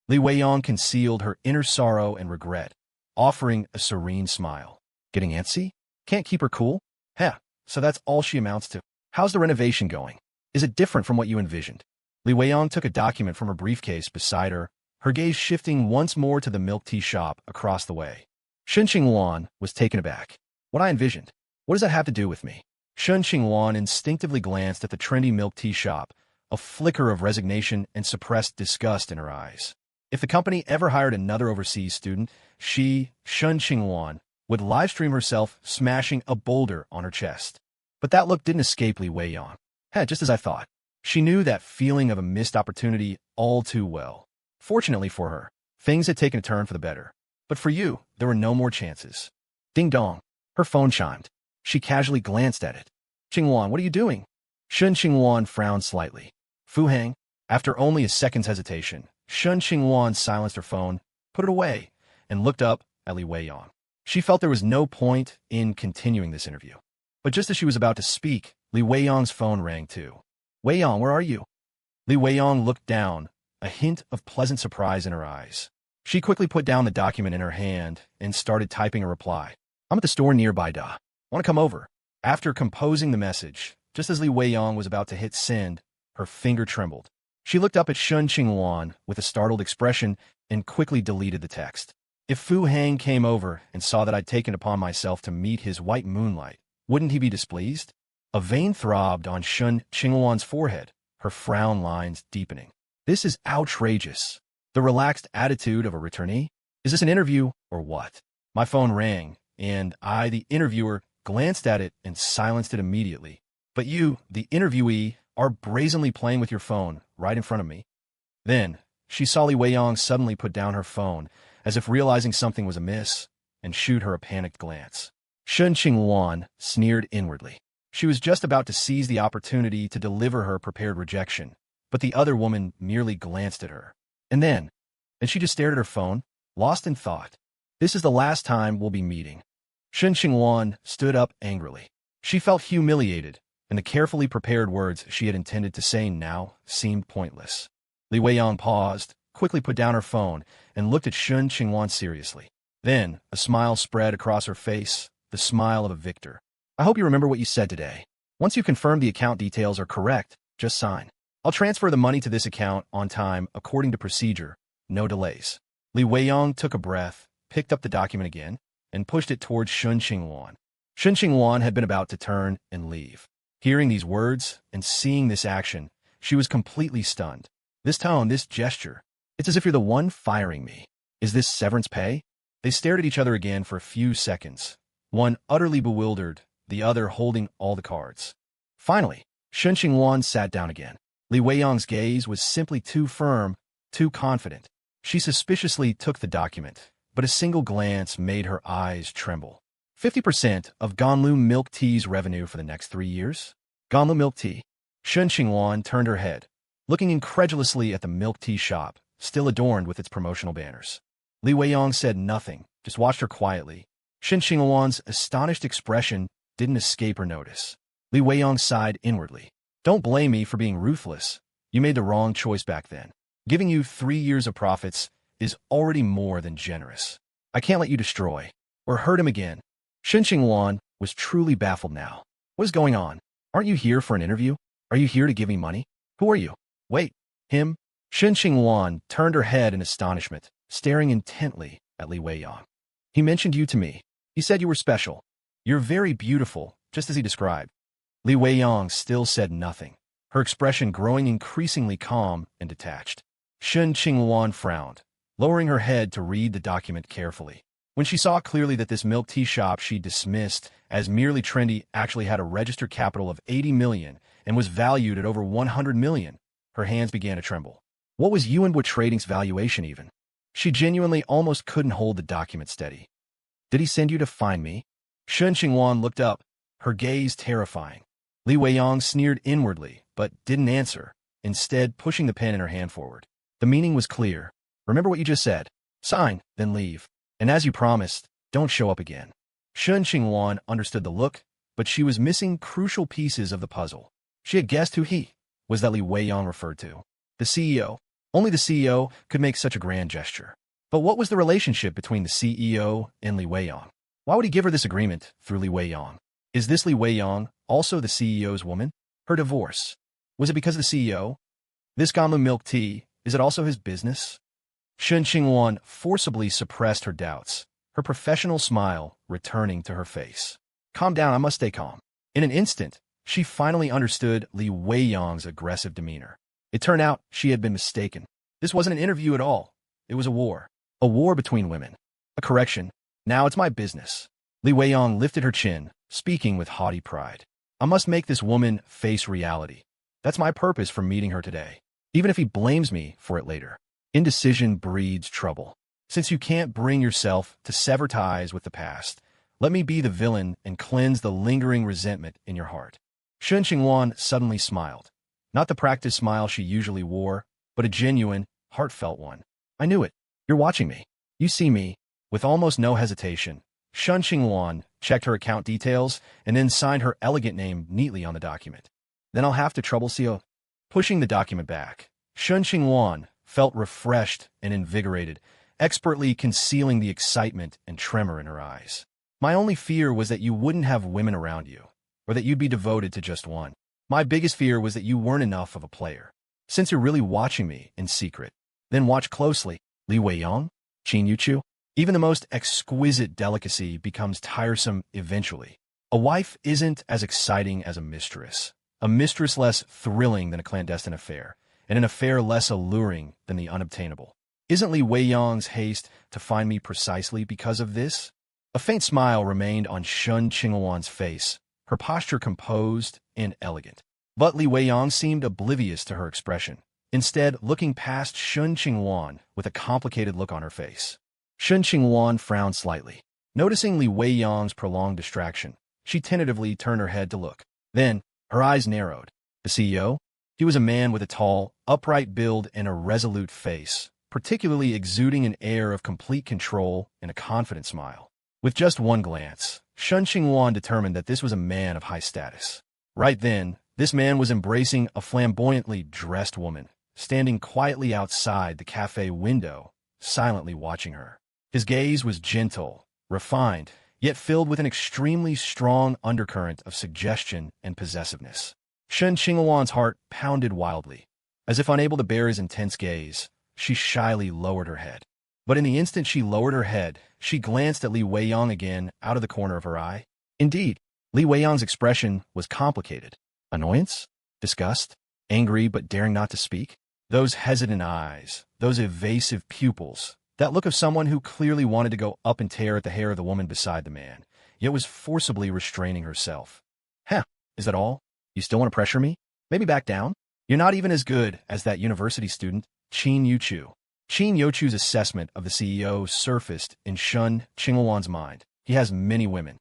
Li Weiyang concealed her inner sorrow and regret, offering a serene smile. Getting antsy? Can't keep her cool? Heh, so that's all she amounts to. How's the renovation going? Is it different from what you envisioned? Li Weiyang took a document from her briefcase beside her, her gaze shifting once more to the milk tea shop across the way. Shen Qingluan was taken aback. What I envisioned? What does that have to do with me? Shen Qingluan instinctively glanced at the trendy milk tea shop, a flicker of resignation and suppressed disgust in her eyes. If the company ever hired another overseas student, she, Shen Qingluan, would livestream herself smashing a boulder on her chest. But that look didn't escape Li Weiyang. Just as I thought. She knew that feeling of a missed opportunity all too well. Fortunately for her, things had taken a turn for the better. But for you, there were no more chances. Ding dong. Her phone chimed. She casually glanced at it. Qingluan, what are you doing? Shen Qingluan frowned slightly. Fu Hang. After only a second's hesitation, Shen Qingluan silenced her phone, put it away, and looked up at Li Weiyang. She felt there was no point in continuing this interview. But just as she was about to speak, Li Weiyang's phone rang too. Weiyang, where are you? Li Weiyang looked down, a hint of pleasant surprise in her eyes. She quickly put down the document in her hand and started typing a reply. I'm at the store nearby, da. Want to come over? After composing the message, just as Li Weiyang was about to hit send, her finger trembled. She looked up at Shen Qingluan with a startled expression and quickly deleted the text. If Fu Hang came over and saw that I'd taken upon myself to meet his white moonlight, wouldn't he be displeased? A vein throbbed on Shen Qingluan's forehead, her frown lines deepening. This is outrageous. The relaxed attitude of a returnee? Is this an interview or what? My phone rang, and I, the interviewer, glanced at it and silenced it immediately. But you, the interviewee, are brazenly playing with your phone right in front of me. Then, she saw Li Weiyang suddenly put down her phone, as if realizing something was amiss, and shoot her a panicked glance. Shen Qingluan sneered inwardly. She was just about to seize the opportunity to deliver her prepared rejection, but the other woman merely glanced at her. And she just stared at her phone, lost in thought. This is the last time we'll be meeting. Shen Qingluan stood up angrily. She felt humiliated, and the carefully prepared words she had intended to say now seemed pointless. Li Weiyang paused, quickly put down her phone, and looked at Shen Qingluan seriously. Then, a smile spread across her face, the smile of a victor. I hope you remember what you said today. Once you confirm the account details are correct, just sign. I'll transfer the money to this account on time according to procedure. No delays. Li Weiyang took a breath, picked up the document again, and pushed it towards Shen Qingluan. Shen Qingluan had been about to turn and leave. Hearing these words and seeing this action, she was completely stunned. This tone, this gesture, it's as if you're the one firing me. Is this severance pay? They stared at each other again for a few seconds, one utterly bewildered, the other holding all the cards. Finally, Shen Qingluan sat down again. Li Weiyang's gaze was simply too firm, too confident. She suspiciously took the document, but a single glance made her eyes tremble. 50% of Ganlu Milk Tea's revenue for the next 3 years? Ganlu Milk Tea. Shen Qingluan turned her head, looking incredulously at the milk tea shop, still adorned with its promotional banners. Li Weiyang said nothing, just watched her quietly. Shen Qingluan's astonished expression didn't escape her notice. Li Weiyang sighed inwardly. Don't blame me for being ruthless. You made the wrong choice back then. Giving you 3 years of profits is already more than generous. I can't let you destroy or hurt him again. Shen Qingluan was truly baffled now. What is going on? Aren't you here for an interview? Are you here to give me money? Who are you? Wait, him? Shen Qingluan turned her head in astonishment, staring intently at Li Weiyang. He mentioned you to me. He said you were special. You're very beautiful, just as he described. Li Weiyang still said nothing, her expression growing increasingly calm and detached. Shen Qingluan frowned, lowering her head to read the document carefully. When she saw clearly that this milk tea shop she dismissed as merely trendy actually had a registered capital of 80 million and was valued at over 100 million, her hands began to tremble. What was Yuanbo Trading's valuation even? She genuinely almost couldn't hold the document steady. Did he send you to find me? Shen Qingluan looked up, her gaze terrifying. Li Weiyang sneered inwardly, but didn't answer, instead pushing the pen in her hand forward. The meaning was clear. Remember what you just said. Sign, then leave. And as you promised, don't show up again. Shen Qingluan understood the look, but she was missing crucial pieces of the puzzle. She had guessed who he was that Li Weiyang referred to. The CEO. Only the CEO could make such a grand gesture. But what was the relationship between the CEO and Li Weiyang? Why would he give her this agreement through Li Weiyang? Is this Li Weiyang also the CEO's woman? Her divorce. Was it because of the CEO? This Ganlu Milk Tea, is it also his business? Shen Qingluan forcibly suppressed her doubts, her professional smile returning to her face. Calm down, I must stay calm. In an instant, she finally understood Li Weiyang's aggressive demeanor. It turned out she had been mistaken. This wasn't an interview at all. It was a war. A war between women. A correction. Now it's my business. Li Weiyang lifted her chin, speaking with haughty pride. I must make this woman face reality. That's my purpose for meeting her today, even if he blames me for it later. Indecision breeds trouble. Since you can't bring yourself to sever ties with the past, let me be the villain and cleanse the lingering resentment in your heart. Shen Qingluan suddenly smiled. Not the practiced smile she usually wore, but a genuine, heartfelt one. I knew it. You're watching me. You see me. With almost no hesitation, Shen Qingluan checked her account details and then signed her elegant name neatly on the document. Then I'll have to trouble CEO. Pushing the document back, Shen Qingluan felt refreshed and invigorated, expertly concealing the excitement and tremor in her eyes. My only fear was that you wouldn't have women around you, or that you'd be devoted to just one. My biggest fear was that you weren't enough of a player. Since you're really watching me in secret, then watch closely. Li Weiyang? Qin Yuchu? Even the most exquisite delicacy becomes tiresome eventually. A wife isn't as exciting as a mistress less thrilling than a clandestine affair, and an affair less alluring than the unobtainable. Isn't Li Weiyang's haste to find me precisely because of this? A faint smile remained on Shen Qingluan's face, her posture composed and elegant. But Li Weiyang seemed oblivious to her expression, instead looking past Shen Qingluan with a complicated look on her face. Shen Qingluan frowned slightly. Noticing Li Weiyang's prolonged distraction, she tentatively turned her head to look. Then, her eyes narrowed. The CEO? He was a man with a tall, upright build and a resolute face, particularly exuding an air of complete control and a confident smile. With just one glance, Shen Qingluan determined that this was a man of high status. Right then, this man was embracing a flamboyantly dressed woman, standing quietly outside the cafe window, silently watching her. His gaze was gentle, refined, yet filled with an extremely strong undercurrent of suggestion and possessiveness. Shen Qingluan's heart pounded wildly. As if unable to bear his intense gaze, she shyly lowered her head. But in the instant she lowered her head, she glanced at Li Weiyang again out of the corner of her eye. Indeed, Li Weiyang's expression was complicated. Annoyance? Disgust? Angry but daring not to speak? Those hesitant eyes, those evasive pupils, that look of someone who clearly wanted to go up and tear at the hair of the woman beside the man, yet was forcibly restraining herself. Heh, is that all? You still want to pressure me? Maybe back down? You're not even as good as that university student, Qin Yuchu. Qin Yuchu's assessment of the CEO surfaced in Shen Qingluan's mind. He has many women.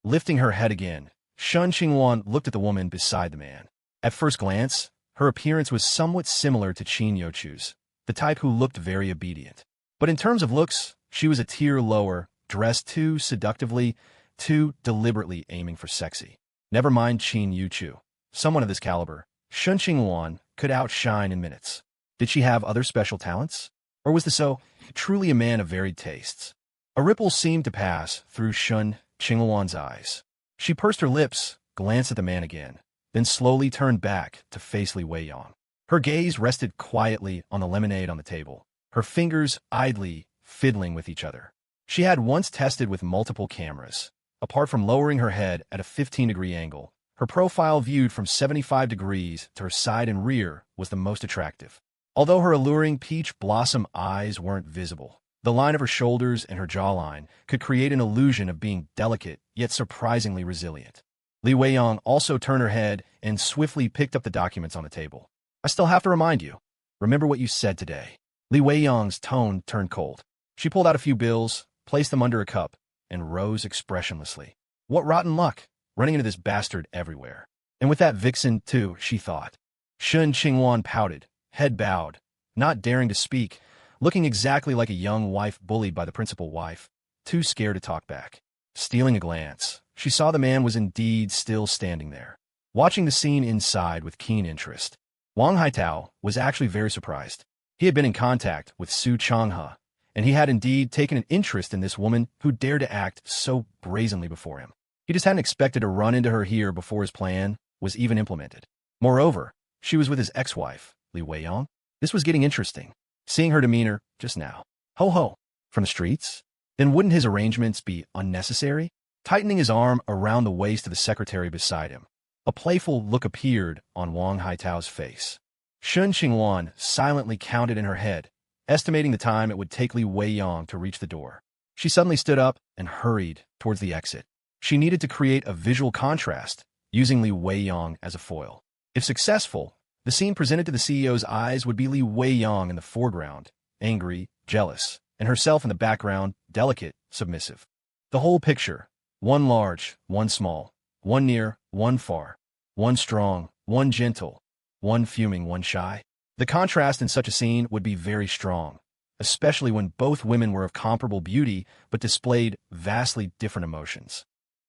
Lifting her head again, Shen Qingluan looked at the woman beside the man. At first glance, her appearance was somewhat similar to Qin Yuchu's, the type who looked very obedient. But in terms of looks, she was a tier lower, dressed too seductively, too deliberately aiming for sexy. Never mind Qin Yuchu. Someone of this caliber, Shen Qingluan, could outshine in minutes. Did she have other special talents? Or was the so truly a man of varied tastes? A ripple seemed to pass through Shen Qingluan's eyes. She pursed her lips, glanced at the man again, then slowly turned back to face Li Weiyang. Her gaze rested quietly on the lemonade on the table, her fingers idly fiddling with each other. She had once tested with multiple cameras. Apart from lowering her head at a 15-degree angle, her profile viewed from 75 degrees to her side and rear was the most attractive. Although her alluring peach blossom eyes weren't visible, the line of her shoulders and her jawline could create an illusion of being delicate yet surprisingly resilient. Li Weiyang also turned her head and swiftly picked up the documents on the table. I still have to remind you. Remember what you said today. Li Weiyang's tone turned cold. She pulled out a few bills, placed them under a cup, and rose expressionlessly. What rotten luck, running into this bastard everywhere. And with that vixen, too, she thought. Shen Qingluan pouted, head bowed, not daring to speak, looking exactly like a young wife bullied by the principal wife, too scared to talk back. Stealing a glance, she saw the man was indeed still standing there, watching the scene inside with keen interest. Wang Haitao was actually very surprised. He had been in contact with Su Changhe, and he had indeed taken an interest in this woman who dared to act so brazenly before him. He just hadn't expected to run into her here before his plan was even implemented. Moreover, she was with his ex-wife, Li Weiyang. This was getting interesting. Seeing her demeanor just now. Ho ho, from the streets? Then wouldn't his arrangements be unnecessary? Tightening his arm around the waist of the secretary beside him, a playful look appeared on Wang Haitao's face. Shen Qingluan silently counted in her head, estimating the time it would take Li Weiyang to reach the door. She suddenly stood up and hurried towards the exit. She needed to create a visual contrast, using Li Weiyang as a foil. If successful, the scene presented to the CEO's eyes would be Li Weiyang in the foreground, angry, jealous, and herself in the background, delicate, submissive. The whole picture, one large, one small, one near, one far, one strong, one gentle, one fuming, one shy. The contrast in such a scene would be very strong, especially when both women were of comparable beauty but displayed vastly different emotions.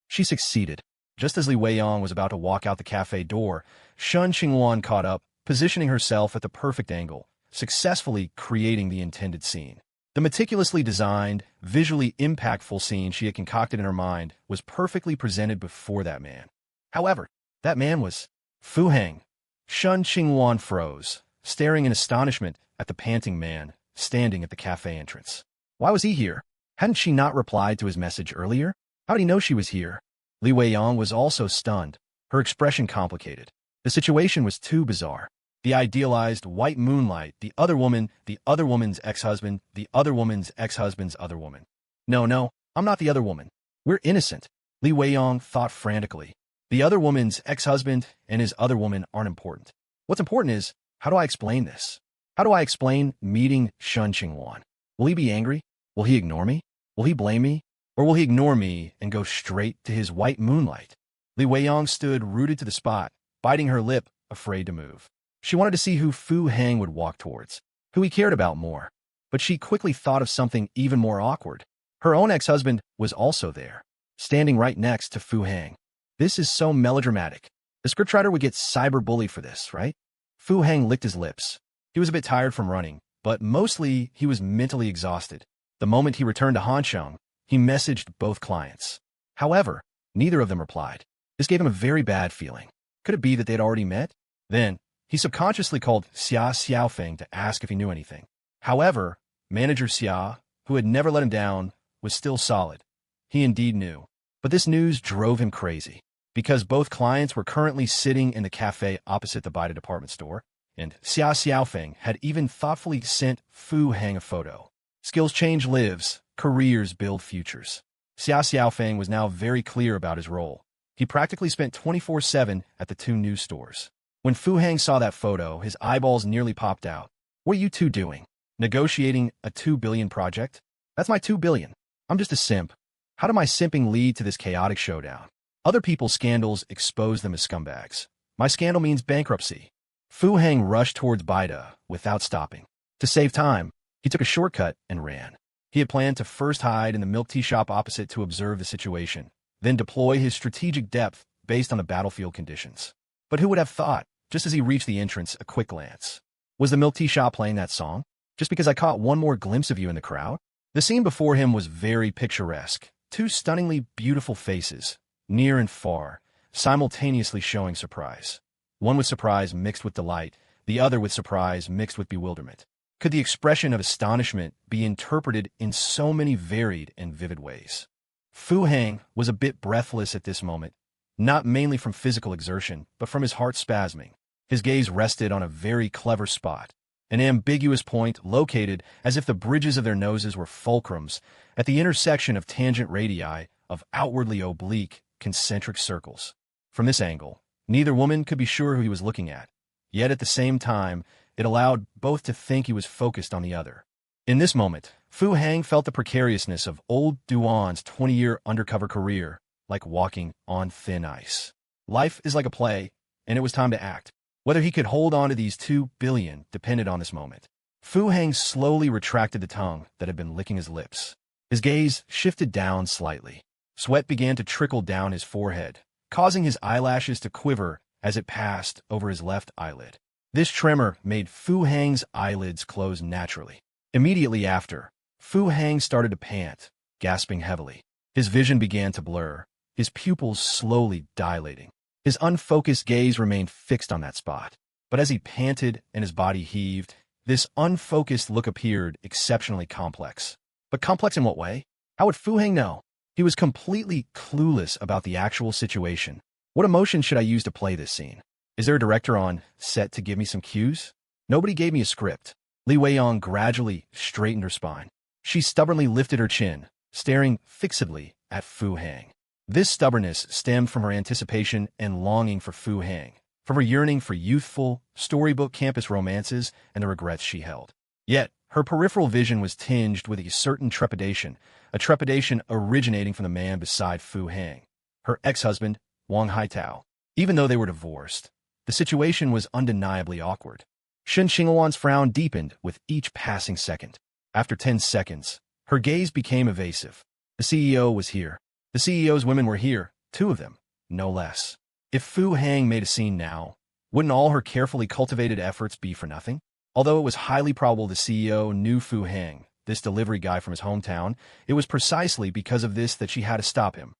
She succeeded. Just as Li Weiyang was about to walk out the cafe door, Shen Qingluan caught up, positioning herself at the perfect angle, successfully creating the intended scene. The meticulously designed, visually impactful scene she had concocted in her mind was perfectly presented before that man. However, that man was Fu Heng. Shen Qingluan froze, staring in astonishment at the panting man standing at the cafe entrance. Why was he here? Hadn't she not replied to his message earlier? How did he know she was here? Li Weiyang was also stunned, her expression complicated. The situation was too bizarre. The idealized white moonlight, the other woman's ex-husband, the other woman's ex-husband's other woman. No, I'm not the other woman. We're innocent. Li Weiyang thought frantically. The other woman's ex-husband and his other woman aren't important. What's important is, how do I explain this? How do I explain meeting Shen Qingluan? Will he be angry? Will he ignore me? Will he blame me? Or will he ignore me and go straight to his white moonlight? Li Weiyang stood rooted to the spot, biting her lip, afraid to move. She wanted to see who Fu Heng would walk towards, who he cared about more. But she quickly thought of something even more awkward. Her own ex-husband was also there, standing right next to Fu Heng. This is so melodramatic. The scriptwriter would get cyberbullied for this, right? Fu Heng licked his lips. He was a bit tired from running, but mostly he was mentally exhausted. The moment he returned to Hansheng, He messaged both clients. However, neither of them replied. This gave him a very bad feeling. Could it be that they had already met? Then, he subconsciously called Xia Xiaofeng to ask if he knew anything. However, manager Xia, who had never let him down, was still solid. He indeed knew. But this news drove him crazy, because both clients were currently sitting in the cafe opposite the Bida department store, and Xia Xiaofeng had even thoughtfully sent Fu Hang a photo. Skills change lives, careers build futures. Xia Xiaofeng was now very clear about his role. He practically spent 24/7 at the two news stores. When Fu Hang saw that photo, his eyeballs nearly popped out. What are you two doing? Negotiating a 2 billion project? That's my 2 billion. I'm just a simp. How did my simping lead to this chaotic showdown? Other people's scandals expose them as scumbags. My scandal means bankruptcy. Fu Hang rushed towards Bida without stopping. To save time, he took a shortcut and ran. He had planned to first hide in the milk tea shop opposite to observe the situation, then deploy his strategic depth based on the battlefield conditions. But who would have thought, just as he reached the entrance, a quick glance? Was the milk tea shop playing that song? Just because I caught one more glimpse of you in the crowd? The scene before him was very picturesque. Two stunningly beautiful faces, near and far, simultaneously showing surprise. One with surprise mixed with delight, the other with surprise mixed with bewilderment. Could the expression of astonishment be interpreted in so many varied and vivid ways? Fu Hang was a bit breathless at this moment, not mainly from physical exertion, but from his heart spasming. His gaze rested on a very clever spot, an ambiguous point located as if the bridges of their noses were fulcrums at the intersection of tangent radii of outwardly oblique, concentric circles. From this angle, neither woman could be sure who he was looking at, yet at the same time, it allowed both to think he was focused on the other. In this moment, Fu Hang felt the precariousness of old Duan's 20-year undercover career, like walking on thin ice. Life is like a play, and it was time to act. Whether he could hold on to these 2 billion depended on this moment. Fu Hang slowly retracted the tongue that had been licking his lips. His gaze shifted down slightly. Sweat began to trickle down his forehead, causing his eyelashes to quiver as it passed over his left eyelid. This tremor made Fu Hang's eyelids close naturally. Immediately after, Fu Hang started to pant, gasping heavily. His vision began to blur, his pupils slowly dilating. His unfocused gaze remained fixed on that spot. But as he panted and his body heaved, this unfocused look appeared exceptionally complex. But complex in what way? How would Fu Hang know? He was completely clueless about the actual situation. What emotion should I use to play this scene? Is there a director on set to give me some cues? Nobody gave me a script. Li Weiyang gradually straightened her spine. She stubbornly lifted her chin, staring fixedly at Fu Hang. This stubbornness stemmed from her anticipation and longing for Fu Hang, from her yearning for youthful, storybook campus romances and the regrets she held. Yet, her peripheral vision was tinged with a certain trepidation, a trepidation originating from the man beside Fu Hang, her ex-husband, Wang Haitao. Even though they were divorced, the situation was undeniably awkward. Shen Qingluan's frown deepened with each passing second. After 10 seconds, her gaze became evasive. The CEO was here. The CEO's women were here, 2 of them, no less. If Fu Hang made a scene now, wouldn't all her carefully cultivated efforts be for nothing? Although it was highly probable the CEO knew Fu Hang, this delivery guy from his hometown, it was precisely because of this that she had to stop him.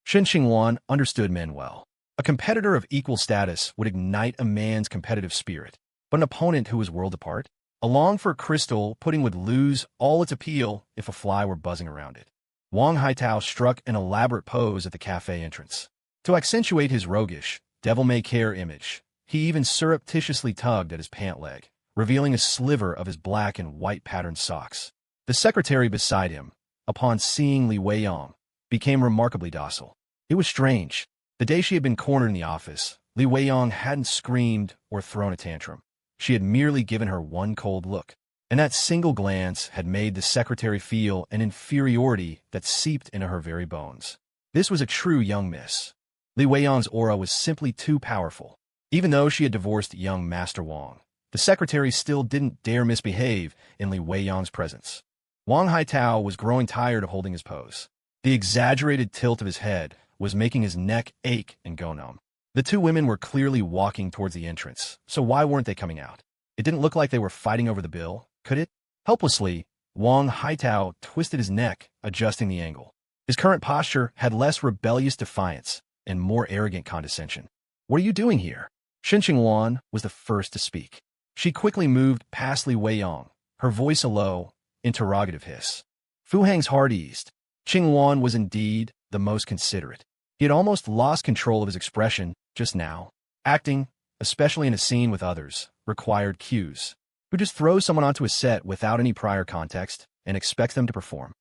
Shen Qingluan understood men well. A competitor of equal status would ignite a man's competitive spirit, but an opponent who was world apart, a long-for crystal pudding would lose all its appeal if a fly were buzzing around it. Wang Haitao struck an elaborate pose at the cafe entrance. To accentuate his roguish, devil-may-care image, he even surreptitiously tugged at his pant leg, revealing a sliver of his black and white patterned socks. The secretary beside him, upon seeing Li Weiyang, became remarkably docile. It was strange. The day she had been cornered in the office, Li Weiyang hadn't screamed or thrown a tantrum. She had merely given her one cold look, and that single glance had made the secretary feel an inferiority that seeped into her very bones. This was a true young miss. Li Weiyang's aura was simply too powerful. Even though she had divorced young Master Wang, the secretary still didn't dare misbehave in Li Weiyang's presence. Wang Haitao was growing tired of holding his pose. The exaggerated tilt of his head was making his neck ache and go numb. The 2 women were clearly walking towards the entrance, so why weren't they coming out? It didn't look like they were fighting over the bill, could it? Helplessly, Wang Haitao twisted his neck, adjusting the angle. His current posture had less rebellious defiance and more arrogant condescension. "What are you doing here?" Shen Qingluan was the first to speak. She quickly moved past Li Weiyang, her voice a low, interrogative hiss. Fu Hang's heart eased. Qingluan was indeed the most considerate. He had almost lost control of his expression just now. Acting, especially in a scene with others, required cues. Who just throws someone onto a set without any prior context and expects them to perform?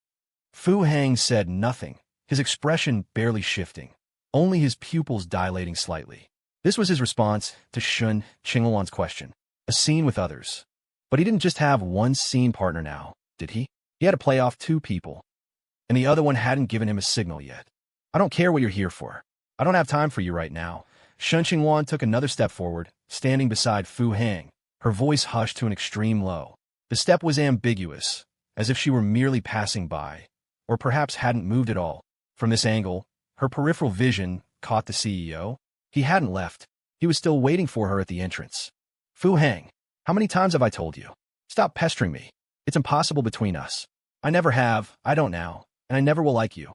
Fu Hang said nothing, his expression barely shifting, only his pupils dilating slightly. This was his response to Shen Qingluan's question. A scene with others. But he didn't just have one scene partner now, did he? He had to play off two people. And the other one hadn't given him a signal yet. "I don't care what you're here for. I don't have time for you right now." Shen Qingluan took another step forward, standing beside Fu Hang, her voice hushed to an extreme low. The step was ambiguous, as if she were merely passing by, or perhaps hadn't moved at all. From this angle, her peripheral vision caught the CEO. He hadn't left. He was still waiting for her at the entrance. "Fu Hang, how many times have I told you? Stop pestering me. It's impossible between us. I never have, I don't now, and I never will like you,"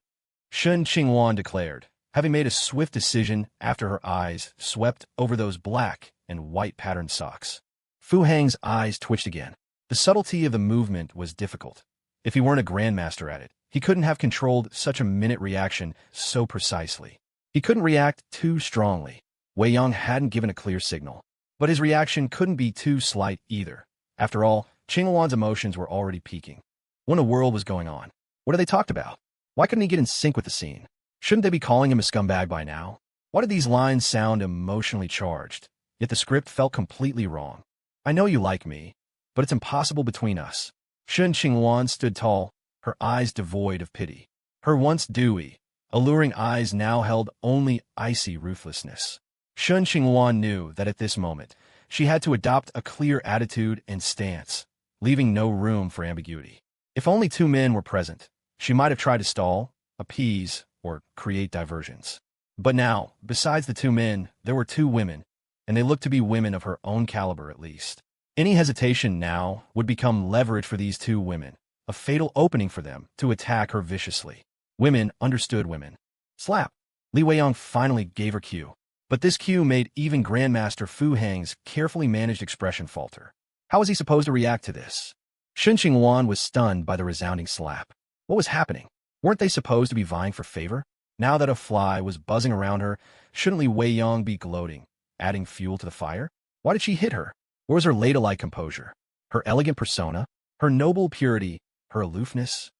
Shen Qingluan declared, having made a swift decision after her eyes swept over those black and white patterned socks. Fu Hang's eyes twitched again. The subtlety of the movement was difficult. If he weren't a grandmaster at it, he couldn't have controlled such a minute reaction so precisely. He couldn't react too strongly. Weiyang hadn't given a clear signal. But his reaction couldn't be too slight either. After all, Qingluan's emotions were already peaking. What in the world was going on? What had they talked about? Why couldn't he get in sync with the scene? Shouldn't they be calling him a scumbag by now? Why did these lines sound emotionally charged? Yet the script felt completely wrong. "I know you like me, but it's impossible between us." Shen Qingluan stood tall, her eyes devoid of pity. Her once dewy, alluring eyes now held only icy ruthlessness. Shen Qingluan knew that at this moment, she had to adopt a clear attitude and stance, leaving no room for ambiguity. If only two men were present, she might have tried to stall, appease, or create diversions. But now, besides the two men, there were two women, and they looked to be women of her own caliber at least. Any hesitation now would become leverage for these two women, a fatal opening for them to attack her viciously. Women understood women. Slap. Li Weiyang finally gave her cue. But this cue made even Grandmaster Fu Hang's carefully managed expression falter. How was he supposed to react to this? Shen Qingluan was stunned by the resounding slap. What was happening? Weren't they supposed to be vying for favor? Now that a fly was buzzing around her, shouldn't Li Weiyang be gloating, adding fuel to the fire? Why did she hit her? Where was her ladylike composure? Her elegant persona? Her noble purity? Her aloofness?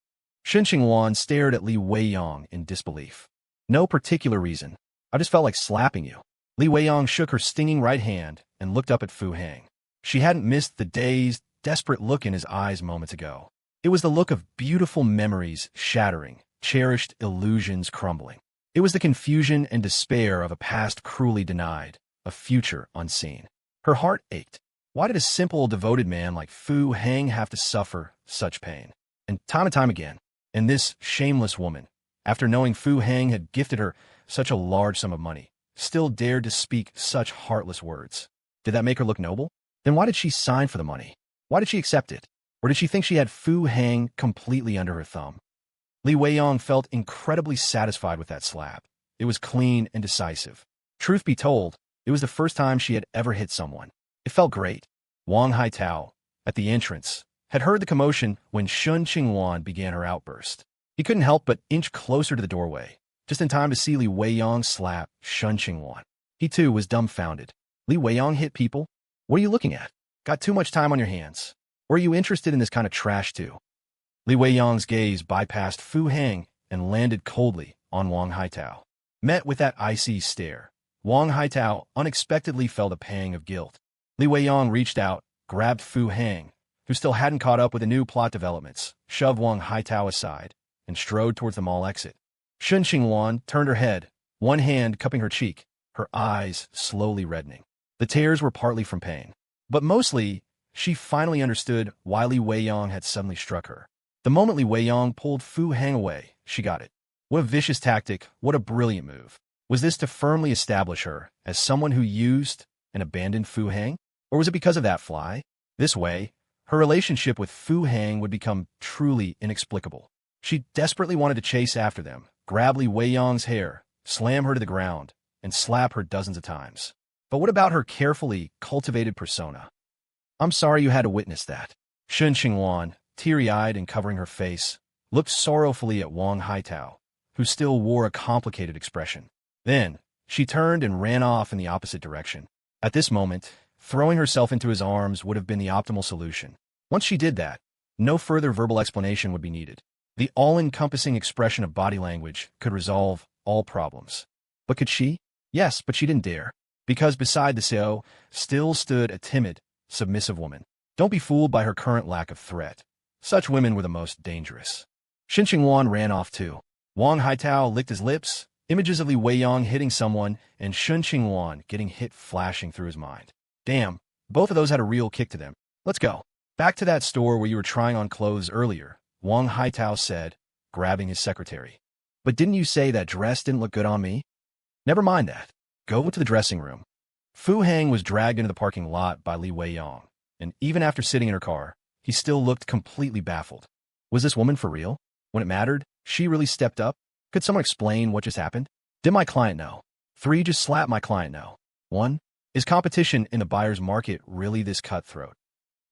Shen Qingluan stared at Li Weiyang in disbelief. "No particular reason. I just felt like slapping you." Li Weiyang shook her stinging right hand and looked up at Fu Hang. She hadn't missed the dazed, desperate look in his eyes moments ago. It was the look of beautiful memories shattering, cherished illusions crumbling. It was the confusion and despair of a past cruelly denied, a future unseen. Her heart ached. Why did a simple, devoted man like Fu Hang have to suffer such pain? And time again, and this shameless woman, after knowing Fu Hang had gifted her such a large sum of money, still dared to speak such heartless words. Did that make her look noble? Then why did she sign for the money? Why did she accept it? Or did she think she had Fu Hang completely under her thumb? Li Weiyang felt incredibly satisfied with that slap. It was clean and decisive. Truth be told, it was the first time she had ever hit someone. It felt great. Wang Haitao, at the entrance, had heard the commotion when Shen Qingluan began her outburst. He couldn't help but inch closer to the doorway, just in time to see Li Weiyang slap Shen Qingluan. He too was dumbfounded. Li Weiyang hit people? What are you looking at? Got too much time on your hands. Or are you interested in this kind of trash too? Li Weiyang's gaze bypassed Fu Hang and landed coldly on Wang Haitao. Met with that icy stare, Wang Haitao unexpectedly felt a pang of guilt. Li Weiyang reached out, grabbed Fu Hang, who still hadn't caught up with the new plot developments, shoved Wang Haitao aside, and strode towards the mall exit. Shen Qingluan turned her head, one hand cupping her cheek, her eyes slowly reddening. The tears were partly from pain, but mostly, she finally understood why Li Weiyang had suddenly struck her. The moment Li Weiyang pulled Fu Hang away, she got it. What a vicious tactic, what a brilliant move. Was this to firmly establish her as someone who used and abandoned Fu Hang? Or was it because of that fly? This way, her relationship with Fu Hang would become truly inexplicable. She desperately wanted to chase after them, grab Li Weiyang's hair, slam her to the ground, and slap her dozens of times. But what about her carefully cultivated persona? I'm sorry you had to witness that. Shen Qingluan, teary-eyed and covering her face, looked sorrowfully at Wang Haitao, who still wore a complicated expression. Then, she turned and ran off in the opposite direction. At this moment, throwing herself into his arms would have been the optimal solution. Once she did that, no further verbal explanation would be needed. The all-encompassing expression of body language could resolve all problems. But could she? Yes, but she didn't dare. Because beside the Seo still stood a timid, submissive woman. Don't be fooled by her current lack of threat. Such women were the most dangerous. Shen Qingluan ran off too. Wang Haitao licked his lips, images of Li Weiyang hitting someone, and Shen Qingluan getting hit flashing through his mind. Damn, both of those had a real kick to them. Let's go. Back to that store where you were trying on clothes earlier, Wang Haitao said, grabbing his secretary. But didn't you say that dress didn't look good on me? Never mind that. Go to the dressing room. Fu Hang was dragged into the parking lot by Li Weiyang, and even after sitting in her car, he still looked completely baffled. Was this woman for real? When it mattered, she really stepped up? Could someone explain what just happened? Did my client know? 3. Just slap my client know. 1. Is competition in the buyer's market really this cutthroat?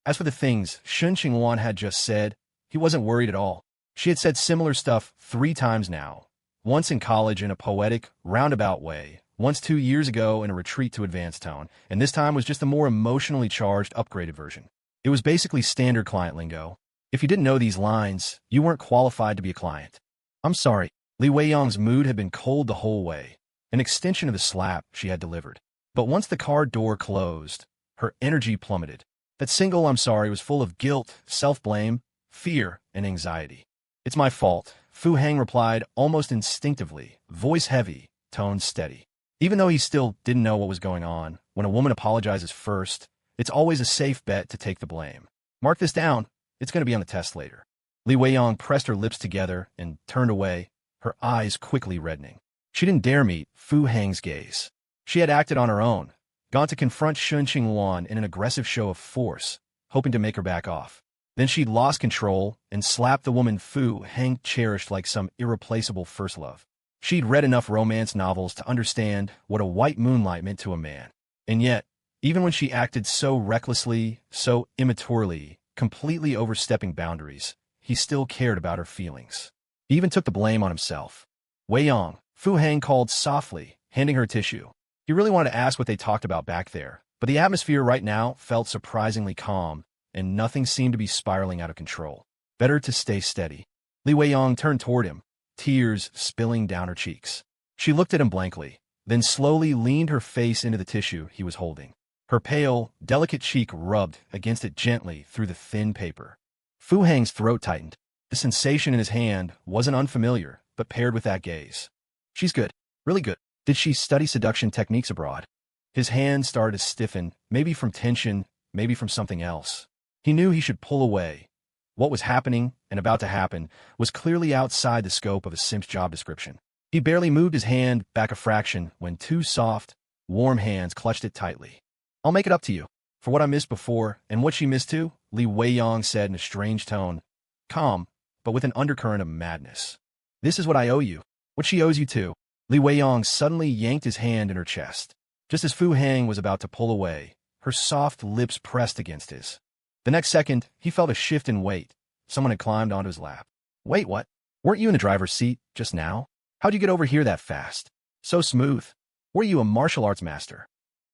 As for the things Shen Qingluan had just said, he wasn't worried at all. She had said similar stuff 3 times now. Once in college in a poetic, roundabout way, once 2 years ago in a retreat to advanced tone, and this time was just a more emotionally charged, upgraded version. It was basically standard client lingo. If you didn't know these lines, you weren't qualified to be a client. I'm sorry. Li Weiyang's mood had been cold the whole way, an extension of the slap she had delivered. But once the car door closed, her energy plummeted. That single I'm sorry was full of guilt, self-blame, fear, and anxiety. It's my fault, Fu Hang replied almost instinctively, voice heavy, tone steady. Even though he still didn't know what was going on, when a woman apologizes first, it's always a safe bet to take the blame. Mark this down, it's going to be on the test later. Li Weiyang pressed her lips together and turned away, her eyes quickly reddening. She didn't dare meet Fu Hang's gaze. She had acted on her own, gone to confront Shen Qingluan in an aggressive show of force, hoping to make her back off. Then she'd lost control and slapped the woman Fu Hang cherished like some irreplaceable first love. She'd read enough romance novels to understand what a white moonlight meant to a man. And yet, even when she acted so recklessly, so immaturely, completely overstepping boundaries, he still cared about her feelings. He even took the blame on himself. Weiyang, Fu Hang called softly, handing her tissue. He really wanted to ask what they talked about back there, but the atmosphere right now felt surprisingly calm, and nothing seemed to be spiraling out of control. Better to stay steady. Li Weiyang turned toward him, tears spilling down her cheeks. She looked at him blankly, then slowly leaned her face into the tissue he was holding. Her pale, delicate cheek rubbed against it gently through the thin paper. Fu Hang's throat tightened. The sensation in his hand wasn't unfamiliar, but paired with that gaze. She's good, really good. Did she study seduction techniques abroad? His hand started to stiffen, maybe from tension, maybe from something else. He knew he should pull away. What was happening and about to happen was clearly outside the scope of a simp's job description. He barely moved his hand back a fraction when 2 soft, warm hands clutched it tightly. I'll make it up to you. For what I missed before and what she missed too, Li Weiyang said in a strange tone, calm, but with an undercurrent of madness. This is what I owe you, what she owes you too. Li Weiyang suddenly yanked his hand in her chest. Just as Fu Hang was about to pull away, her soft lips pressed against his. The next second, he felt a shift in weight. Someone had climbed onto his lap. Wait, what? Weren't you in the driver's seat just now? How'd you get over here that fast? So smooth. Were you a martial arts master?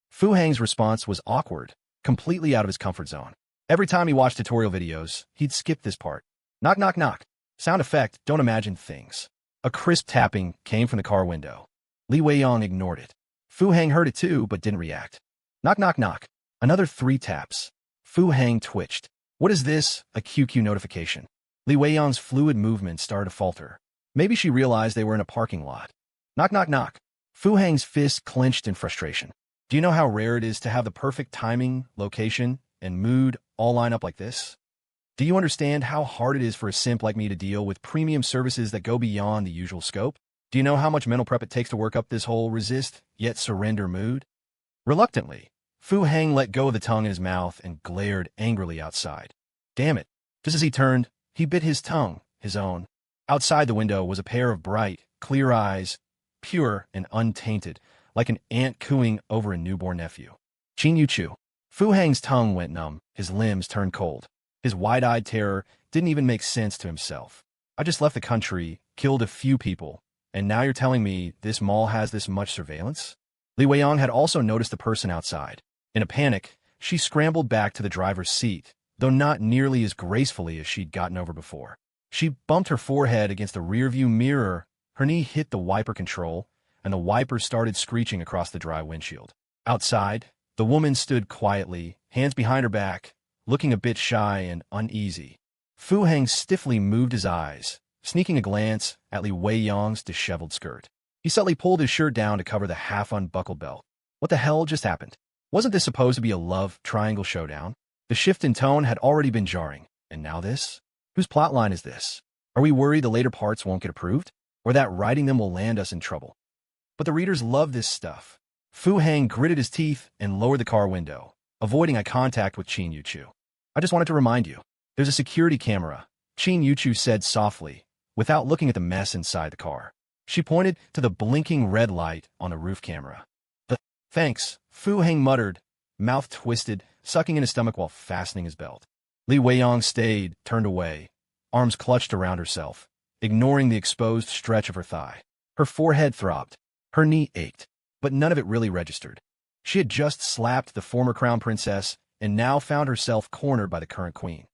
Fu Hang's response was awkward, completely out of his comfort zone. Every time he watched tutorial videos, he'd skip this part. Knock, knock, knock. Sound effect, don't imagine things. A crisp tapping came from the car window. Li Weiyang ignored it. Fu Hang heard it too, but didn't react. Knock, knock, knock. Another 3 taps. Fu Hang twitched. What is this? A QQ notification. Li Weiyang's fluid movement started to falter. Maybe she realized they were in a parking lot. Knock, knock, knock. Fu Hang's fist clenched in frustration. Do you know how rare it is to have the perfect timing, location, and mood all line up like this? Do you understand how hard it is for a simp like me to deal with premium services that go beyond the usual scope? Do you know how much mental prep it takes to work up this whole resist, yet surrender mood? Reluctantly, Fu Hang let go of the tongue in his mouth and glared angrily outside. Damn it. Just as he turned, he bit his tongue, his own. Outside the window was a pair of bright, clear eyes, pure and untainted, like an aunt cooing over a newborn nephew. Qin Yuchu. Fu Hang's tongue went numb, his limbs turned cold. His wide-eyed terror didn't even make sense to himself. I just left the country, killed a few people, and now you're telling me this mall has this much surveillance? Li Weiyang had also noticed the person outside. In a panic, she scrambled back to the driver's seat, though not nearly as gracefully as she'd gotten over before. She bumped her forehead against the rearview mirror, her knee hit the wiper control, and the wipers started screeching across the dry windshield. Outside, the woman stood quietly, hands behind her back, looking a bit shy and uneasy. Fu Hang stiffly moved his eyes, sneaking a glance at Li Weiyang's disheveled skirt. He subtly pulled his shirt down to cover the half-unbuckled belt. What the hell just happened? Wasn't this supposed to be a love triangle showdown? The shift in tone had already been jarring, and now this? Whose plotline is this? Are we worried the later parts won't get approved? Or that writing them will land us in trouble? But the readers love this stuff. Fu Hang gritted his teeth and lowered the car window, avoiding eye contact with Qin Yuchu. I just wanted to remind you, there's a security camera, Qin Yuchu said softly, without looking at the mess inside the car. She pointed to the blinking red light on the roof camera. Thanks, Fu Hang muttered, mouth twisted, sucking in his stomach while fastening his belt. Li Weiyang stayed, turned away, arms clutched around herself, ignoring the exposed stretch of her thigh. Her forehead throbbed. Her knee ached, but none of it really registered. She had just slapped the former crown princess and now found herself cornered by the current queen.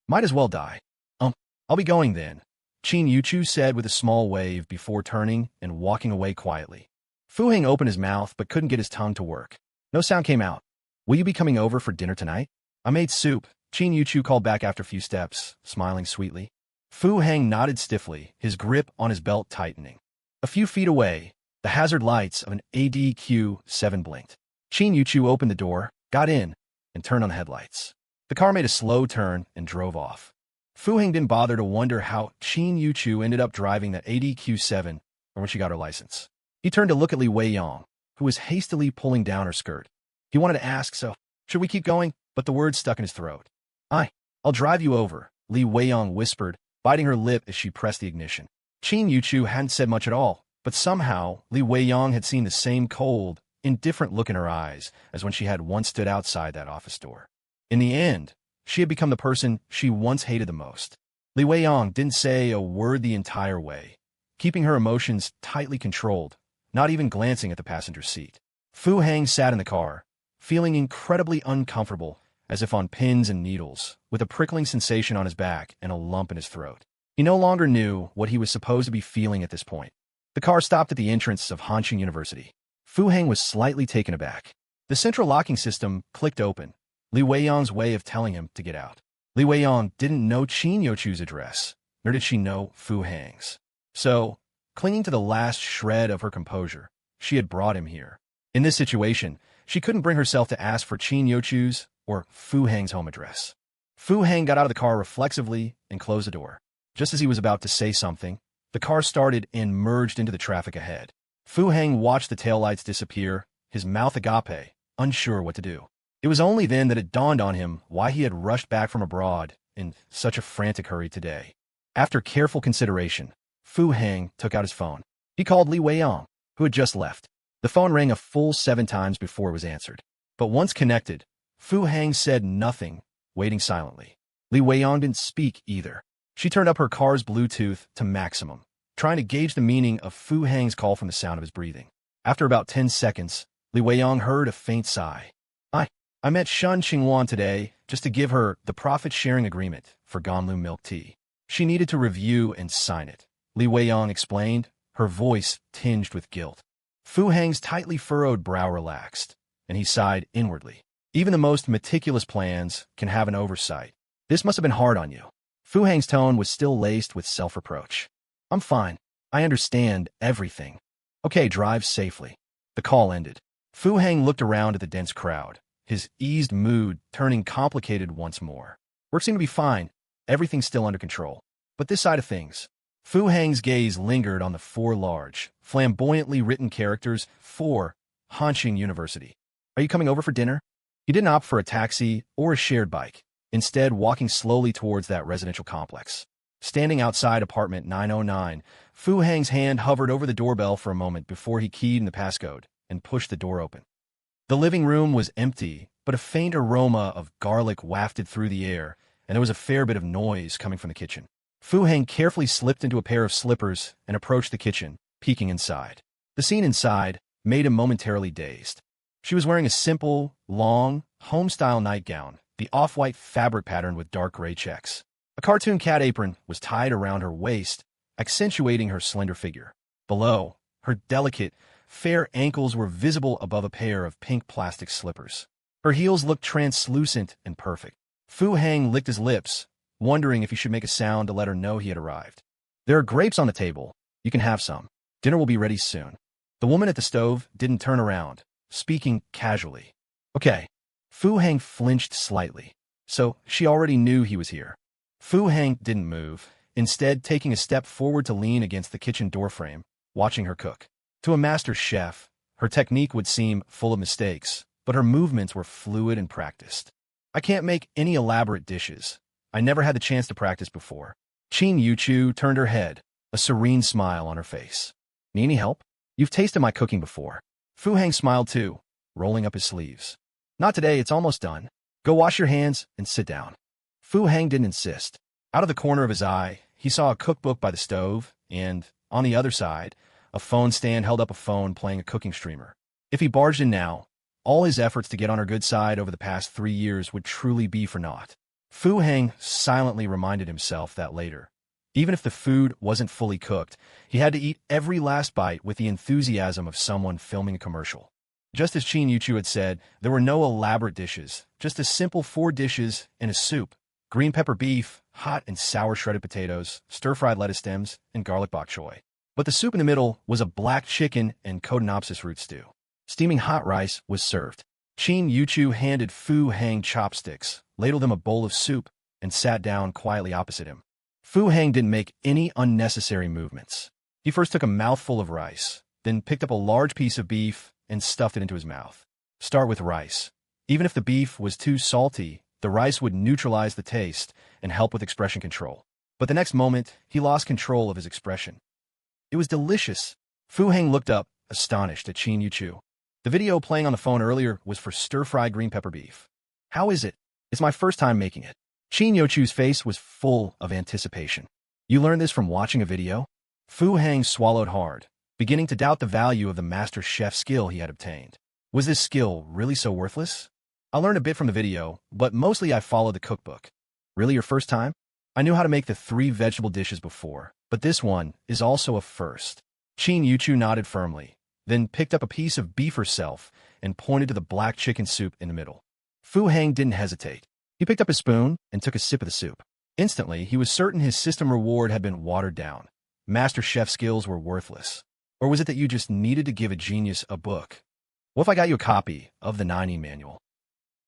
Might as well die. I'll be going then, Qin Yuchu said with a small wave before turning and walking away quietly. Fu Hang opened his mouth but couldn't get his tongue to work. No sound came out. Will you be coming over for dinner tonight? I made soup, Qin Yuchu called back after a few steps, smiling sweetly. Fu Hang nodded stiffly, his grip on his belt tightening. A few feet away, the hazard lights of an ADQ-7 blinked. Qin Yuchu opened the door, got in, and turned on the headlights. The car made a slow turn and drove off. Fu Hang didn't bother to wonder how Qin Yuchu ended up driving that ADQ-7 or when she got her license. He turned to look at Li Weiyang, who was hastily pulling down her skirt. He wanted to ask, so, should we keep going? But the words stuck in his throat. I'll drive you over, Li Weiyang whispered, biting her lip as she pressed the ignition. Qin Yuchu hadn't said much at all, but somehow Li Weiyang had seen the same cold, indifferent look in her eyes as when she had once stood outside that office door. In the end, she had become the person she once hated the most. Li Weiyang didn't say a word the entire way, keeping her emotions tightly controlled, not even glancing at the passenger seat. Fu Hang sat in the car, feeling incredibly uncomfortable, as if on pins and needles, with a prickling sensation on his back and a lump in his throat. He no longer knew what he was supposed to be feeling at this point. The car stopped at the entrance of Hanqing University. Fu Hang was slightly taken aback. The central locking system clicked open, Li Weiyang's way of telling him to get out. Li Weiyang didn't know Qin Yuchu's address, nor did she know Fu Hang's. So, clinging to the last shred of her composure, she had brought him here. In this situation, she couldn't bring herself to ask for Qin Yuchu's or Fu Hang's home address. Fu Hang got out of the car reflexively and closed the door. Just as he was about to say something, the car started and merged into the traffic ahead. Fu Hang watched the taillights disappear, his mouth agape, unsure what to do. It was only then that it dawned on him why he had rushed back from abroad in such a frantic hurry today. After careful consideration, Fu Hang took out his phone. He called Li Weiyang, who had just left. The phone rang a full 7 times before it was answered. But once connected, Fu Hang said nothing, waiting silently. Li Weiyang didn't speak either. She turned up her car's Bluetooth to maximum, trying to gauge the meaning of Fu Hang's call from the sound of his breathing. After about 10 seconds, Li Weiyang heard a faint sigh. I met Shen Qingluan today just to give her the profit-sharing agreement for Ganlu milk tea. She needed to review and sign it, Li Weiyang explained, her voice tinged with guilt. Fu Hang's tightly furrowed brow relaxed, and he sighed inwardly. Even the most meticulous plans can have an oversight. This must have been hard on you. Fu Hang's tone was still laced with self-reproach. I'm fine. I understand everything. Okay, drive safely. The call ended. Fu Hang looked around at the dense crowd, his eased mood turning complicated once more. Work seemed to be fine. Everything's still under control. But this side of things. Fu Hang's gaze lingered on the 4 large, flamboyantly written characters for Hanqing University. Are you coming over for dinner? He didn't opt for a taxi or a shared bike, instead walking slowly towards that residential complex. Standing outside apartment 909, Fu Hang's hand hovered over the doorbell for a moment before he keyed in the passcode and pushed the door open. The living room was empty, but a faint aroma of garlic wafted through the air, and there was a fair bit of noise coming from the kitchen. Fu Hang carefully slipped into a pair of slippers and approached the kitchen, peeking inside. The scene inside made him momentarily dazed. She was wearing a simple, long, home-style nightgown, the off-white fabric pattern with dark gray checks. A cartoon cat apron was tied around her waist, accentuating her slender figure. Below, her delicate, fair ankles were visible above a pair of pink plastic slippers. Her heels looked translucent and perfect. Fu Hang licked his lips, wondering if he should make a sound to let her know he had arrived. "There are grapes on the table. You can have some. Dinner will be ready soon." The woman at the stove didn't turn around, speaking casually. "Okay." Fu Hang flinched slightly. So she already knew he was here. Fu Hang didn't move, instead taking a step forward to lean against the kitchen doorframe, watching her cook. To a master chef, her technique would seem full of mistakes, but her movements were fluid and practiced. "I can't make any elaborate dishes. I never had the chance to practice before." Qin Yuchu turned her head, a serene smile on her face. "Need any help? You've tasted my cooking before." Fu Hang smiled too, rolling up his sleeves. "Not today, it's almost done. Go wash your hands and sit down." Fu Hang didn't insist. Out of the corner of his eye, he saw a cookbook by the stove, and, on the other side, a phone stand held up a phone playing a cooking streamer. If he barged in now, all his efforts to get on her good side over the past 3 years would truly be for naught. Fu Hang silently reminded himself that later. Even if the food wasn't fully cooked, he had to eat every last bite with the enthusiasm of someone filming a commercial. Just as Qin Yuchu had said, there were no elaborate dishes, just a simple 4 dishes and a soup. Green pepper beef, hot and sour shredded potatoes, stir-fried lettuce stems, and garlic bok choy. But the soup in the middle was a black chicken and Synopsis root stew. Steaming hot rice was served. Qin Yuchu handed Fu Hang chopsticks, ladled him a bowl of soup, and sat down quietly opposite him. Fu Hang didn't make any unnecessary movements. He first took a mouthful of rice, then picked up a large piece of beef and stuffed it into his mouth. Start with rice. Even if the beef was too salty, the rice would neutralize the taste and help with expression control. But the next moment, he lost control of his expression. It was delicious. Fu Hang looked up, astonished at Qin Yuchu. The video playing on the phone earlier was for stir-fried green pepper beef. "How is it?" "It's my first time making it." Qin Yuchu's face was full of anticipation. "You learned this from watching a video?" Fu Hang swallowed hard, beginning to doubt the value of the master chef skill he had obtained. Was this skill really so worthless? "I learned a bit from the video, but mostly I followed the cookbook." "Really your first time?" "I knew how to make the 3 vegetable dishes before, but this one is also a first." Qin Yuchu nodded firmly, then picked up a piece of beef herself and pointed to the black chicken soup in the middle. Fu Hang didn't hesitate. He picked up his spoon and took a sip of the soup. Instantly, he was certain his system reward had been watered down. Master chef skills were worthless. Or was it that you just needed to give a genius a book? "What if I got you a copy of the 9E manual?"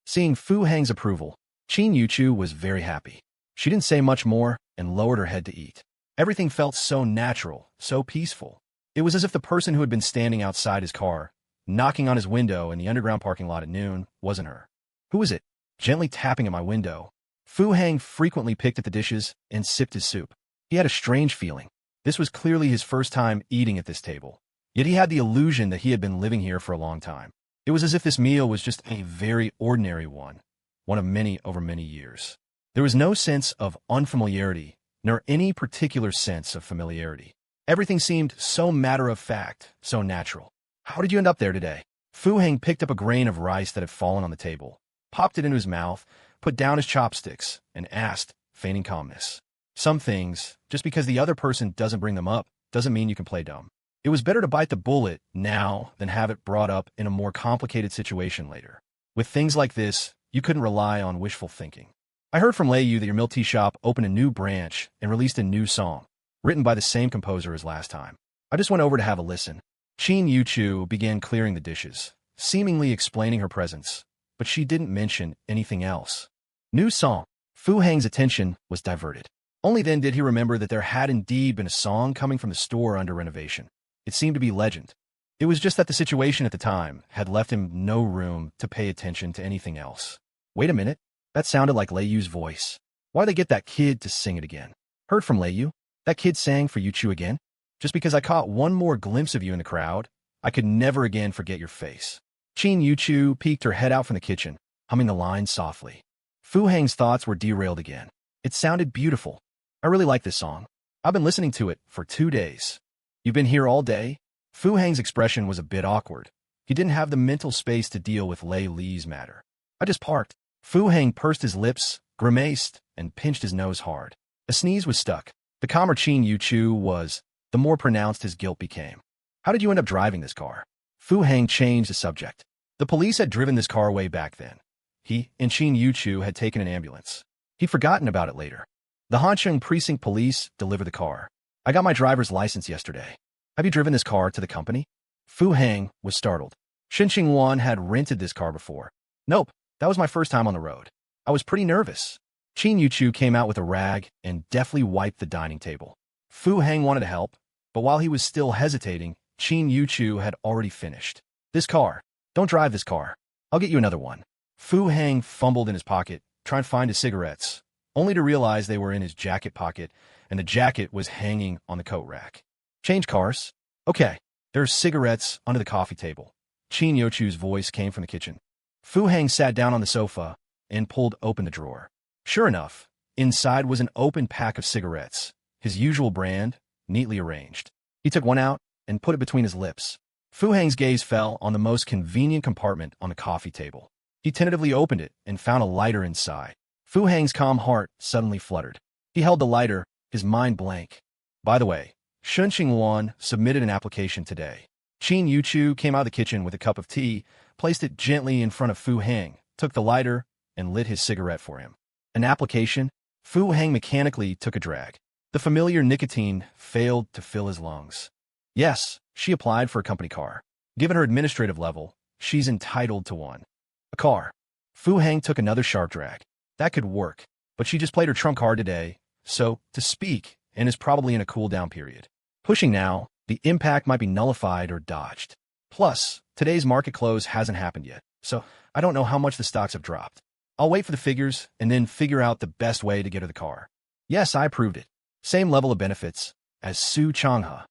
Seeing Fu Hang's approval, Qin Yuchu was very happy. She didn't say much more and lowered her head to eat. Everything felt so natural, so peaceful. It was as if the person who had been standing outside his car, knocking on his window in the underground parking lot at noon, wasn't her. "Who was it?" Gently tapping at my window. Fu Hang frequently picked at the dishes and sipped his soup. He had a strange feeling. This was clearly his first time eating at this table. Yet he had the illusion that he had been living here for a long time. It was as if this meal was just a very ordinary one of many over many years. There was no sense of unfamiliarity, nor any particular sense of familiarity. Everything seemed so matter-of-fact, so natural. "How did you end up there today?" Fu Hang picked up a grain of rice that had fallen on the table, popped it into his mouth, put down his chopsticks, and asked, feigning calmness. "Some things, just because the other person doesn't bring them up, doesn't mean you can play dumb. It was better to bite the bullet now than have it brought up in a more complicated situation later. With things like this, you couldn't rely on wishful thinking. I heard from Lei Yu that your milk tea shop opened a new branch and released a new song, written by the same composer as last time. I just went over to have a listen." Qin Yuchu began clearing the dishes, seemingly explaining her presence, but she didn't mention anything else. New song. Fu Hang's attention was diverted. Only then did he remember that there had indeed been a song coming from the store under renovation. It seemed to be legend. It was just that the situation at the time had left him no room to pay attention to anything else. Wait a minute. That sounded like Lei Yu's voice. Why'd they get that kid to sing it again? Heard from Lei, that kid sang for Yuchu again? Just because I caught one more glimpse of you in the crowd, I could never again forget your face. Qin Yuchu peeked her head out from the kitchen, humming the line softly. Fu Hang's thoughts were derailed again. It sounded beautiful. I really like this song. I've been listening to it for 2 days. You've been here all day? Fu Hang's expression was a bit awkward. He didn't have the mental space to deal with Lei Li's matter. I just parked. Fu Hang pursed his lips, grimaced, and pinched his nose hard. A sneeze was stuck. The calmer Qin Yuchu was, the more pronounced his guilt became. How did you end up driving this car? Fu Hang changed the subject. The police had driven this car way back then. He and Qin Yuchu had taken an ambulance. He'd forgotten about it later. The Hansheng Precinct Police delivered the car. I got my driver's license yesterday. Have you driven this car to the company? Fu Hang was startled. Shen Qingluan had rented this car before. Nope, that was my first time on the road. I was pretty nervous. Qin Yuchu came out with a rag and deftly wiped the dining table. Fu Hang wanted to help, but while he was still hesitating, Qin Yuchu had already finished. This car. Don't drive this car. I'll get you another one. Fu Hang fumbled in his pocket, trying to find his cigarettes, only to realize they were in his jacket pocket, and the jacket was hanging on the coat rack. Change cars? Okay. There are cigarettes under the coffee table. Qin Yuchu's voice came from the kitchen. Fu Hang sat down on the sofa and pulled open the drawer. Sure enough, inside was an open pack of cigarettes, his usual brand, neatly arranged. He took one out and put it between his lips. Fu Hang's gaze fell on the most convenient compartment on the coffee table. He tentatively opened it and found a lighter inside. Fu Hang's calm heart suddenly fluttered. He held the lighter, his mind blank. By the way, Shen Qingluan submitted an application today. Qin Yuchu came out of the kitchen with a cup of tea, placed it gently in front of Fu Hang, took the lighter, and lit his cigarette for him. An application? Fu Hang mechanically took a drag. The familiar nicotine failed to fill his lungs. Yes, she applied for a company car. Given her administrative level, she's entitled to one. A car. Fu Hang took another sharp drag. That could work, but she just played her trump card today, so to speak, and is probably in a cool-down period. Pushing now, the impact might be nullified or dodged. Plus, today's market close hasn't happened yet, so I don't know how much the stocks have dropped. I'll wait for the figures and then figure out the best way to get her the car. Yes, I approved it. Same level of benefits as Su Changhe.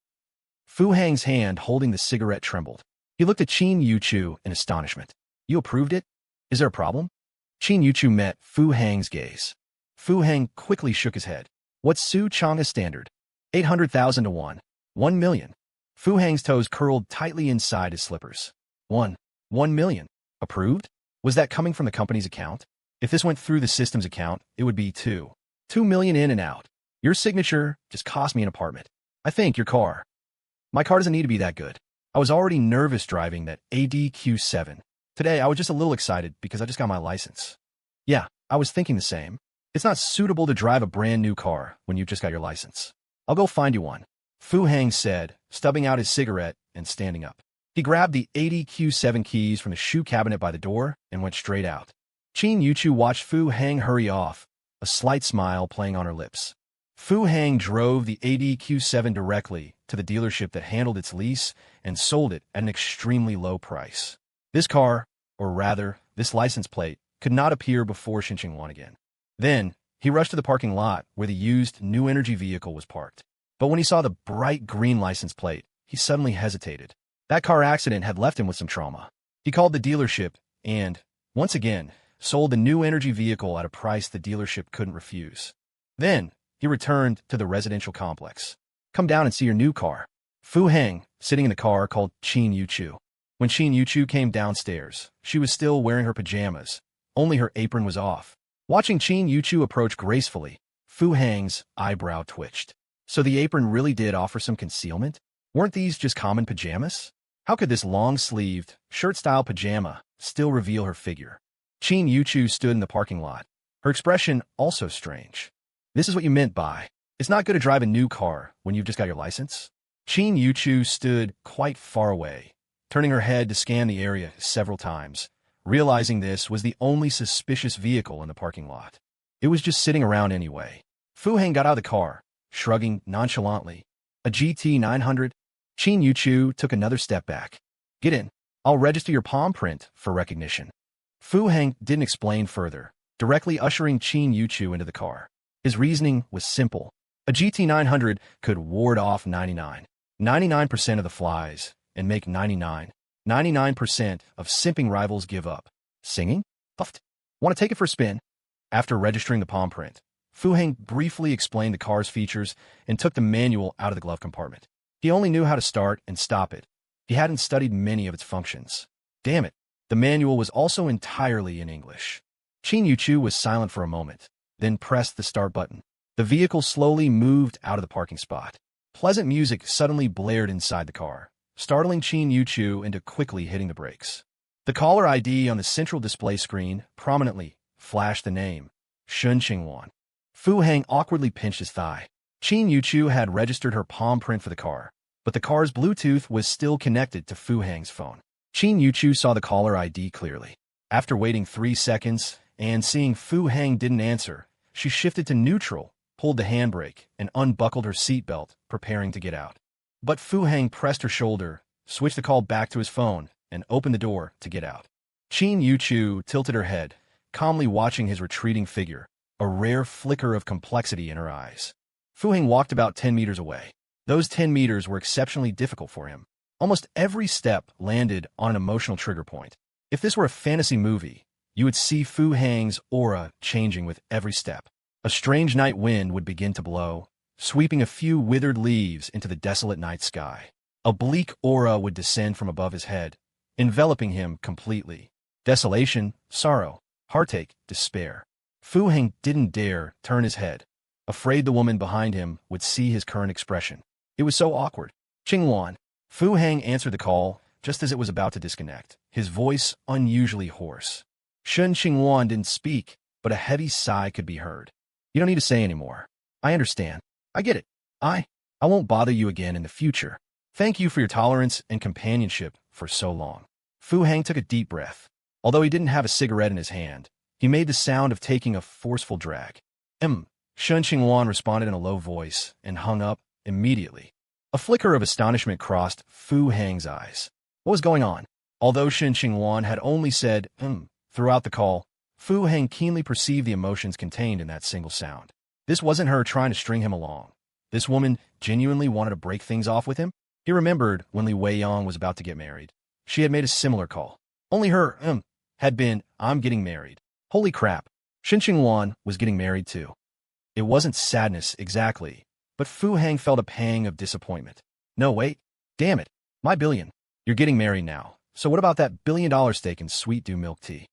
Fu Hang's hand holding the cigarette trembled. He looked at Qin Yuchu in astonishment. You approved it? Is there a problem? Qin Yuchu met Fu Hang's gaze. Fu Hang quickly shook his head. What's Su Changhe's standard? 800,000 to 1 million. Fu Hang's toes curled tightly inside his slippers. 1 million. Approved? Was that coming from the company's account? If this went through the system's account, it would be 2 million in and out. Your signature just cost me an apartment. I think your car. My car doesn't need to be that good. I was already nervous driving that ADQ7. Today, I was just a little excited because I just got my license. Yeah, I was thinking the same. It's not suitable to drive a brand new car when you just got your license. I'll go find you one. Fu Hang said, stubbing out his cigarette and standing up. He grabbed the ADQ7 keys from the shoe cabinet by the door and went straight out. Qin Yuchu watched Fu Hang hurry off, a slight smile playing on her lips. Fu Hang drove the ADQ7 directly to the dealership that handled its lease and sold it at an extremely low price. This car, or rather, this license plate, could not appear before Shen Qingluan again. Then, he rushed to the parking lot where the used New Energy vehicle was parked. But when he saw the bright green license plate, he suddenly hesitated. That car accident had left him with some trauma. He called the dealership and, once again, sold the New Energy vehicle at a price the dealership couldn't refuse. Then, he returned to the residential complex. Come down and see your new car. Fu Hang, sitting in the car, called Qin Yuchu. When Qin Yuchu came downstairs, she was still wearing her pajamas. Only her apron was off. Watching Qin Yuchu approach gracefully, Fu Hang's eyebrow twitched. So the apron really did offer some concealment? Weren't these just common pajamas? How could this long-sleeved, shirt-style pajama still reveal her figure? Qin Yuchu stood in the parking lot, her expression also strange. This is what you meant by, it's not good to drive a new car when you've just got your license? Qin Yuchu stood quite far away, turning her head to scan the area several times, realizing this was the only suspicious vehicle in the parking lot. It was just sitting around anyway. Fu Hang got out of the car, shrugging nonchalantly. A GT 900? Qin Yuchu took another step back. Get in. I'll register your palm print for recognition. Fu Hang didn't explain further, directly ushering Qin Yuchu into the car. His reasoning was simple. A GT900 could ward off 99% of the flies and make 99% of simping rivals give up. Singing? Puffed. Want to take it for a spin? After registering the palm print, Fu Heng briefly explained the car's features and took the manual out of the glove compartment. He only knew how to start and stop it. He hadn't studied many of its functions. Damn it, the manual was also entirely in English. Qin Yuchu was silent for a moment, then pressed the start button. The vehicle slowly moved out of the parking spot. Pleasant music suddenly blared inside the car, startling Qin Yuchu into quickly hitting the brakes. The caller ID on the central display screen prominently flashed the name, Shen Qingluan. Fu Heng awkwardly pinched his thigh. Qin Yuchu had registered her palm print for the car, but the car's Bluetooth was still connected to Fu Heng's phone. Qin Yuchu saw the caller ID clearly. After waiting 3 seconds and seeing Fu Heng didn't answer, she shifted to neutral, pulled the handbrake, and unbuckled her seatbelt, preparing to get out. But Fu Heng pressed her shoulder, switched the call back to his phone, and opened the door to get out. Qin Yuchu tilted her head, calmly watching his retreating figure, a rare flicker of complexity in her eyes. Fu Heng walked about 10 meters away. Those 10 meters were exceptionally difficult for him. Almost every step landed on an emotional trigger point. If this were a fantasy movie, you would see Fu Heng's aura changing with every step. A strange night wind would begin to blow, sweeping a few withered leaves into the desolate night sky. A bleak aura would descend from above his head, enveloping him completely. Desolation, sorrow, heartache, despair. Fu Heng didn't dare turn his head, afraid the woman behind him would see his current expression. It was so awkward. Qingluan. Fu Heng answered the call just as it was about to disconnect, his voice unusually hoarse. Shen Qingluan didn't speak, but a heavy sigh could be heard. You don't need to say anymore. I understand. I get it. I won't bother you again in the future. Thank you for your tolerance and companionship for so long. Fu Heng took a deep breath. Although he didn't have a cigarette in his hand, he made the sound of taking a forceful drag. Shen Qingluan responded in a low voice and hung up immediately. A flicker of astonishment crossed Fu Heng's eyes. What was going on? Although Shen Qingluan had only said, throughout the call, Fu Heng keenly perceived the emotions contained in that single sound. This wasn't her trying to string him along. This woman genuinely wanted to break things off with him. He remembered when Li Weiyang was about to get married. She had made a similar call. Only her, had been, I'm getting married. Holy crap. Shen Qingluan was getting married too. It wasn't sadness exactly, but Fu Heng felt a pang of disappointment. No, wait. Damn it. My billion. You're getting married now. So what about that $1 billion stake in Sweet Dew milk tea?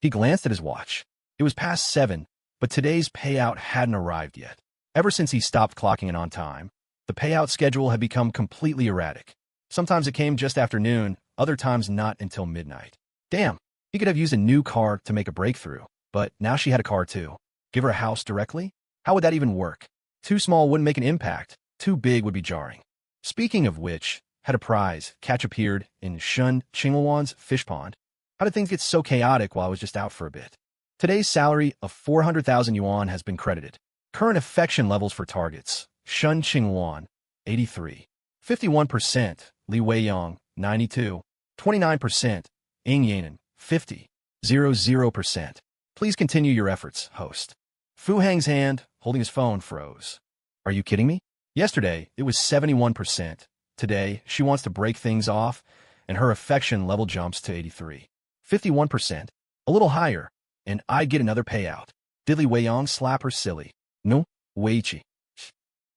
He glanced at his watch. It was past 7, but today's payout hadn't arrived yet. Ever since he stopped clocking in on time, the payout schedule had become completely erratic. Sometimes it came just after noon, other times not until midnight. Damn, he could have used a new car to make a breakthrough, but now she had a car too. Give her a house directly? How would that even work? Too small wouldn't make an impact. Too big would be jarring. Speaking of which, had a prize catch appeared in Shen Qingluan's fish pond? How did things get so chaotic while I was just out for a bit? Today's salary of 400,000 yuan has been credited. Current affection levels for targets. Shen Qingluan, 83. 51%. Li Weiyang, 92. 29%. Ying Yanan, 50. 00%. Please continue your efforts, host. Fu Heng's hand, holding his phone, froze. Are you kidding me? Yesterday, it was 71%. Today, she wants to break things off, and her affection level jumps to 83. 51%. A little higher, and I'd get another payout. Did Li Weiyang slap her silly? No, Weiqi.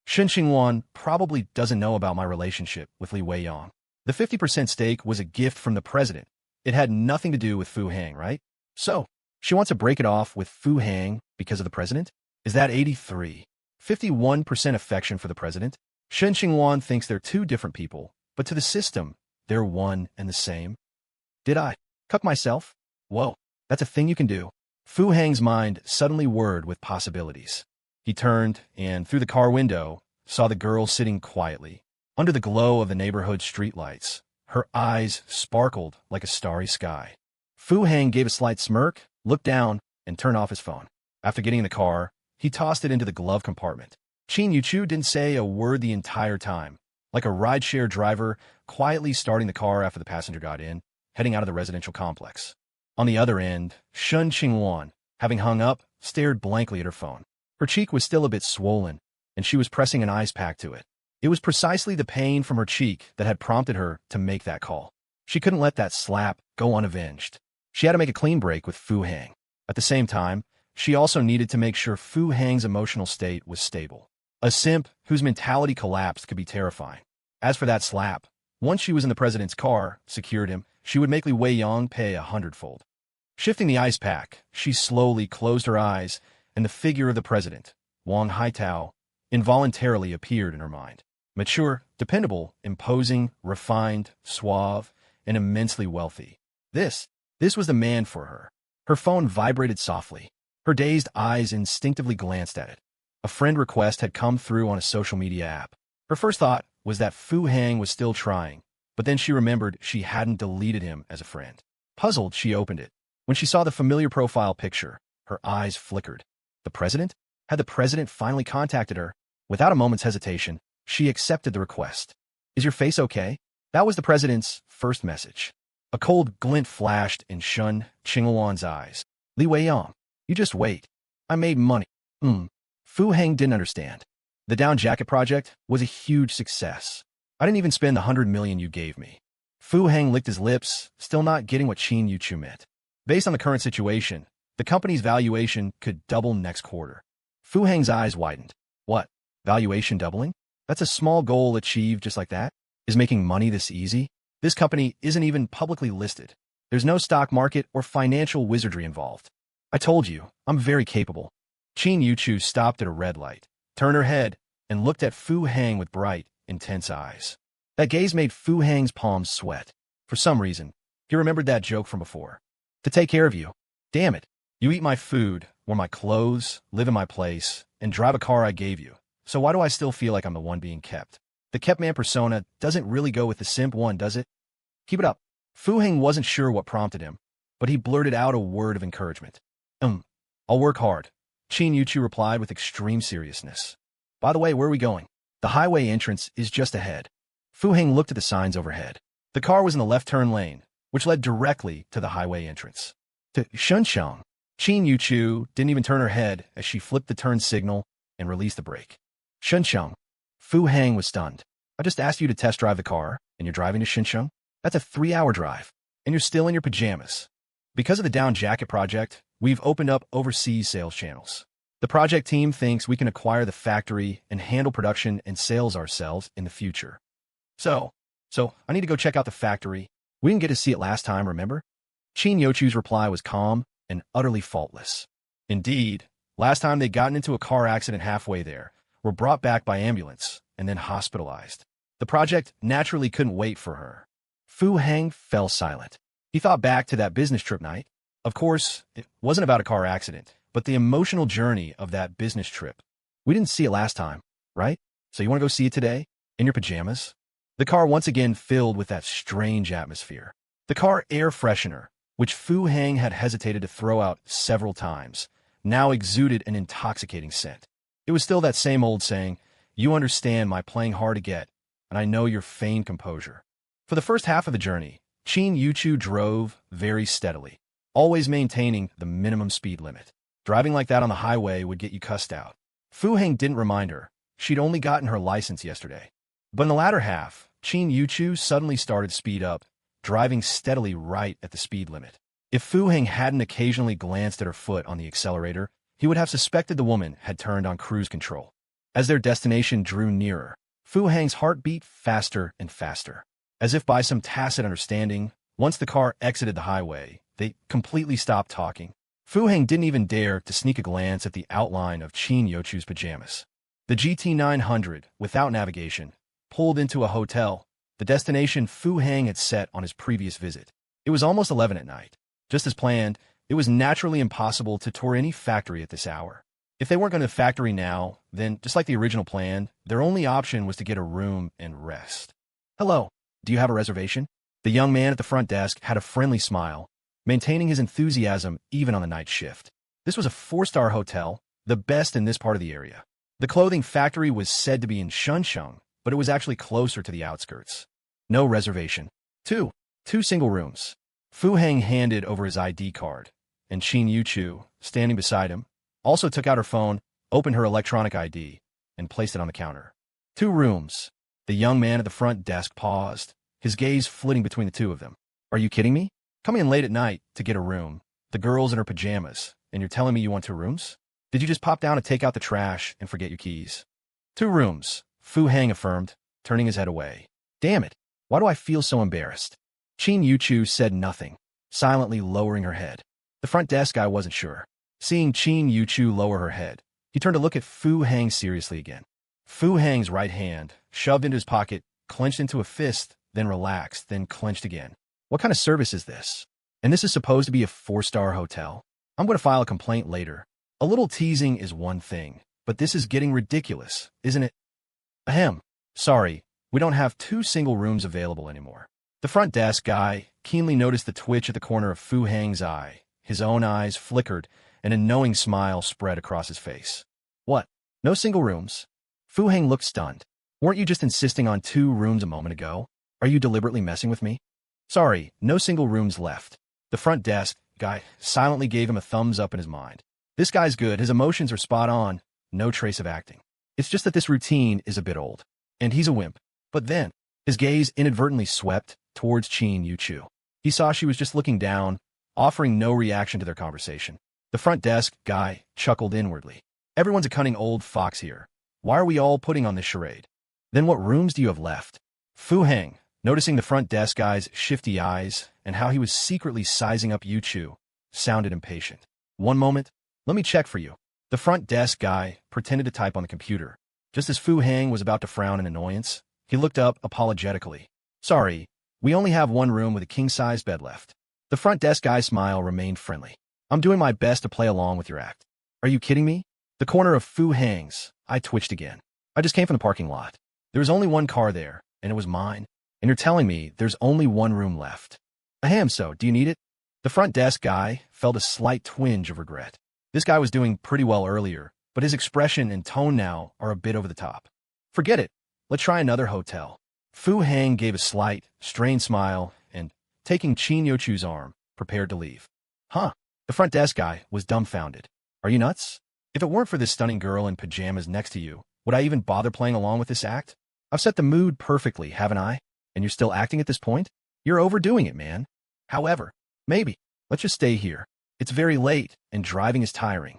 Shen Qingluan probably doesn't know about my relationship with Li Weiyang. The 50% stake was a gift from the president. It had nothing to do with Fu Heng, right? So, she wants to break it off with Fu Heng because of the president? Is that 83? 51% affection for the president? Shen Qingluan thinks they're two different people, but to the system, they're one and the same. Did I cuck myself? Whoa, that's a thing you can do. Fu Heng's mind suddenly whirred with possibilities. He turned and, through the car window, saw the girl sitting quietly. Under the glow of the neighborhood streetlights, her eyes sparkled like a starry sky. Fu Heng gave a slight smirk, looked down, and turned off his phone. After getting in the car, he tossed it into the glove compartment. Qin Yuchu didn't say a word the entire time, like a rideshare driver quietly starting the car after the passenger got in, heading out of the residential complex. On the other end, Shen Qingluan, having hung up, stared blankly at her phone. Her cheek was still a bit swollen, and she was pressing an ice pack to it. It was precisely the pain from her cheek that had prompted her to make that call. She couldn't let that slap go unavenged. She had to make a clean break with Fu Hang. At the same time, she also needed to make sure Fu Hang's emotional state was stable. A simp whose mentality collapsed could be terrifying. As for that slap, once she was in the president's car, secured him, she would make Li Weiyang pay 100-fold. Shifting the ice pack, she slowly closed her eyes, and the figure of the president, Wang Haitao, involuntarily appeared in her mind. Mature, dependable, imposing, refined, suave, and immensely wealthy. This was the man for her. Her phone vibrated softly. Her dazed eyes instinctively glanced at it. A friend request had come through on a social media app. Her first thought was that Fu Hang was still trying, but then she remembered she hadn't deleted him as a friend. Puzzled, she opened it. When she saw the familiar profile picture, her eyes flickered. The president? Had the president finally contacted her? Without a moment's hesitation, she accepted the request. "Is your face okay?" That was the president's first message. A cold glint flashed in Shen Qingluan's eyes. "Li Weiyang, you just wait. I made money." Fu Hang didn't understand. The down jacket project was a huge success. "I didn't even spend the 100 million you gave me." Fu Hang licked his lips, still not getting what Qin Yuchu meant. Based on the current situation, the company's valuation could double next quarter. Fu Hang's eyes widened. What? Valuation doubling? That's a small goal achieved just like that? Is making money this easy? This company isn't even publicly listed. There's no stock market or financial wizardry involved. "I told you, I'm very capable." Qin Yuchu stopped at a red light, turned her head, and looked at Fu Hang with bright, intense eyes. That gaze made Fu Hang's palms sweat. For some reason, he remembered that joke from before. "To take care of you. Damn it. You eat my food, wear my clothes, live in my place, and drive a car I gave you. So why do I still feel like I'm the one being kept?" The kept man persona doesn't really go with the simp one, does it? "Keep it up." Fu Hang wasn't sure what prompted him, but he blurted out a word of encouragement. I'll work hard," Qin Yuchu replied with extreme seriousness. "By the way, where are we going?" "The highway entrance is just ahead." Fu Hang looked at the signs overhead. The car was in the left turn lane, which led directly to the highway entrance. To Shunsheng, Qin Yuchu didn't even turn her head as she flipped the turn signal and released the brake. "Shunsheng." Fu Hang was stunned. "I just asked you to test drive the car, and you're driving to Shunsheng? That's a 3-hour drive, and you're still in your pajamas." Because of the down jacket project, we've opened up overseas sales channels. The project team thinks we can acquire the factory and handle production and sales ourselves in the future. So I need to go check out the factory. We didn't get to see it last time, remember? Qin Yuchu's reply was calm and utterly faultless. Indeed, last time they'd gotten into a car accident halfway there, were brought back by ambulance, and then hospitalized. The project naturally couldn't wait for her. Fu Hang fell silent. He thought back to that business trip night. Of course, it wasn't about a car accident, but the emotional journey of that business trip. We didn't see it last time, right? So you want to go see it today? In your pajamas? The car once again filled with that strange atmosphere. The car air freshener, which Fu Hang had hesitated to throw out several times, now exuded an intoxicating scent. It was still that same old saying, "You understand my playing hard to get, and I know your feigned composure." For the first half of the journey, Qin Yuchu drove very steadily, always maintaining the minimum speed limit. Driving like that on the highway would get you cussed out. Fu Hang didn't remind her. She'd only gotten her license yesterday. But in the latter half, Qin Yuchu suddenly started to speed up, driving steadily right at the speed limit. If Fu Hang hadn't occasionally glanced at her foot on the accelerator, he would have suspected the woman had turned on cruise control. As their destination drew nearer, Fu Hang's heart beat faster and faster. As if by some tacit understanding, once the car exited the highway, they completely stopped talking. Fu Hang didn't even dare to sneak a glance at the outline of Qin Yuchu's pajamas. The GT900, without navigation, pulled into a hotel, the destination Fu Hang had set on his previous visit. It was almost 11 at night. Just as planned, it was naturally impossible to tour any factory at this hour. If they weren't going to the factory now, then, just like the original plan, their only option was to get a room and rest. "Hello, do you have a reservation?" The young man at the front desk had a friendly smile, maintaining his enthusiasm even on the night shift. This was a 4-star hotel, the best in this part of the area. The clothing factory was said to be in Shunsheng, but it was actually closer to the outskirts. No reservation. Two single rooms. Fu Hang handed over his ID card, and Qin Yuchu, standing beside him, also took out her phone, opened her electronic ID, and placed it on the counter. 2 rooms. The young man at the front desk paused, his gaze flitting between the two of them. Are you kidding me? Coming in late at night to get a room, the girl's in her pajamas, and you're telling me you want 2 rooms? Did you just pop down to take out the trash and forget your keys? 2 rooms, Fu Hang affirmed, turning his head away. Damn it, why do I feel so embarrassed? Qin Yuchu said nothing, silently lowering her head. The front desk guy wasn't sure. Seeing Qin Yuchu lower her head, he turned to look at Fu Hang seriously again. Fu Hang's right hand, shoved into his pocket, clenched into a fist, then relaxed, then clenched again. What kind of service is this? And this is supposed to be a 4-star hotel? I'm going to file a complaint later. A little teasing is one thing, but this is getting ridiculous, isn't it? Ahem. Sorry, we don't have 2 single rooms available anymore. The front desk guy keenly noticed the twitch at the corner of Fu Hang's eye. His own eyes flickered, and a knowing smile spread across his face. What? No single rooms? Fu Hang looked stunned. Weren't you just insisting on 2 rooms a moment ago? Are you deliberately messing with me? Sorry, no single rooms left. The front desk guy silently gave him a thumbs up in his mind. This guy's good, his emotions are spot on, no trace of acting. It's just that this routine is a bit old. And he's a wimp. But then, his gaze inadvertently swept towards Qin Yuchu. He saw she was just looking down, offering no reaction to their conversation. The front desk guy chuckled inwardly. Everyone's a cunning old fox here. Why are we all putting on this charade? Then what rooms do you have left? Fu Hang, noticing the front desk guy's shifty eyes and how he was secretly sizing up Yuchu, sounded impatient. One moment, let me check for you. The front desk guy pretended to type on the computer. Just as Fu Hang was about to frown in annoyance, he looked up apologetically. Sorry, we only have 1 room with a king-size bed left. The front desk guy's smile remained friendly. I'm doing my best to play along with your act. Are you kidding me? The corner of Fu Hang's eye twitched again. I just came from the parking lot. There was only 1 car there, and it was mine. And you're telling me there's only 1 room left. Ahem, so, do you need it? The front desk guy felt a slight twinge of regret. This guy was doing pretty well earlier, but his expression and tone now are a bit over the top. Forget it. Let's try another hotel. Fu Hang gave a slight, strained smile and, taking Qin Yuchu's arm, prepared to leave. Huh? The front desk guy was dumbfounded. Are you nuts? If it weren't for this stunning girl in pajamas next to you, would I even bother playing along with this act? I've set the mood perfectly, haven't I? And you're still acting at this point? You're overdoing it, man. However, maybe. Let's just stay here. It's very late, and driving is tiring.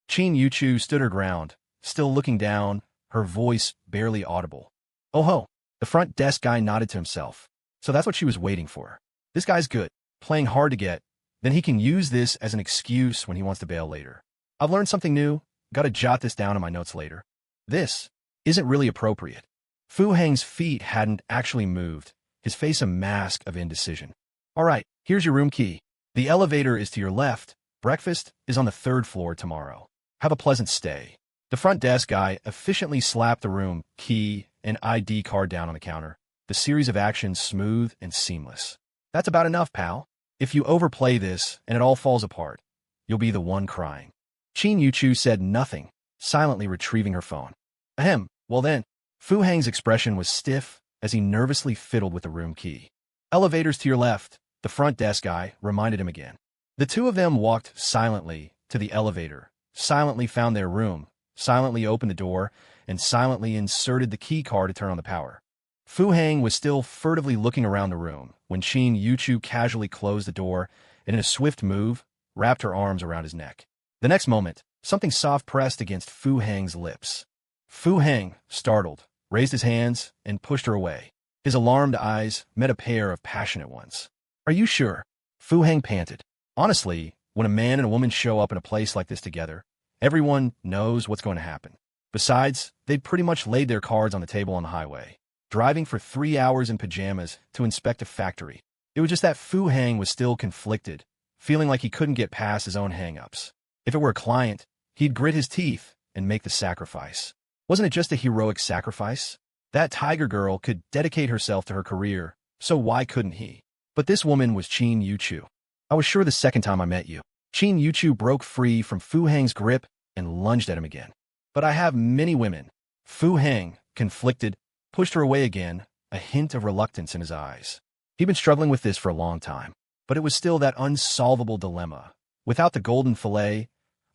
Qin Yuchu stood her ground, still looking down, her voice barely audible. Oh ho! The front desk guy nodded to himself. So that's what she was waiting for. This guy's good, playing hard to get. Then he can use this as an excuse when he wants to bail later. I've learned something new. Gotta jot this down in my notes later. This isn't really appropriate. Fu Hang's feet hadn't actually moved, his face a mask of indecision. All right, here's your room key. The elevator is to your left. Breakfast is on the 3rd floor tomorrow. Have a pleasant stay. The front desk guy efficiently slapped the room key and ID card down on the counter, the series of actions smooth and seamless. That's about enough, pal. If you overplay this and it all falls apart, you'll be the one crying. Qin Yuchu said nothing, silently retrieving her phone. Ahem, well then. Fu Hang's expression was stiff as he nervously fiddled with the room key. Elevators to your left, the front desk guy reminded him again. The 2 of them walked silently to the elevator, silently found their room, silently opened the door, and silently inserted the key card to turn on the power. Fu Hang was still furtively looking around the room when Qin Yuchu casually closed the door and in a swift move, wrapped her arms around his neck. The next moment, something soft pressed against Fu Hang's lips. Fu Hang, startled, raised his hands and pushed her away. His alarmed eyes met a pair of passionate ones. Are you sure? Fu Hang panted. Honestly, when a man and a woman show up in a place like this together, everyone knows what's going to happen. Besides, they'd pretty much laid their cards on the table on the highway, driving for 3 hours in pajamas to inspect a factory. It was just that Fu Hang was still conflicted, feeling like he couldn't get past his own hang-ups. If it were a client, he'd grit his teeth and make the sacrifice. Wasn't it just a heroic sacrifice? That tiger girl could dedicate herself to her career, so why couldn't he? But this woman was Qin Yuchu. I was sure the second time I met you. Qin Yuchu broke free from Fu Hang's grip and lunged at him again. But I have many women. Fu Hang, conflicted, pushed her away again, a hint of reluctance in his eyes. He'd been struggling with this for a long time, but it was still that unsolvable dilemma. Without the golden fillet,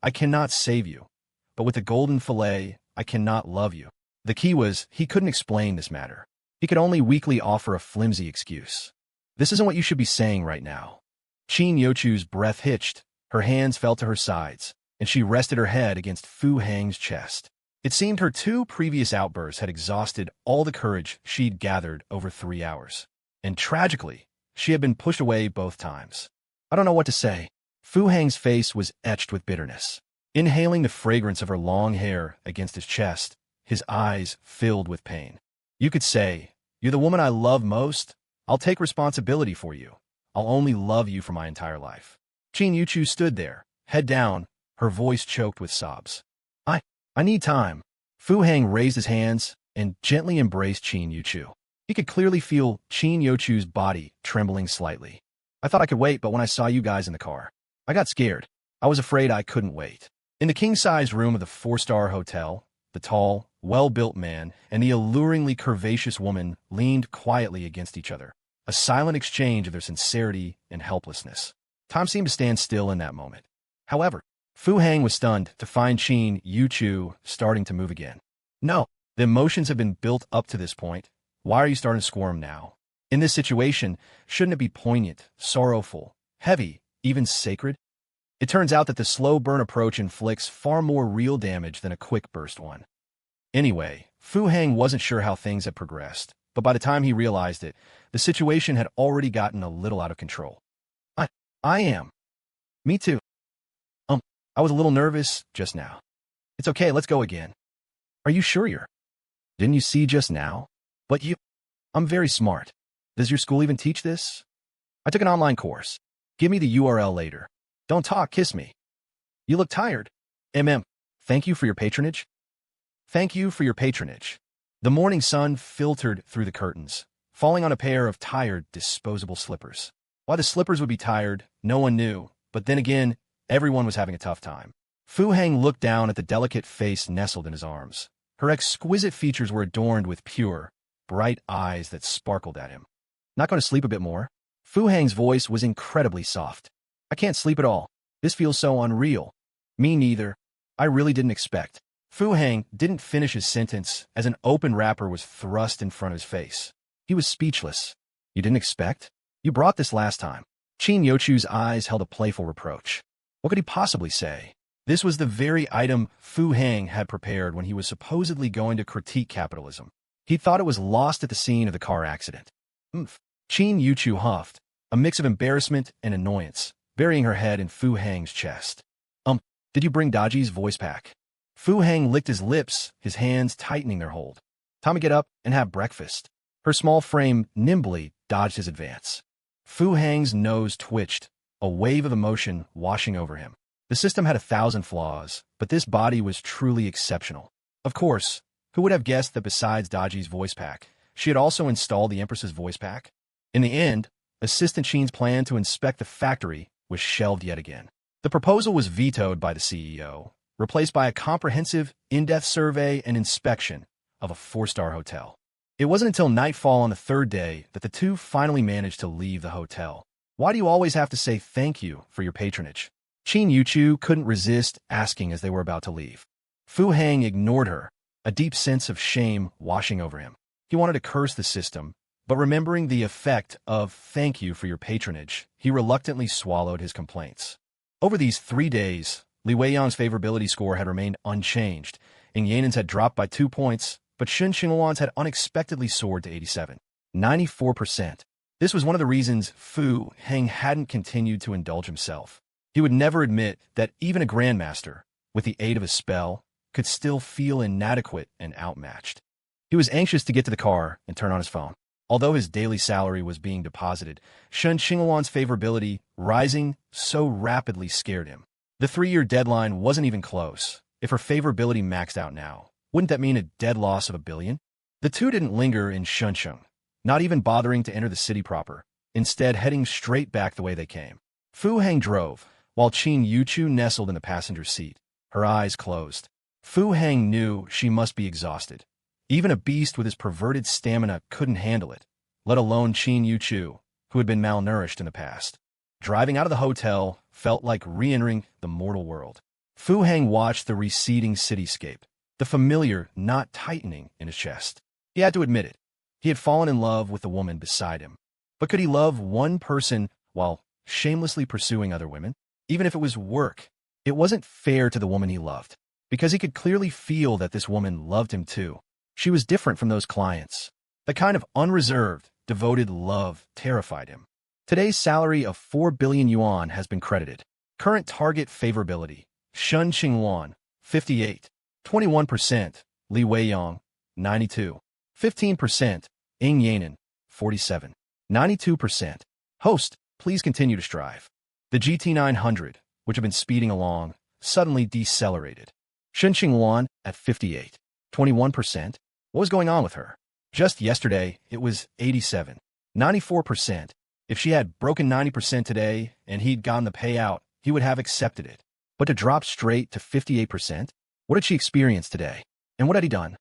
I cannot save you. But with the golden fillet, I cannot love you. The key was he couldn't explain this matter. He could only weakly offer a flimsy excuse. This isn't what you should be saying right now. Qin Yochu's breath hitched, her hands fell to her sides, and she rested her head against Fu Hang's chest. It seemed her 2 previous outbursts had exhausted all the courage she'd gathered over 3 hours. And tragically, she had been pushed away both times. I don't know what to say. Fu Hang's face was etched with bitterness. Inhaling the fragrance of her long hair against his chest, his eyes filled with pain. You could say, "You're the woman I love most. I'll take responsibility for you. I'll only love you for my entire life." Qin Yuchu stood there, head down, her voice choked with sobs. I need time." Fu Hang raised his hands and gently embraced Qin Yuchu. He could clearly feel Qin Yochu's body trembling slightly. "I thought I could wait, but when I saw you guys in the car, I got scared. I was afraid I couldn't wait." In the king-size room of the 4-star hotel, the tall, well-built man and the alluringly curvaceous woman leaned quietly against each other, a silent exchange of their sincerity and helplessness. Time seemed to stand still in that moment. However, Fu Hang was stunned to find Qin Yuchu starting to move again. "No, the emotions have been built up to this point. Why are you starting to squirm now? In this situation, shouldn't it be poignant, sorrowful, heavy, even sacred?" It turns out that the slow burn approach inflicts far more real damage than a quick burst one. Anyway, Fu Hang wasn't sure how things had progressed, but by the time he realized it, the situation had already gotten a little out of control. I am. Me too. I was a little nervous just now. It's okay, let's go again. Are you sure you're? Didn't you see just now? But I'm very smart. Does your school even teach this? I took an online course. Give me the URL later. Don't talk, kiss me. You look tired. Thank you for your patronage. Thank you for your patronage. The morning sun filtered through the curtains, falling on a pair of tired, disposable slippers. Why the slippers would be tired, no one knew, but then again, everyone was having a tough time. Fu Hang looked down at the delicate face nestled in his arms. Her exquisite features were adorned with pure, bright eyes that sparkled at him. "Not going to sleep a bit more?" Fu Hang's voice was incredibly soft. "I can't sleep at all. This feels so unreal." "Me neither. I really didn't expect." Fu Hang didn't finish his sentence as an open wrapper was thrust in front of his face. He was speechless. "You didn't expect? You brought this last time." Qin Yochu's eyes held a playful reproach. What could he possibly say? This was the very item Fu Hang had prepared when he was supposedly going to critique capitalism. He thought it was lost at the scene of the car accident. Qin Yuchu huffed, a mix of embarrassment and annoyance, burying her head in Fu Hang's chest. Did you bring Daji's voice pack?" Fu Hang licked his lips, his hands tightening their hold. "Time to get up and have breakfast." Her small frame nimbly dodged his advance. Fu Hang's nose twitched, a wave of emotion washing over him. The system had 1,000 flaws, but this body was truly exceptional. Of course, who would have guessed that besides Daji's voice pack, she had also installed the Empress's voice pack? In the end, Assistant Qin's plan to inspect the factory was shelved yet again. The proposal was vetoed by the CEO, replaced by a comprehensive, in-depth survey and inspection of a 4-star hotel. It wasn't until nightfall on the 3rd day that the two finally managed to leave the hotel. "Why do you always have to say thank you for your patronage?" Qin Yuchu couldn't resist asking as they were about to leave. Fu Hang ignored her, a deep sense of shame washing over him. He wanted to curse the system, but remembering the effect of "thank you for your patronage," he reluctantly swallowed his complaints. Over these 3 days, Li Weiyang's favorability score had remained unchanged, and Yanan's had dropped by 2 points, but Shen Qingluan's had unexpectedly soared to 87, 94%. This was one of the reasons Fu Hang hadn't continued to indulge himself. He would never admit that even a grandmaster, with the aid of a spell, could still feel inadequate and outmatched. He was anxious to get to the car and turn on his phone. Although his daily salary was being deposited, Shen Qingluan's favorability rising so rapidly scared him. The 3-year deadline wasn't even close. If her favorability maxed out now, wouldn't that mean a dead loss of 1 billion? The two didn't linger in Shunsheng, not even bothering to enter the city proper, instead heading straight back the way they came. Fu Hang drove, while Qin Yuchu nestled in the passenger seat, her eyes closed. Fu Hang knew she must be exhausted. Even a beast with his perverted stamina couldn't handle it, let alone Qin Yuchu, who had been malnourished in the past. Driving out of the hotel felt like re-entering the mortal world. Fu Hang watched the receding cityscape, the familiar knot tightening in his chest. He had to admit it. He had fallen in love with the woman beside him. But could he love one person while shamelessly pursuing other women? Even if it was work, it wasn't fair to the woman he loved, because he could clearly feel that this woman loved him too. She was different from those clients. The kind of unreserved, devoted love terrified him. Today's salary of 4 billion yuan has been credited. Current target favorability: Shen Qingluan, 58. 21%, Li Weiyang, 92. 15%, Ing Yanan, 47. 92%. Host, please continue to strive. The GT900, which had been speeding along, suddenly decelerated. Shen Qingluan at 58. 21%? What was going on with her? Just yesterday, it was 87. 94%. If she had broken 90% today and he'd gotten the payout, he would have accepted it. But to drop straight to 58%? What had she experienced today? And what had he done?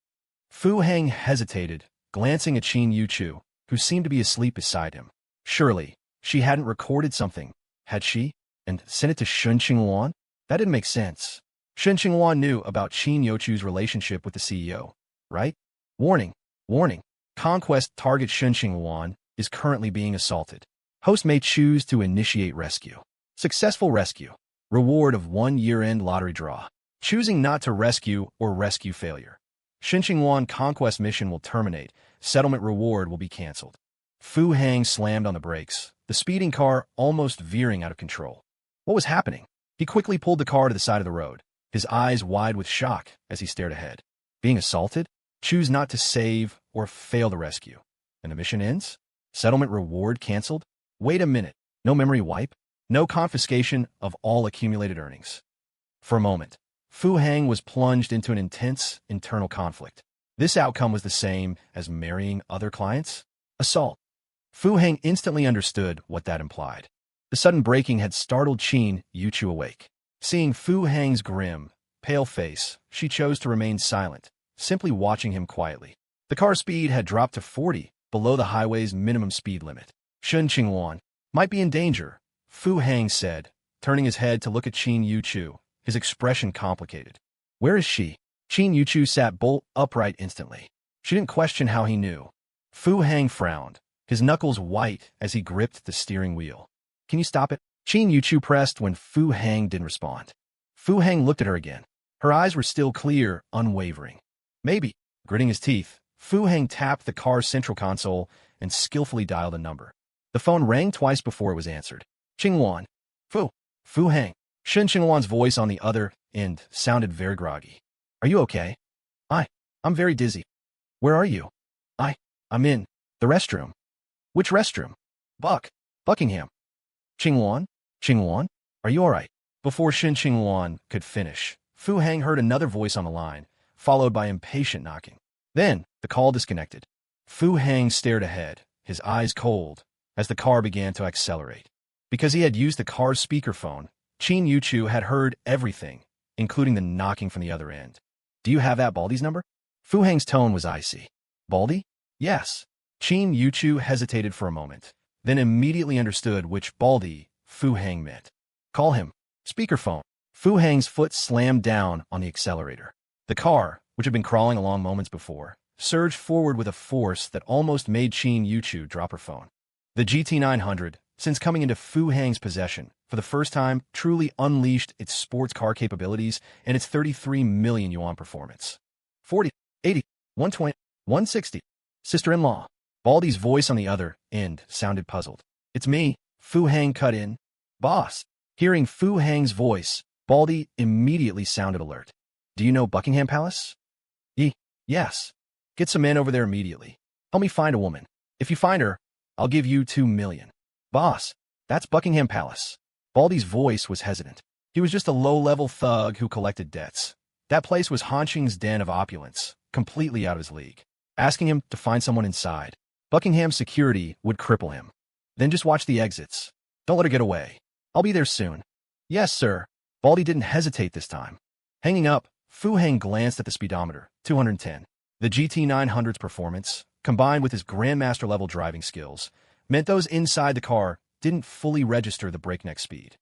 Fu Hang hesitated, glancing at Qin Yuchu, who seemed to be asleep beside him. Surely, she hadn't recorded something, had she? And sent it to Shen Qingluan? That didn't make sense. Shen Qingluan knew about Qin Yuchu's relationship with the CEO, right? Warning, warning. Conquest target Shen Qingluan is currently being assaulted. Host may choose to initiate rescue. Successful rescue. Reward of 1 year-end lottery draw. Choosing not to rescue or rescue failure. Shen Qingluan conquest mission will terminate. Settlement reward will be canceled. Fu Hang slammed on the brakes, the speeding car almost veering out of control. What was happening? He quickly pulled the car to the side of the road, his eyes wide with shock as he stared ahead. Being assaulted? Choose not to save or fail the rescue. And the mission ends? Settlement reward canceled? Wait a minute. No memory wipe? No confiscation of all accumulated earnings. For a moment, Fu Hang was plunged into an intense internal conflict. This outcome was the same as marrying other clients? Assault. Fu Hang instantly understood what that implied. The sudden breaking had startled Qin Yuchu awake. Seeing Fu Hang's grim, pale face, she chose to remain silent, simply watching him quietly. The car speed had dropped to 40, below the highway's minimum speed limit. Shen Qingluan might be in danger, Fu Hang said, turning his head to look at Qin Yuchu, his expression complicated. Where is she? Qin Yuchu sat bolt upright instantly. She didn't question how he knew. Fu Hang frowned, his knuckles white as he gripped the steering wheel. Can you stop it? Qin Yuchu pressed when Fu Hang didn't respond. Fu Hang looked at her again. Her eyes were still clear, unwavering. Maybe. Gritting his teeth, Fu Hang tapped the car's central console and skillfully dialed a number. The phone rang twice before it was answered. Qingluan. Fu Hang. Shen Qingluan's voice on the other end sounded very groggy. Are you okay? I'm very dizzy. Where are you? I'm in the restroom. Which restroom? Buckingham. Qingluan? Are you all right? Before Shen Qingluan could finish, Fu Hang heard another voice on the line, followed by impatient knocking. Then, the call disconnected. Fu Hang stared ahead, his eyes cold, as the car began to accelerate. Because he had used the car's speakerphone, Qin Yuchu had heard everything, including the knocking from the other end. Do you have that Baldy's number? Fu Hang's tone was icy. Baldy? Yes. Qin Yuchu hesitated for a moment, then immediately understood which Baldy Fu Hang meant. Call him. Speakerphone. Fu Hang's foot slammed down on the accelerator. The car, which had been crawling along moments before, surged forward with a force that almost made Qin Yuchu drop her phone. The GT900, since coming into Fu Hang's possession, for the first time, truly unleashed its sports car capabilities and its 33 million yuan performance. 40, 80, 120, 160. Sister-in-law. Baldy's voice on the other end sounded puzzled. It's me, Fu Hang cut in. Boss. Hearing Fu Hang's voice, Baldy immediately sounded alert. Do you know Buckingham Palace? Yes. Get some men over there immediately. Help me find a woman. If you find her, I'll give you 2 million. Boss, that's Buckingham Palace. Baldy's voice was hesitant. He was just a low-level thug who collected debts. That place was Hanqing's den of opulence, completely out of his league. Asking him to find someone inside, Buckingham's security would cripple him. Then just watch the exits. Don't let her get away. I'll be there soon. Yes, sir. Baldy didn't hesitate this time. Hanging up, Fu Hang glanced at the speedometer, 210. The GT900's performance, combined with his Grandmaster-level driving skills, meant those inside the car didn't fully register the breakneck speed.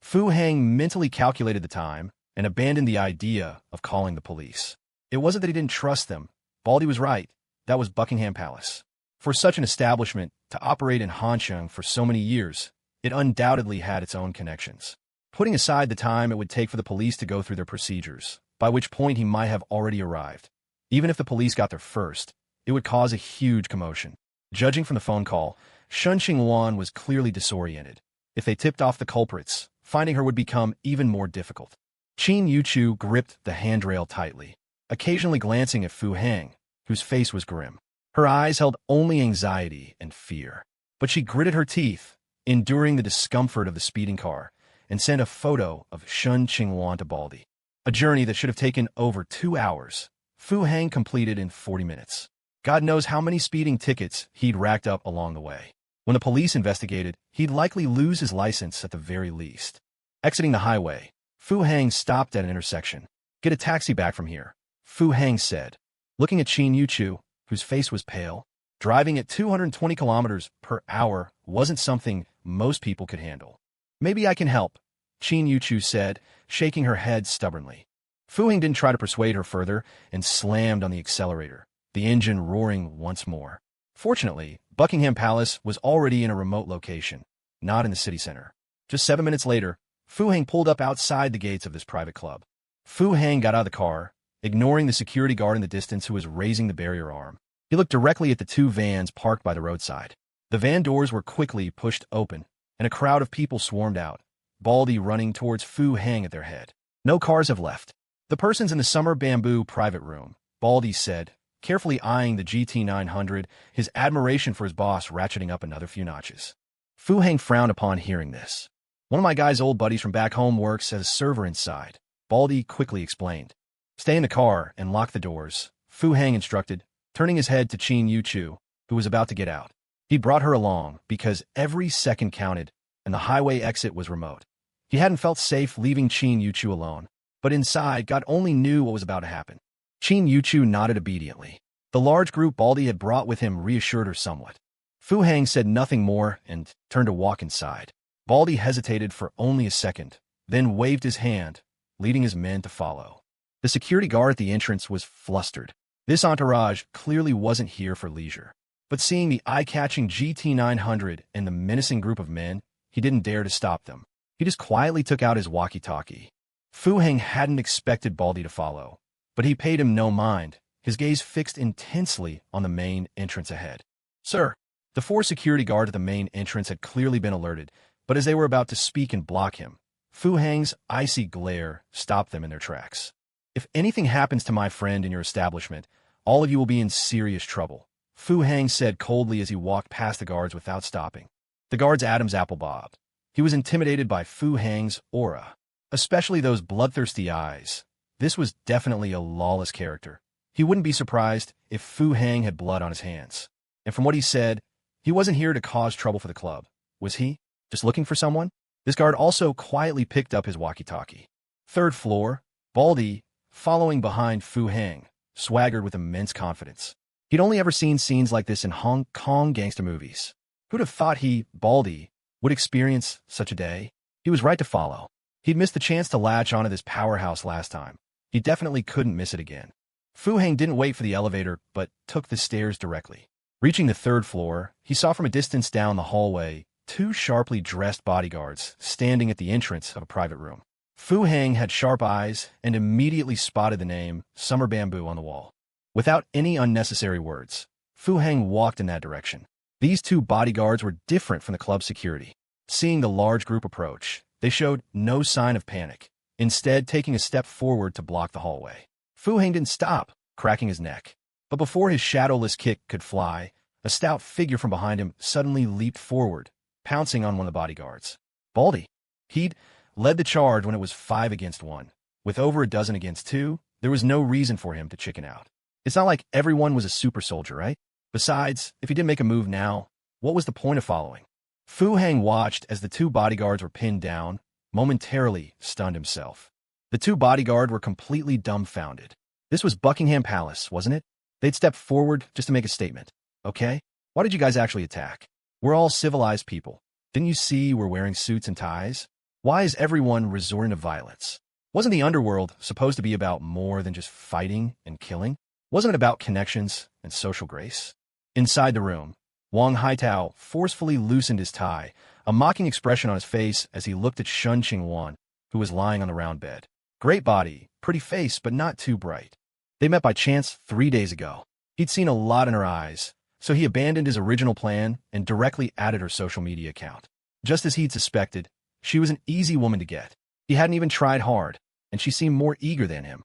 Fu Hang mentally calculated the time and abandoned the idea of calling the police. It wasn't that he didn't trust them. Baldy was right. That was Buckingham Palace. For such an establishment to operate in Hansheng for so many years, it undoubtedly had its own connections. Putting aside the time it would take for the police to go through their procedures, by which point he might have already arrived. Even if the police got there first, it would cause a huge commotion. Judging from the phone call, Shen Qingluan was clearly disoriented. If they tipped off the culprits, finding her would become even more difficult. Qin Yuchu gripped the handrail tightly, occasionally glancing at Fu Hang, whose face was grim. Her eyes held only anxiety and fear. But she gritted her teeth, enduring the discomfort of the speeding car, and sent a photo of Shen Qingluan to Baldy. A journey that should have taken over 2 hours, Fu Hang completed in 40 minutes. God knows how many speeding tickets he'd racked up along the way. When the police investigated, he'd likely lose his license at the very least. Exiting the highway, Fu Hang stopped at an intersection. "Get a taxi back from here," Fu Hang said. Looking at Qin Yuchu, whose face was pale, driving at 220 kilometers per hour wasn't something most people could handle. "Maybe I can help," Qin Yuchu said, shaking her head stubbornly. Fu Hang didn't try to persuade her further and slammed on the accelerator, the engine roaring once more. Fortunately, Buckingham Palace was already in a remote location, not in the city center. Just 7 minutes later, Fu Hang pulled up outside the gates of this private club. Fu Hang got out of the car, ignoring the security guard in the distance who was raising the barrier arm. He looked directly at the 2 vans parked by the roadside. The van doors were quickly pushed open, and a crowd of people swarmed out, Baldy running towards Fu Hang at their head. "No cars have left. The person's in the summer bamboo private room," Baldy said, carefully eyeing the GT900, his admiration for his boss ratcheting up another few notches. Fu Hang frowned upon hearing this. "One of my guy's old buddies from back home works as a server inside," Baldy quickly explained. "Stay in the car and lock the doors," Fu Hang instructed, turning his head to Qin Yuchu, who was about to get out. He brought her along because every second counted, and the highway exit was remote. He hadn't felt safe leaving Qin Yuchu alone, but inside, God only knew what was about to happen. Qin Yuchu nodded obediently. The large group Baldy had brought with him reassured her somewhat. Fu Hang said nothing more and turned to walk inside. Baldy hesitated for only a second, then waved his hand, leading his men to follow. The security guard at the entrance was flustered. This entourage clearly wasn't here for leisure. But seeing the eye-catching GT900 and the menacing group of men, he didn't dare to stop them. He just quietly took out his walkie-talkie. Fu Hang hadn't expected Baldy to follow, but he paid him no mind, his gaze fixed intensely on the main entrance ahead. "Sir." The 4 security guards at the main entrance had clearly been alerted, but as they were about to speak and block him, Fu Hang's icy glare stopped them in their tracks. "If anything happens to my friend in your establishment, all of you will be in serious trouble," Fu Hang said coldly as he walked past the guards without stopping. The guard's Adam's apple bobbed. He was intimidated by Fu Hang's aura, especially those bloodthirsty eyes. This was definitely a lawless character. He wouldn't be surprised if Fu Hang had blood on his hands. And from what he said, he wasn't here to cause trouble for the club. Was he? Just looking for someone? This guard also quietly picked up his walkie-talkie. 3rd floor, Baldy, following behind Fu Hang, swaggered with immense confidence. He'd only ever seen scenes like this in Hong Kong gangster movies. Who'd have thought he, Baldy, would experience such a day? He was right to follow. He'd missed the chance to latch onto this powerhouse last time. He definitely couldn't miss it again. Fu Hang didn't wait for the elevator, but took the stairs directly. Reaching the 3rd floor, he saw from a distance down the hallway 2 sharply dressed bodyguards standing at the entrance of a private room. Fu Hang had sharp eyes and immediately spotted the name Summer Bamboo on the wall. Without any unnecessary words, Fu Hang walked in that direction. These 2 bodyguards were different from the club's security. Seeing the large group approach, they showed no sign of panic, instead taking a step forward to block the hallway. Fu Hang didn't stop, cracking his neck. But before his shadowless kick could fly, a stout figure from behind him suddenly leaped forward, pouncing on one of the bodyguards. Baldy. He'd led the charge when it was 5 against 1. With over a dozen against 2, there was no reason for him to chicken out. It's not like everyone was a super soldier, right? Besides, if he didn't make a move now, what was the point of following? Fu Hang watched as the 2 bodyguards were pinned down, momentarily stunned himself. The 2 bodyguards were completely dumbfounded. This was Buckingham Palace, wasn't it? They'd stepped forward just to make a statement. Okay? Why did you guys actually attack? We're all civilized people. Didn't you see we're wearing suits and ties? Why is everyone resorting to violence? Wasn't the underworld supposed to be about more than just fighting and killing? Wasn't it about connections and social grace? Inside the room, Wang Haitao forcefully loosened his tie, a mocking expression on his face as he looked at Shen Qingluan, who was lying on the round bed. Great body, pretty face, but not too bright. They met by chance 3 days ago. He'd seen a lot in her eyes, so he abandoned his original plan and directly added her social media account. Just as he'd suspected, she was an easy woman to get. He hadn't even tried hard, and she seemed more eager than him.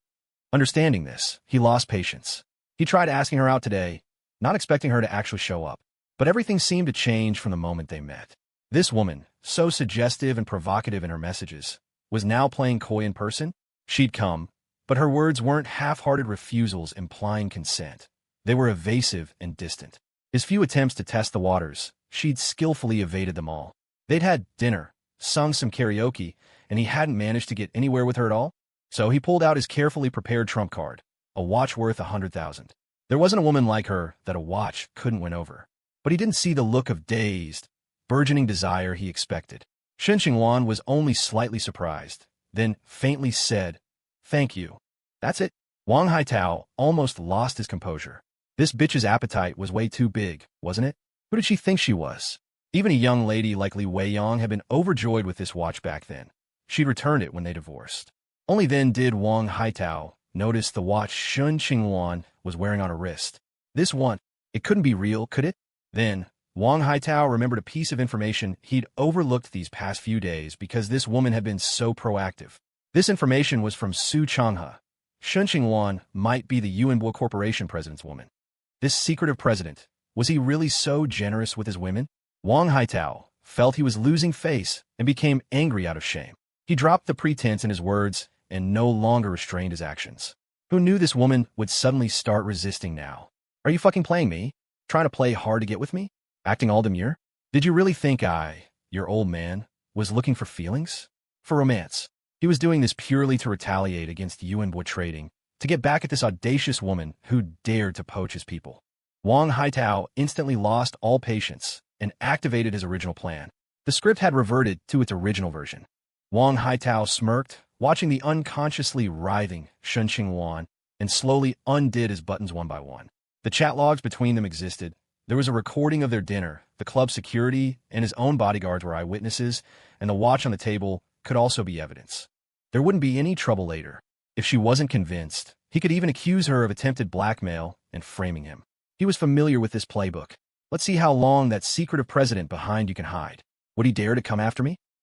Understanding this, he lost patience. He tried asking her out today, not expecting her to actually show up. But everything seemed to change from the moment they met. This woman, so suggestive and provocative in her messages, was now playing coy in person. She'd come, but her words weren't half-hearted refusals implying consent. They were evasive and distant. His few attempts to test the waters, she'd skillfully evaded them all. They'd had dinner, sung some karaoke, and he hadn't managed to get anywhere with her at all. So he pulled out his carefully prepared trump card, a watch worth 100,000. There wasn't a woman like her that a watch couldn't win over. But he didn't see the look of dazed, burgeoning desire he expected. Shen Qingluan was only slightly surprised, then faintly said, "Thank you." That's it. Wang Haitao almost lost his composure. This bitch's appetite was way too big, wasn't it? Who did she think she was? Even a young lady like Li Weiyang had been overjoyed with this watch back then. She'd returned it when they divorced. Only then did Wang Haitao notice the watch Shen Qingluan was wearing on her wrist. This one, it couldn't be real, could it? Then, Wang Haitao remembered a piece of information he'd overlooked these past few days because this woman had been so proactive. This information was from Su Changhe. Shen Qingluan might be the Yuanbo Corporation president's woman. This secretive president, was he really so generous with his women? Wang Haitao felt he was losing face and became angry out of shame. He dropped the pretense in his words and no longer restrained his actions. Who knew this woman would suddenly start resisting now? Are you fucking playing me? Trying to play hard to get with me? Acting all demure? Did you really think I, your old man, was looking for feelings? For romance? He was doing this purely to retaliate against Yuanbo trading, to get back at this audacious woman who dared to poach his people. Wang Haitao instantly lost all patience and activated his original plan. The script had reverted to its original version. Wang Haitao smirked, watching the unconsciously writhing Shen Qingluan, and slowly undid his buttons one by one. The chat logs between them existed. There was a recording of their dinner. The club security and his own bodyguards were eyewitnesses, and the watch on the table could also be evidence. There wouldn't be any trouble later. If she wasn't convinced, he could even accuse her of attempted blackmail and framing him. He was familiar with this playbook. Let's see how long that secretive president behind you can hide. Would he dare to come after me?